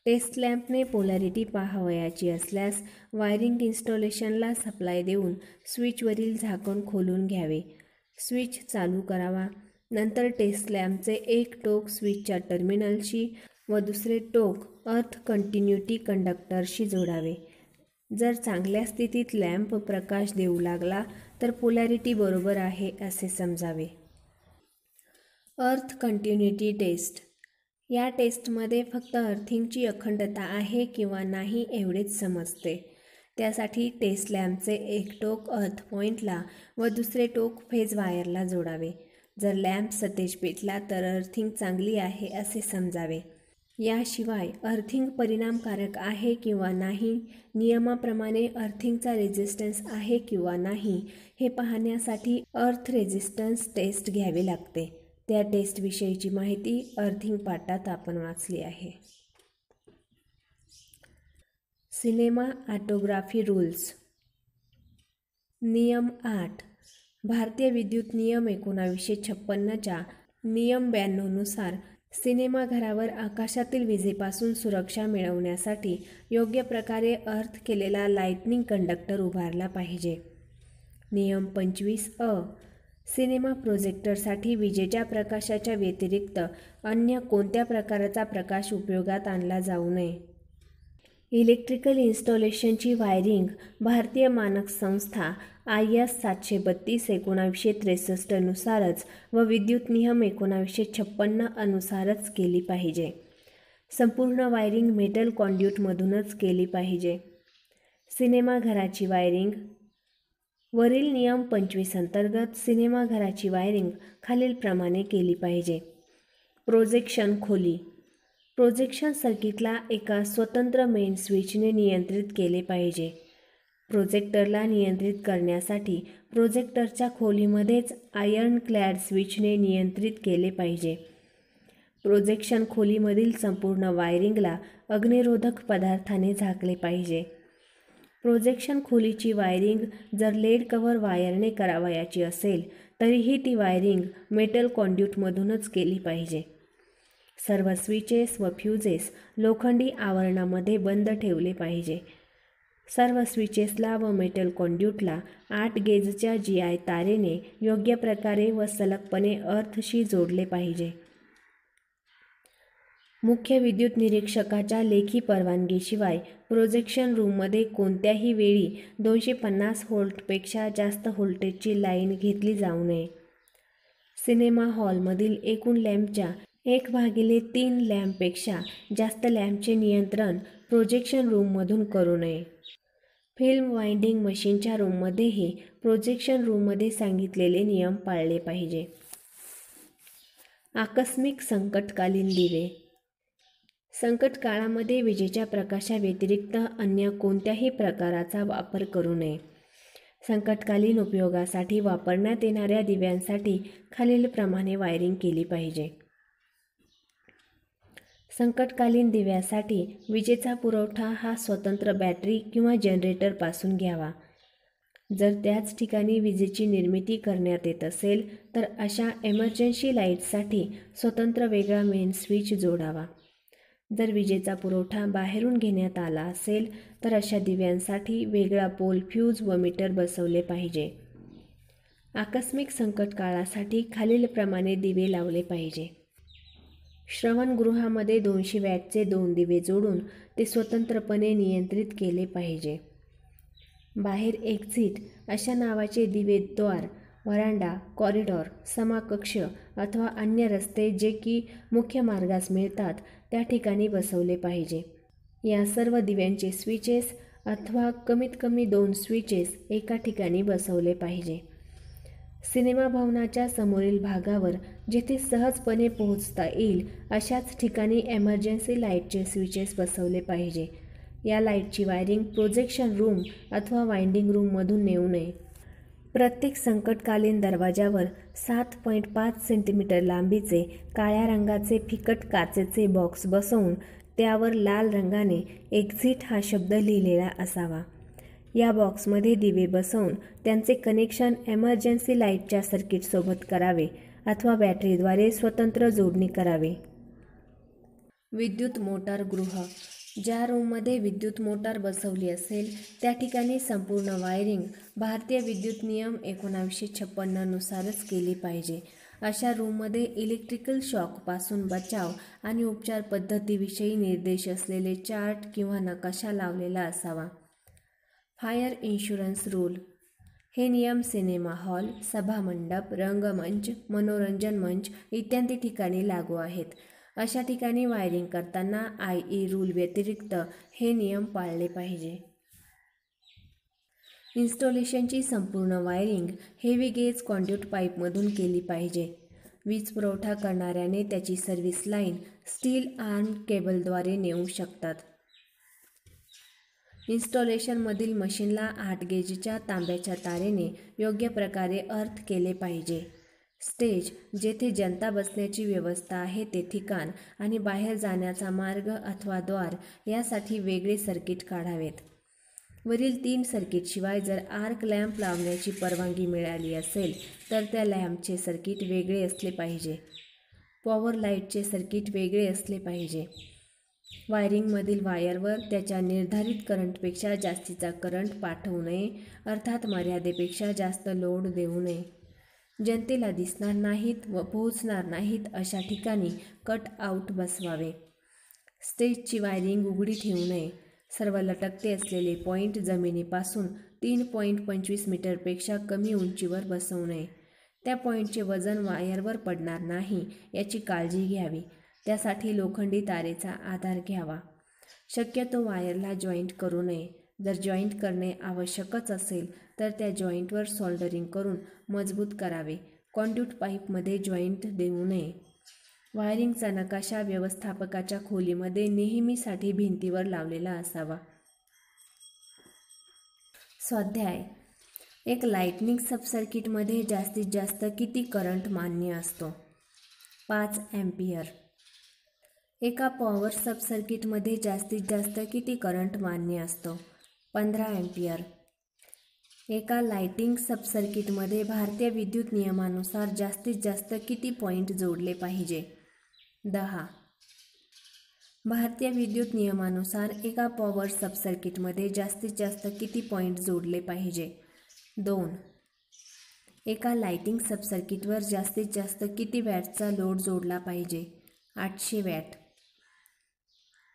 टेस्ट लॅम्पने पोलॅरिटी पाहावयाची असल्यास वायरिंग इन्स्टॉलेशनला सप्लाय देऊन स्विचवरील झाकण खोलून घ्यावे. स्विच चालू करावा. नंतर टेस्ट लॅम्पचे एक टोक स्विचच्या टर्मिनलशी व दुसरे टोक अर्थ कंटिन्युटी कंडक्टरशी जोडावे. जर चांगल्या स्थितीत लॅम्प प्रकाश देऊ लागला तर पोलॅरिटी बरोबर आहे असे समजावे. अर्थ कंटिन्युटी टेस्ट. या टेस्टमध्ये फक्त अर्थिंगची अखंडता आहे किंवा नाही एवढेच समजते. त्यासाठी टेस्ट लॅम्पचे एक टोक अर्थ पॉईंटला व दुसरे टोक फेज वायरला जोडावे. जर लॅम्प सतेज पेटला तर अर्थिंग चांगली आहे असे समजावे. याशिवाय अर्थिंग परिणामकारक आहे किंवा नाही, नियमाप्रमाणे अर्थिंगचा रेझिस्टन्स आहे किंवा नाही हे पाहण्यासाठी अर्थ रेझिस्टन्स टेस्ट घ्यावी लागते. त्या टेस्टविषयीची माहिती अर्थिंग पाठात आपण वाचली आहे. Cinema autography rules. नियम 8. भारतीय विद्युत नियम 1956च्या नियम 92 नुसार सिनेमाघरावर आकाशातील विजेपासून सुरक्षा मिळवण्यासाठी योग्य प्रकारे अर्थ केलेला लाइटनिंग कंडक्टर उभारला पाहिजे. नियम 25 सिनेमा प्रोजेक्टरसाठी विजेच्या प्रकाशाच्या व्यतिरिक्त अन्य कोणत्या प्रकारचा प्रकाश उपयोगात आणला जाऊ नये. इलेक्ट्रिकल इन्स्टॉलेशनची वायरिंग भारतीय मानक संस्था IS 732/1963 नुसारच व विद्युत नियम 1956 अनुसारच केली पाहिजे. संपूर्ण वायरिंग मेटल कॉन्ड्यूटमधूनच केली पाहिजे. सिनेमाघराची वायरिंग. वरील नियम 25 अंतर्गत सिनेमाघराची वायरिंग खालीलप्रमाणे केली पाहिजे. प्रोजेक्शन खोली. प्रोजेक्शन सर्किटला एका स्वतंत्र मेन स्विचने नियंत्रित केले पाहिजे. प्रोजेक्टरला नियंत्रित करण्यासाठी प्रोजेक्टरच्या खोलीमध्येच आयर्न क्लॅड स्विचने नियंत्रित केले पाहिजे. प्रोजेक्शन खोलीमधील संपूर्ण वायरिंगला अग्निरोधक पदार्थाने झाकले पाहिजे. प्रोजेक्शन खोलीची वायरिंग जर लेड कव्हर वायरने करावयाची असेल तरीही ती वायरिंग मेटल कॉन्ड्यूटमधूनच केली पाहिजे. सर्व स्विचेस व फ्यूजेस लोखंडी आवरणामध्ये बंद ठेवले पाहिजे. सर्व स्विचेसला व मेटल कॉन्ड्यूटला 8 गेजच्या GI तारेने योग्य प्रकारे व सलगपणे अर्थशी जोडले पाहिजे. मुख्य विद्युत निरीक्षकाच्या लेखी परवानगीशिवाय प्रोजेक्शन रूममध्ये कोणत्याही वेळी 250 व्होल्टपेक्षा जास्त व्होल्टेजची लाईन घेतली जाऊ नये. सिनेमा हॉलमधील एकूण लॅम्पच्या 1/3 लॅम्पपेक्षा जास्त लॅम्पचे नियंत्रण प्रोजेक्शन रूममधून करू नये. फिल्म वाइंडिंग मशीनच्या रूममध्येही प्रोजेक्शन रूममध्ये सांगितलेले नियम पाळले पाहिजे. आकस्मिक संकटकालीन दिवे. संकट काळामध्ये विजेच्या प्रकाशाव्यतिरिक्त अन्य कोणत्याही प्रकाराचा वापर करू नये. संकटकालीन उपयोगासाठी वापरण्यात येणाऱ्या दिव्यांसाठी खालीलप्रमाणे वायरिंग केली पाहिजे. संकटकालीन दिव्यासाठी विजेचा पुरवठा हा स्वतंत्र बॅटरी किंवा जनरेटरपासून घ्यावा. जर त्याच ठिकाणी विजेची निर्मिती करण्यात येत असेल तर अशा एमर्जन्सी लाईट्ससाठी स्वतंत्र वेगळा मेन स्विच जोडावा. जर विजेचा पुरवठा बाहेरून घेण्यात आला असेल तर अशा दिव्यांसाठी वेगळा पोल फ्यूज व मीटर बसवले पाहिजे. आकस्मिक संकट काळासाठी खालीलप्रमाणे दिवे लावले पाहिजे. श्रवणगृहामध्ये 200 वॅटचे 2 दिवे जोडून ते स्वतंत्रपणे नियंत्रित केले पाहिजे. बाहेर एक्झिट अशा नावाचे दिवे द्वार, व्हरांडा, कॉरिडॉर, समाकक्ष अथवा अन्य रस्ते जे की मुख्य मार्गास मिळतात त्या ठिकाणी बसवले पाहिजे. या सर्व दिव्यांचे स्विचेस अथवा कमीत कमी 2 स्विचेस एका ठिकाणी बसवले पाहिजे. सिनेमा भवनाच्या समोरील भागावर जेथे सहजपणे पोहोचता येईल अशाच ठिकाणी एमर्जन्सी लाईटचे स्विचेस बसवले पाहिजे. या लाईटची वायरिंग प्रोजेक्शन रूम अथवा वाइंडिंग रूममधून नेऊ नये. प्रत्येक संकटकालीन दरवाजावर 7.5 सेंटीमीटर लांबीचे काळ्या रंगाचे फिकट काचेचे बॉक्स बसवून त्यावर लाल रंगाने एक्झिट हा शब्द लिहिलेला असावा. या बॉक्समध्ये दिवे बसवून त्यांचे कनेक्शन एमर्जन्सी लाईटच्या सर्किटसोबत करावे अथवा बॅटरीद्वारे स्वतंत्र जोडणी करावे. विद्युत मोटार गृह. ज्या रूममध्ये विद्युत मोटार बसवली असेल त्या ठिकाणी संपूर्ण वायरिंग भारतीय विद्युत नियम 1956 नुसारच केली पाहिजे. अशा रूममध्ये इलेक्ट्रिकल शॉकपासून बचाव आणि उपचार पद्धतीविषयी निर्देश असलेले चार्ट किंवा नकाशा लावलेला असावा. Fire insurance rule. हे नियम सिनेमा हॉल, सभामंडप, रंगमंच, मनोरंजन मंच इत्यादी ठिकाणी लागू आहेत. अशा ठिकाणी वायरिंग करताना IE रूल व्यतिरिक्त हे नियम पाळले पाहिजे. इन्स्टॉलेशनची संपूर्ण वायरिंग हेवी गेज कॉन्ड्यूट पाईपमधून केली पाहिजे. वीज पुरवठा करणाऱ्याने त्याची सर्व्हिस लाईन स्टील आर्म केबलद्वारे नेऊ शकतात. इन्स्टॉलेशनमधील मशीनला 8 गेजच्या तांब्याच्या तारेने योग्य प्रकारे अर्थ केले पाहिजे. स्टेज, जेथे जनता बसण्याची व्यवस्था आहे ते ठिकाण आणि बाहेर जाण्याचा मार्ग अथवा द्वार यासाठी वेगळे सर्किट काढावेत. वरील 3 सर्किटशिवाय जर आर्क लॅम्प लावण्याची परवानगी मिळाली असेल तर त्या लॅम्पचे सर्किट वेगळे असले पाहिजे. पॉवर लाईटचे सर्किट वेगळे असले पाहिजे. वायरिंगमधील वायरवर त्याच्या निर्धारित करंटपेक्षा जास्तीचा करंट पाठवू नये, अर्थात मर्यादेपेक्षा जास्त लोड देऊ नये. जनतेला दिसणार नाहीत व पोहोचणार नाहीत अशा ठिकाणी कट आऊट बसवावे. स्टेजची वायरिंग उघडी ठेवू नये. सर्व लटकते असलेले पॉईंट जमिनीपासून 3.25 मीटरपेक्षा कमी उंचीवर बसवू नये. त्या पॉईंटचे वजन वायरवर पडणार नाही याची काळजी घ्यावी. त्यासाठी लोखंडी तारेचा आधार घ्यावा. शक्यतो वायरला जॉईंट करू नये. जर जॉईंट करणे आवश्यकच असेल तर त्या जॉईंटवर सोल्डरिंग करून मजबूत करावे. कॉन्ड्यूट पाईपमध्ये जॉईंट देऊ नये. वायरिंगचा नकाशा व्यवस्थापकाच्या खोलीमध्ये नेहमीसाठी भिंतीवर लावलेला असावा. स्वाध्याय. एक लाइटनिंग सबसर्किटमध्ये जास्तीत जास्त किती करंट मान्य असतो? 5 अँपिअर. एका पॉवर सबसर्किटमध्ये जास्तीत जास्त किती करंट मान्य असतो? 15 अँपिअर. एका लाइटिंग सबसर्किटमध्ये भारतीय विद्युत नियमानुसार जास्तीत जास्त किती पॉईंट जोडले पाहिजे? 10. भारतीय विद्युत नियमानुसार एका पॉवर सबसर्किटमध्ये जास्तीत जास्त किती पॉईंट जोडले पाहिजे? 2. एका लाइटिंग सबसर्किटवर जास्तीत जास्त किती वॅटचा लोड जोडला पाहिजे? 800 वॅट.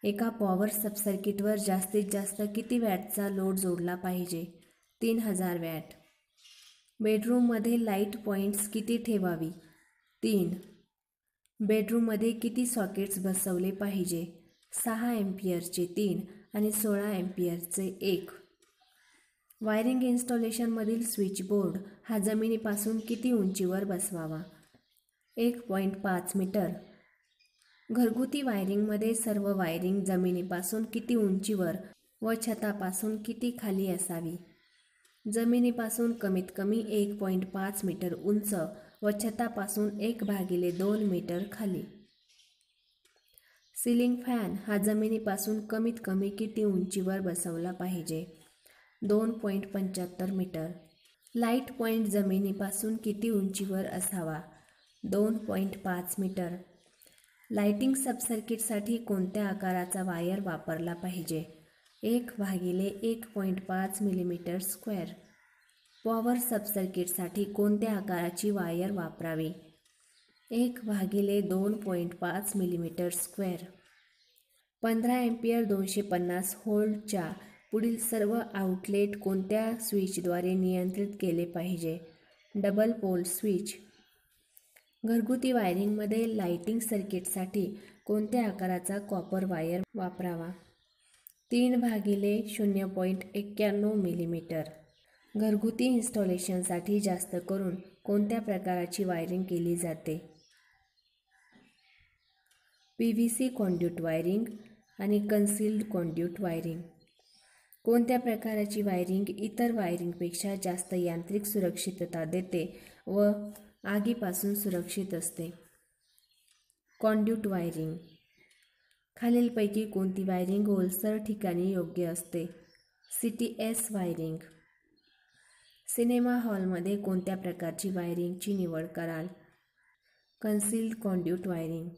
एका पॉवर सबसर्किटवर जास्तीत जास्त किती वॅटचा लोड जोडला पाहिजे? 3000 वॅट. बेडरूममध्ये लाईट पॉईंट्स किती ठेवावी? 3. बेडरूममध्ये किती सॉकेट्स बसवले पाहिजे? 6 अँपिअरचे 3 आणि 16 अँपिअरचे 1. वायरिंग इन्स्टॉलेशनमधील स्विचबोर्ड हा जमिनीपासून किती उंचीवर बसवावा? 1.5 मीटर. घरगुती वायरिंगमध्ये सर्व वायरिंग जमिनीपासून किती उंचीवर व छतापासून किती खाली असावी? जमिनीपासून कमीत कमी 1.5 मीटर उंच व छतापासून 1/2 मीटर खाली. सिलिंग फॅन हा जमिनीपासून कमीत कमी किती उंचीवर बसवला पाहिजे? 2.75 मीटर. लाईट पॉईंट जमिनीपासून किती उंचीवर असावा? 2.5 मीटर. लाइटिंग सबसर्किटसाठी कोणत्या आकाराचा वायर वापरला पाहिजे? 1/1.5 मिलीमीटर स्क्वेअर. पॉवर सबसर्किटसाठी कोणत्या आकाराची वायर वापरावी? 1/2.5 मिलीमीटर स्क्वेअर. 15 अँपिअर 250 व्होल्टच्या पुढील सर्व आउटलेट कोणत्या स्विचद्वारे नियंत्रित केले पाहिजे? Double pole switch. घरगुती वायरिंगमध्ये लाइटिंग सर्किटसाठी कोणत्या आकाराचा कॉपर वायर वापरावा? 3/0.91 मिलीमीटर. घरगुती इन्स्टॉलेशनसाठी जास्त करून कोणत्या प्रकाराची वायरिंग केली जाते? PVC कॉन्ड्यूट वायरिंग आणि कन्सील्ड कॉन्ड्यूट वायरिंग. कोणत्या प्रकाराची वायरिंग इतर वायरिंगपेक्षा जास्त यांत्रिक सुरक्षितता देते व आगीपासून सुरक्षित असते? Conduit wiring. खालीलपैकी कोणती वायरिंग ओलसर ठिकाणी योग्य असते? CTS wiring. सिनेमा हॉलमध्ये कोणत्या प्रकारची वायरिंगची निवड कराल? कन्सील्ड कॉन्ड्यूट वायरिंग.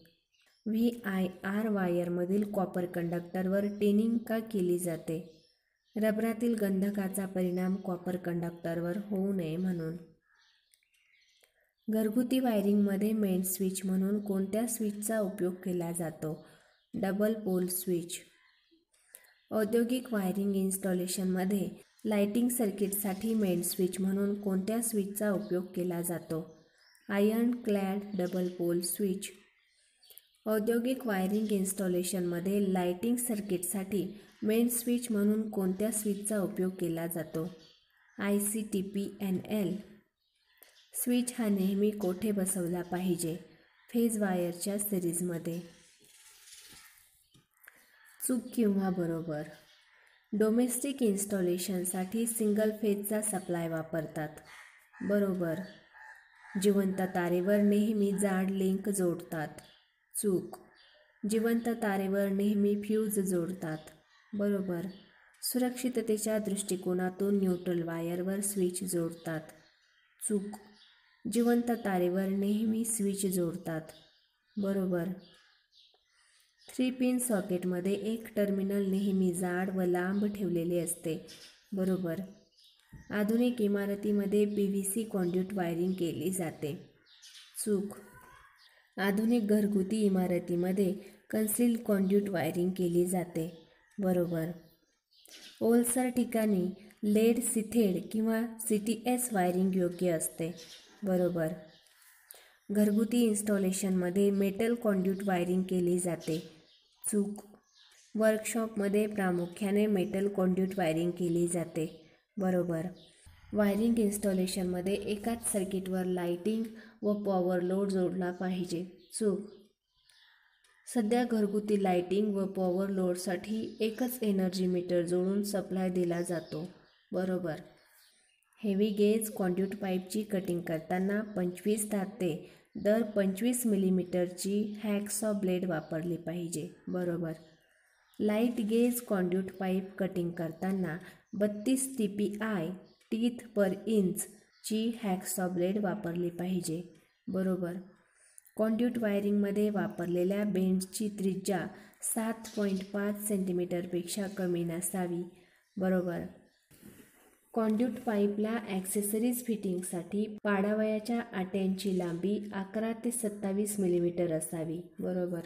VIR वायरमधील कॉपर कंडक्टरवर टिनिंग का केली जाते? रबरातील गंधकाचा परिणाम कॉपर कंडक्टरवर होऊ नये म्हणून. घरगुती वायरिंगमध्ये मेन स्विच म्हणून कोणत्या स्विचचा उपयोग केला जातो? Double pole switch. औद्योगिक वायरिंग इन्स्टॉलेशनमध्ये लाइटिंग सर्किटसाठी मेन स्विच म्हणून कोणत्या स्विचचा उपयोग केला जातो? Iron clad double pole switch. औद्योगिक वायरिंग इन्स्टॉलेशनमध्ये लाइटिंग सर्किटसाठी मेन स्विच म्हणून कोणत्या स्विचचा उपयोग केला जातो? ICTPNL. स्विच हा नेहमी कोठे बसवला पाहिजे? फेज वायरच्या सिरीजमध्ये. चूक किंवा बरोबर. डोमेस्टिक इन्स्टॉलेशनसाठी सिंगल फेजचा सप्लाय वापरतात. बरोबर. जिवंत तारेवर नेहमी जाड लिंक जोडतात. चूक. जिवंत तारेवर नेहमी फ्यूज जोडतात. बरोबर. सुरक्षिततेच्या दृष्टिकोनातून न्यूट्रल वायरवर स्विच जोडतात. चूक. जिवंत तारेवर नेहमी स्विच जोडतात. बरोबर. 3 पिन सॉकेटमध्ये एक टर्मिनल नेहमी जाड व लांब ठेवलेले असते. बरोबर. आधुनिक इमारतीमध्ये PVC कॉन्ड्यूट वायरिंग केली जाते. चूक. आधुनिक घरगुती इमारतीमध्ये कन्सील्ड कॉन्ड्यूट वायरिंग केली जाते. बरोबर. ओलसर ठिकाणी लेड सिथेड किंवा CTS वायरिंग योग्य असते. बरोबर. घरगुती इन्स्टॉलेशनमध्ये मेटल कॉन्ड्यूट वायरिंग केली जाते. चूक. वर्कशॉपमध्ये प्रामुख्याने मेटल कॉन्ड्यूट वायरिंग केली जाते. बरोबर. वायरिंग इन्स्टॉलेशनमध्ये एकाच सर्किटवर लाइटिंग व पॉवर लोड जोडला पाहिजे. चूक. सध्या घरगुती लाइटिंग व पॉवर लोडसाठी एकच एनर्जी मीटर जोडून सप्लाय दिला जातो. बरोबर. हेवी गेज कॉन्ड्यूट पाईपची कटिंग करताना 25 ते दर 25 मिलीमीटरची हॅकसॉ ब्लेड वापरली पाहिजे. बरोबर. Light gauge conduit pipe cutting करताना 32 TPI टीथ पर इंच ची हॅकसॉ ब्लेड वापरली पाहिजे. बरोबर. कॉन्ड्यूट वायरिंगमध्ये वापरलेल्या बेंडची त्रिज्या 7.5 सेंटीमीटरपेक्षा कमी नसावी. बरोबर. कॉन्ड्यूट पाईपला ॲक्सेसरीज फिटिंगसाठी पाडावयाच्या आट्यांची लांबी 11 ते 27 मिलीमीटर असावी. बरोबर.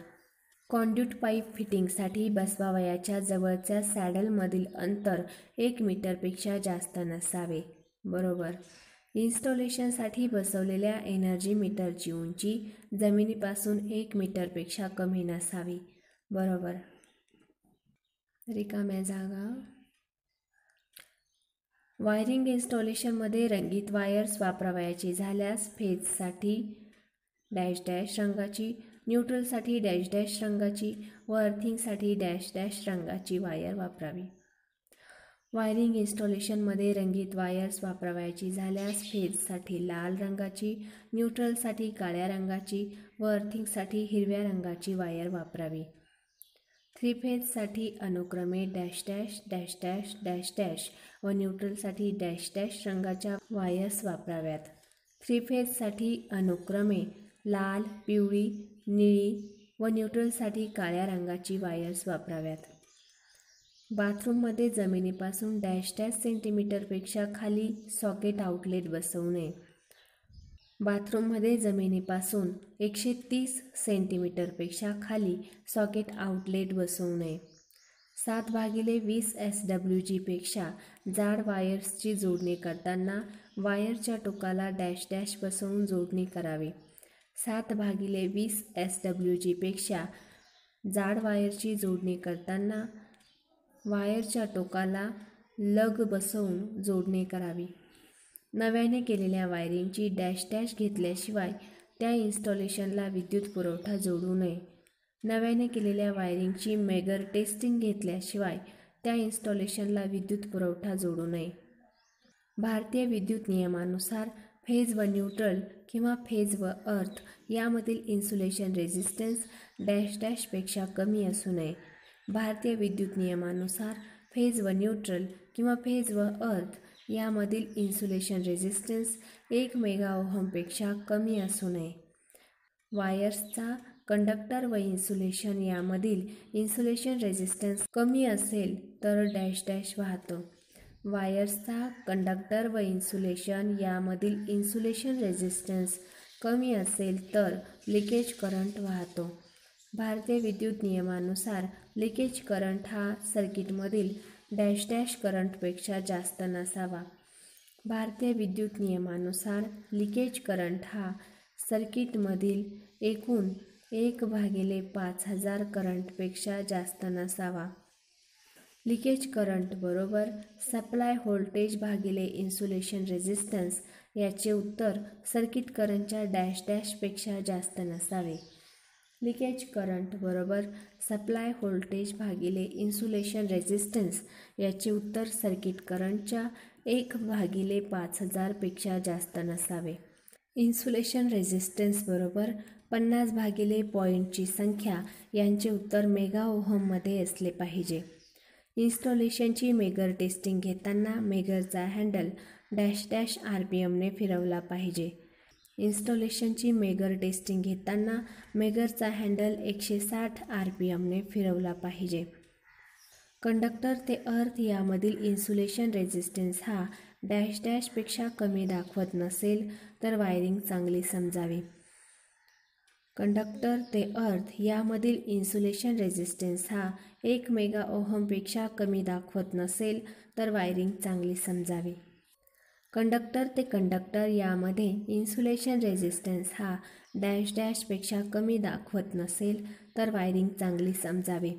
कॉन्ड्यूट पाईप फिटिंगसाठी बसवावयाच्या जवळच्या सॅडलमधील अंतर 1 मीटरपेक्षा जास्त नसावे. बरोबर. इन्स्टॉलेशनसाठी बसवलेल्या एनर्जी मीटरची उंची जमिनीपासून 1 मीटरपेक्षा कमी नसावी. बरोबर. रिकाम्या जागा. वायरिंग इन्स्टॉलेशनमध्ये रंगीत वायर्स वापरावयाची झाल्यास फेजसाठी डॅश डॅश रंगाची, न्यूट्रलसाठी डॅश डॅश रंगाची व अर्थिंगसाठी डॅश डॅश रंगाची वायर वापरावी. वायरिंग इन्स्टॉलेशनमध्ये रंगीत वायर्स वापरावयाची झाल्यास फेजसाठी लाल रंगाची, न्यूट्रलसाठी काळ्या रंगाची व अर्थिंगसाठी हिरव्या रंगाची वायर वापरावी. 3 फेजसाठी अनुक्रमे dash dash dash dash dash dash व न्यूट्रलसाठी डॅश डॅश रंगाच्या वायर्स वापराव्यात. 3 फेजसाठी अनुक्रमे लाल, पिवळी, निळी व न्यूट्रलसाठी काळ्या रंगाची वायर्स वापराव्यात. बाथरूममध्ये जमिनीपासून डॅश डॅश सेंटीमीटरपेक्षा खाली सॉकेट आउटलेट बसवू नये. बाथरूममध्ये जमिनीपासून 130 सेंटीमीटरपेक्षा खाली सॉकेट आउटलेट बसवू नये. 7/20 SWG पेक्षा जाड वायर्सची जोडणी करताना वायरच्या टोकाला डॅश डॅश बसवून जोडणी करावी. 7/20 SWG पेक्षा जाड वायरची जोडणी करताना वायरच्या टोकाला लग बसवून जोडणी करावी. नव्याने केलेल्या वायरिंगची डॅश डॅश घेतल्याशिवाय त्या इन्स्टॉलेशनला विद्युत पुरवठा जोडू नये. नव्याने केलेल्या वायरिंगची मेगर टेस्टिंग घेतल्याशिवाय त्या इन्स्टॉलेशनला विद्युत पुरवठा जोडू नये. भारतीय विद्युत नियमानुसार फेज व न्यूट्रल किंवा फेज व अर्थ यामधील इन्सुलेशन रेझिस्टन्स डॅश डॅशपेक्षा कमी असू नये. भारतीय विद्युत नियमानुसार फेज व न्यूट्रल किंवा फेज व अर्थ यामधील इन्सुलेशन रेझिस्टन्स 1 मेगाओहमपेक्षा कमी असू नये. वायर्सचा कंडक्टर व इन्सुलेशन यामधील इन्सुलेशन रेझिस्टन्स कमी असेल तर डॅश डॅश वाहतो. वायर्सचा कंडक्टर व इन्सुलेशन यामधील इन्सुलेशन रेझिस्टन्स कमी असेल तर लिकेज करंट वाहतो. भारतीय विद्युत नियमानुसार लिकेज करंट हा सर्किटमधील डॅश डॅश करंटपेक्षा जास्त नसावा. भारतीय विद्युत नियमानुसार लिकेज करंट हा सर्किटमधील एकूण 1/5000 करंटपेक्षा जास्त नसावा. लिकेज करंट बरोबर सप्लाय व्होल्टेज भागिले इन्सुलेशन रेझिस्टन्स याचे उत्तर सर्किट करंटच्या डॅश डॅशपेक्षा जास्त नसावे. लिकेज करंट बरोबर सप्लाय व्होल्टेज भागिले इन्सुलेशन रेझिस्टन्स याचे उत्तर सर्किट करंटच्या 1/5000 पेक्षा जास्त नसावे. इन्सुलेशन रेझिस्टन्स बरोबर 50 भागिले पॉईंटची संख्या यांचे उत्तर मेगाओहममध्ये असले पाहिजे. इन्स्टॉलेशनची मेगर टेस्टिंग घेताना मेगरचा हँडल डॅश डॅश RPMने फिरवला पाहिजे. इन्स्टॉलेशनची मेगर टेस्टिंग घेताना मेगरचा हँडल 160 RPMने फिरवला पाहिजे. कंडक्टर ते अर्थ यामधील इन्सुलेशन रेझिस्टन्स हा डॅश डॅशपेक्षा कमी दाखवत नसेल तर वायरिंग चांगली समजावी. कंडक्टर ते अर्थ यामधील इन्सुलेशन रेझिस्टन्स हा 1 मेगाओहमपेक्षा कमी दाखवत नसेल तर वायरिंग चांगली समजावी. कंडक्टर ते कंडक्टर यामध्ये इन्सुलेशन रेझिस्टन्स हा डॅश डॅशपेक्षा कमी दाखवत नसेल तर वायरिंग चांगली समजावी.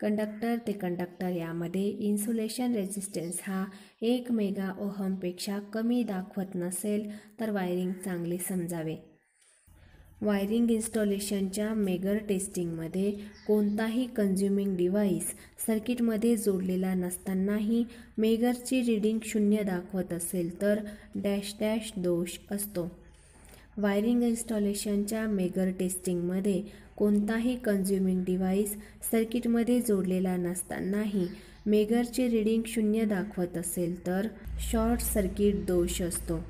कंडक्टर ते कंडक्टर यामध्ये इन्सुलेशन रेझिस्टन्स हा 1 मेगाओहमपेक्षा कमी दाखवत नसेल तर वायरिंग चांगली समजावे. वायरिंग इन्स्टॉलेशनच्या मेगर टेस्टिंगमध्ये कोणताही कन्झ्युमिंग डिव्हाइस सर्किटमध्ये जोडलेला नसतानाही मेगरची रीडिंग 0 दाखवत असेल तर डॅश डॅश दोष असतो. वायरिंग इन्स्टॉलेशनच्या मेगर टेस्टिंगमध्ये कोणताही कन्झ्युमिंग डिव्हाइस सर्किटमध्ये जोडलेला नसतानाही मेगरची रीडिंग 0 दाखवत असेल तर शॉर्ट सर्किट दोष असतो.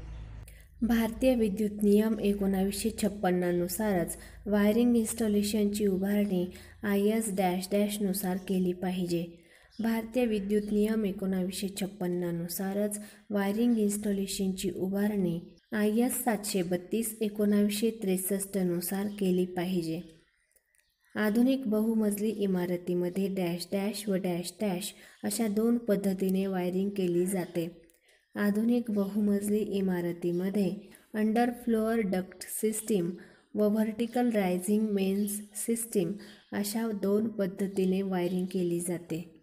भारतीय विद्युत नियम 1956 नुसारच वायरिंग इन्स्टॉलेशनची उभारणी IS डॅश डॅशनुसार केली पाहिजे. भारतीय विद्युत नियम 1956 नुसारच वायरिंग इन्स्टॉलेशनची उभारणी IS 732/1963 नुसार केली पाहिजे. आधुनिक बहुमजली इमारतीमध्ये डॅश डॅश व डॅश डॅश अशा 2 पद्धतीने वायरिंग केली जाते. आधुनिक बहुमजली इमारतीमध्ये अंडरफ्लोअर डक्ट सिस्टीम व व्हर्टिकल रायझिंग मेन्स सिस्टीम अशा 2 पद्धतीने वायरिंग केली जाते.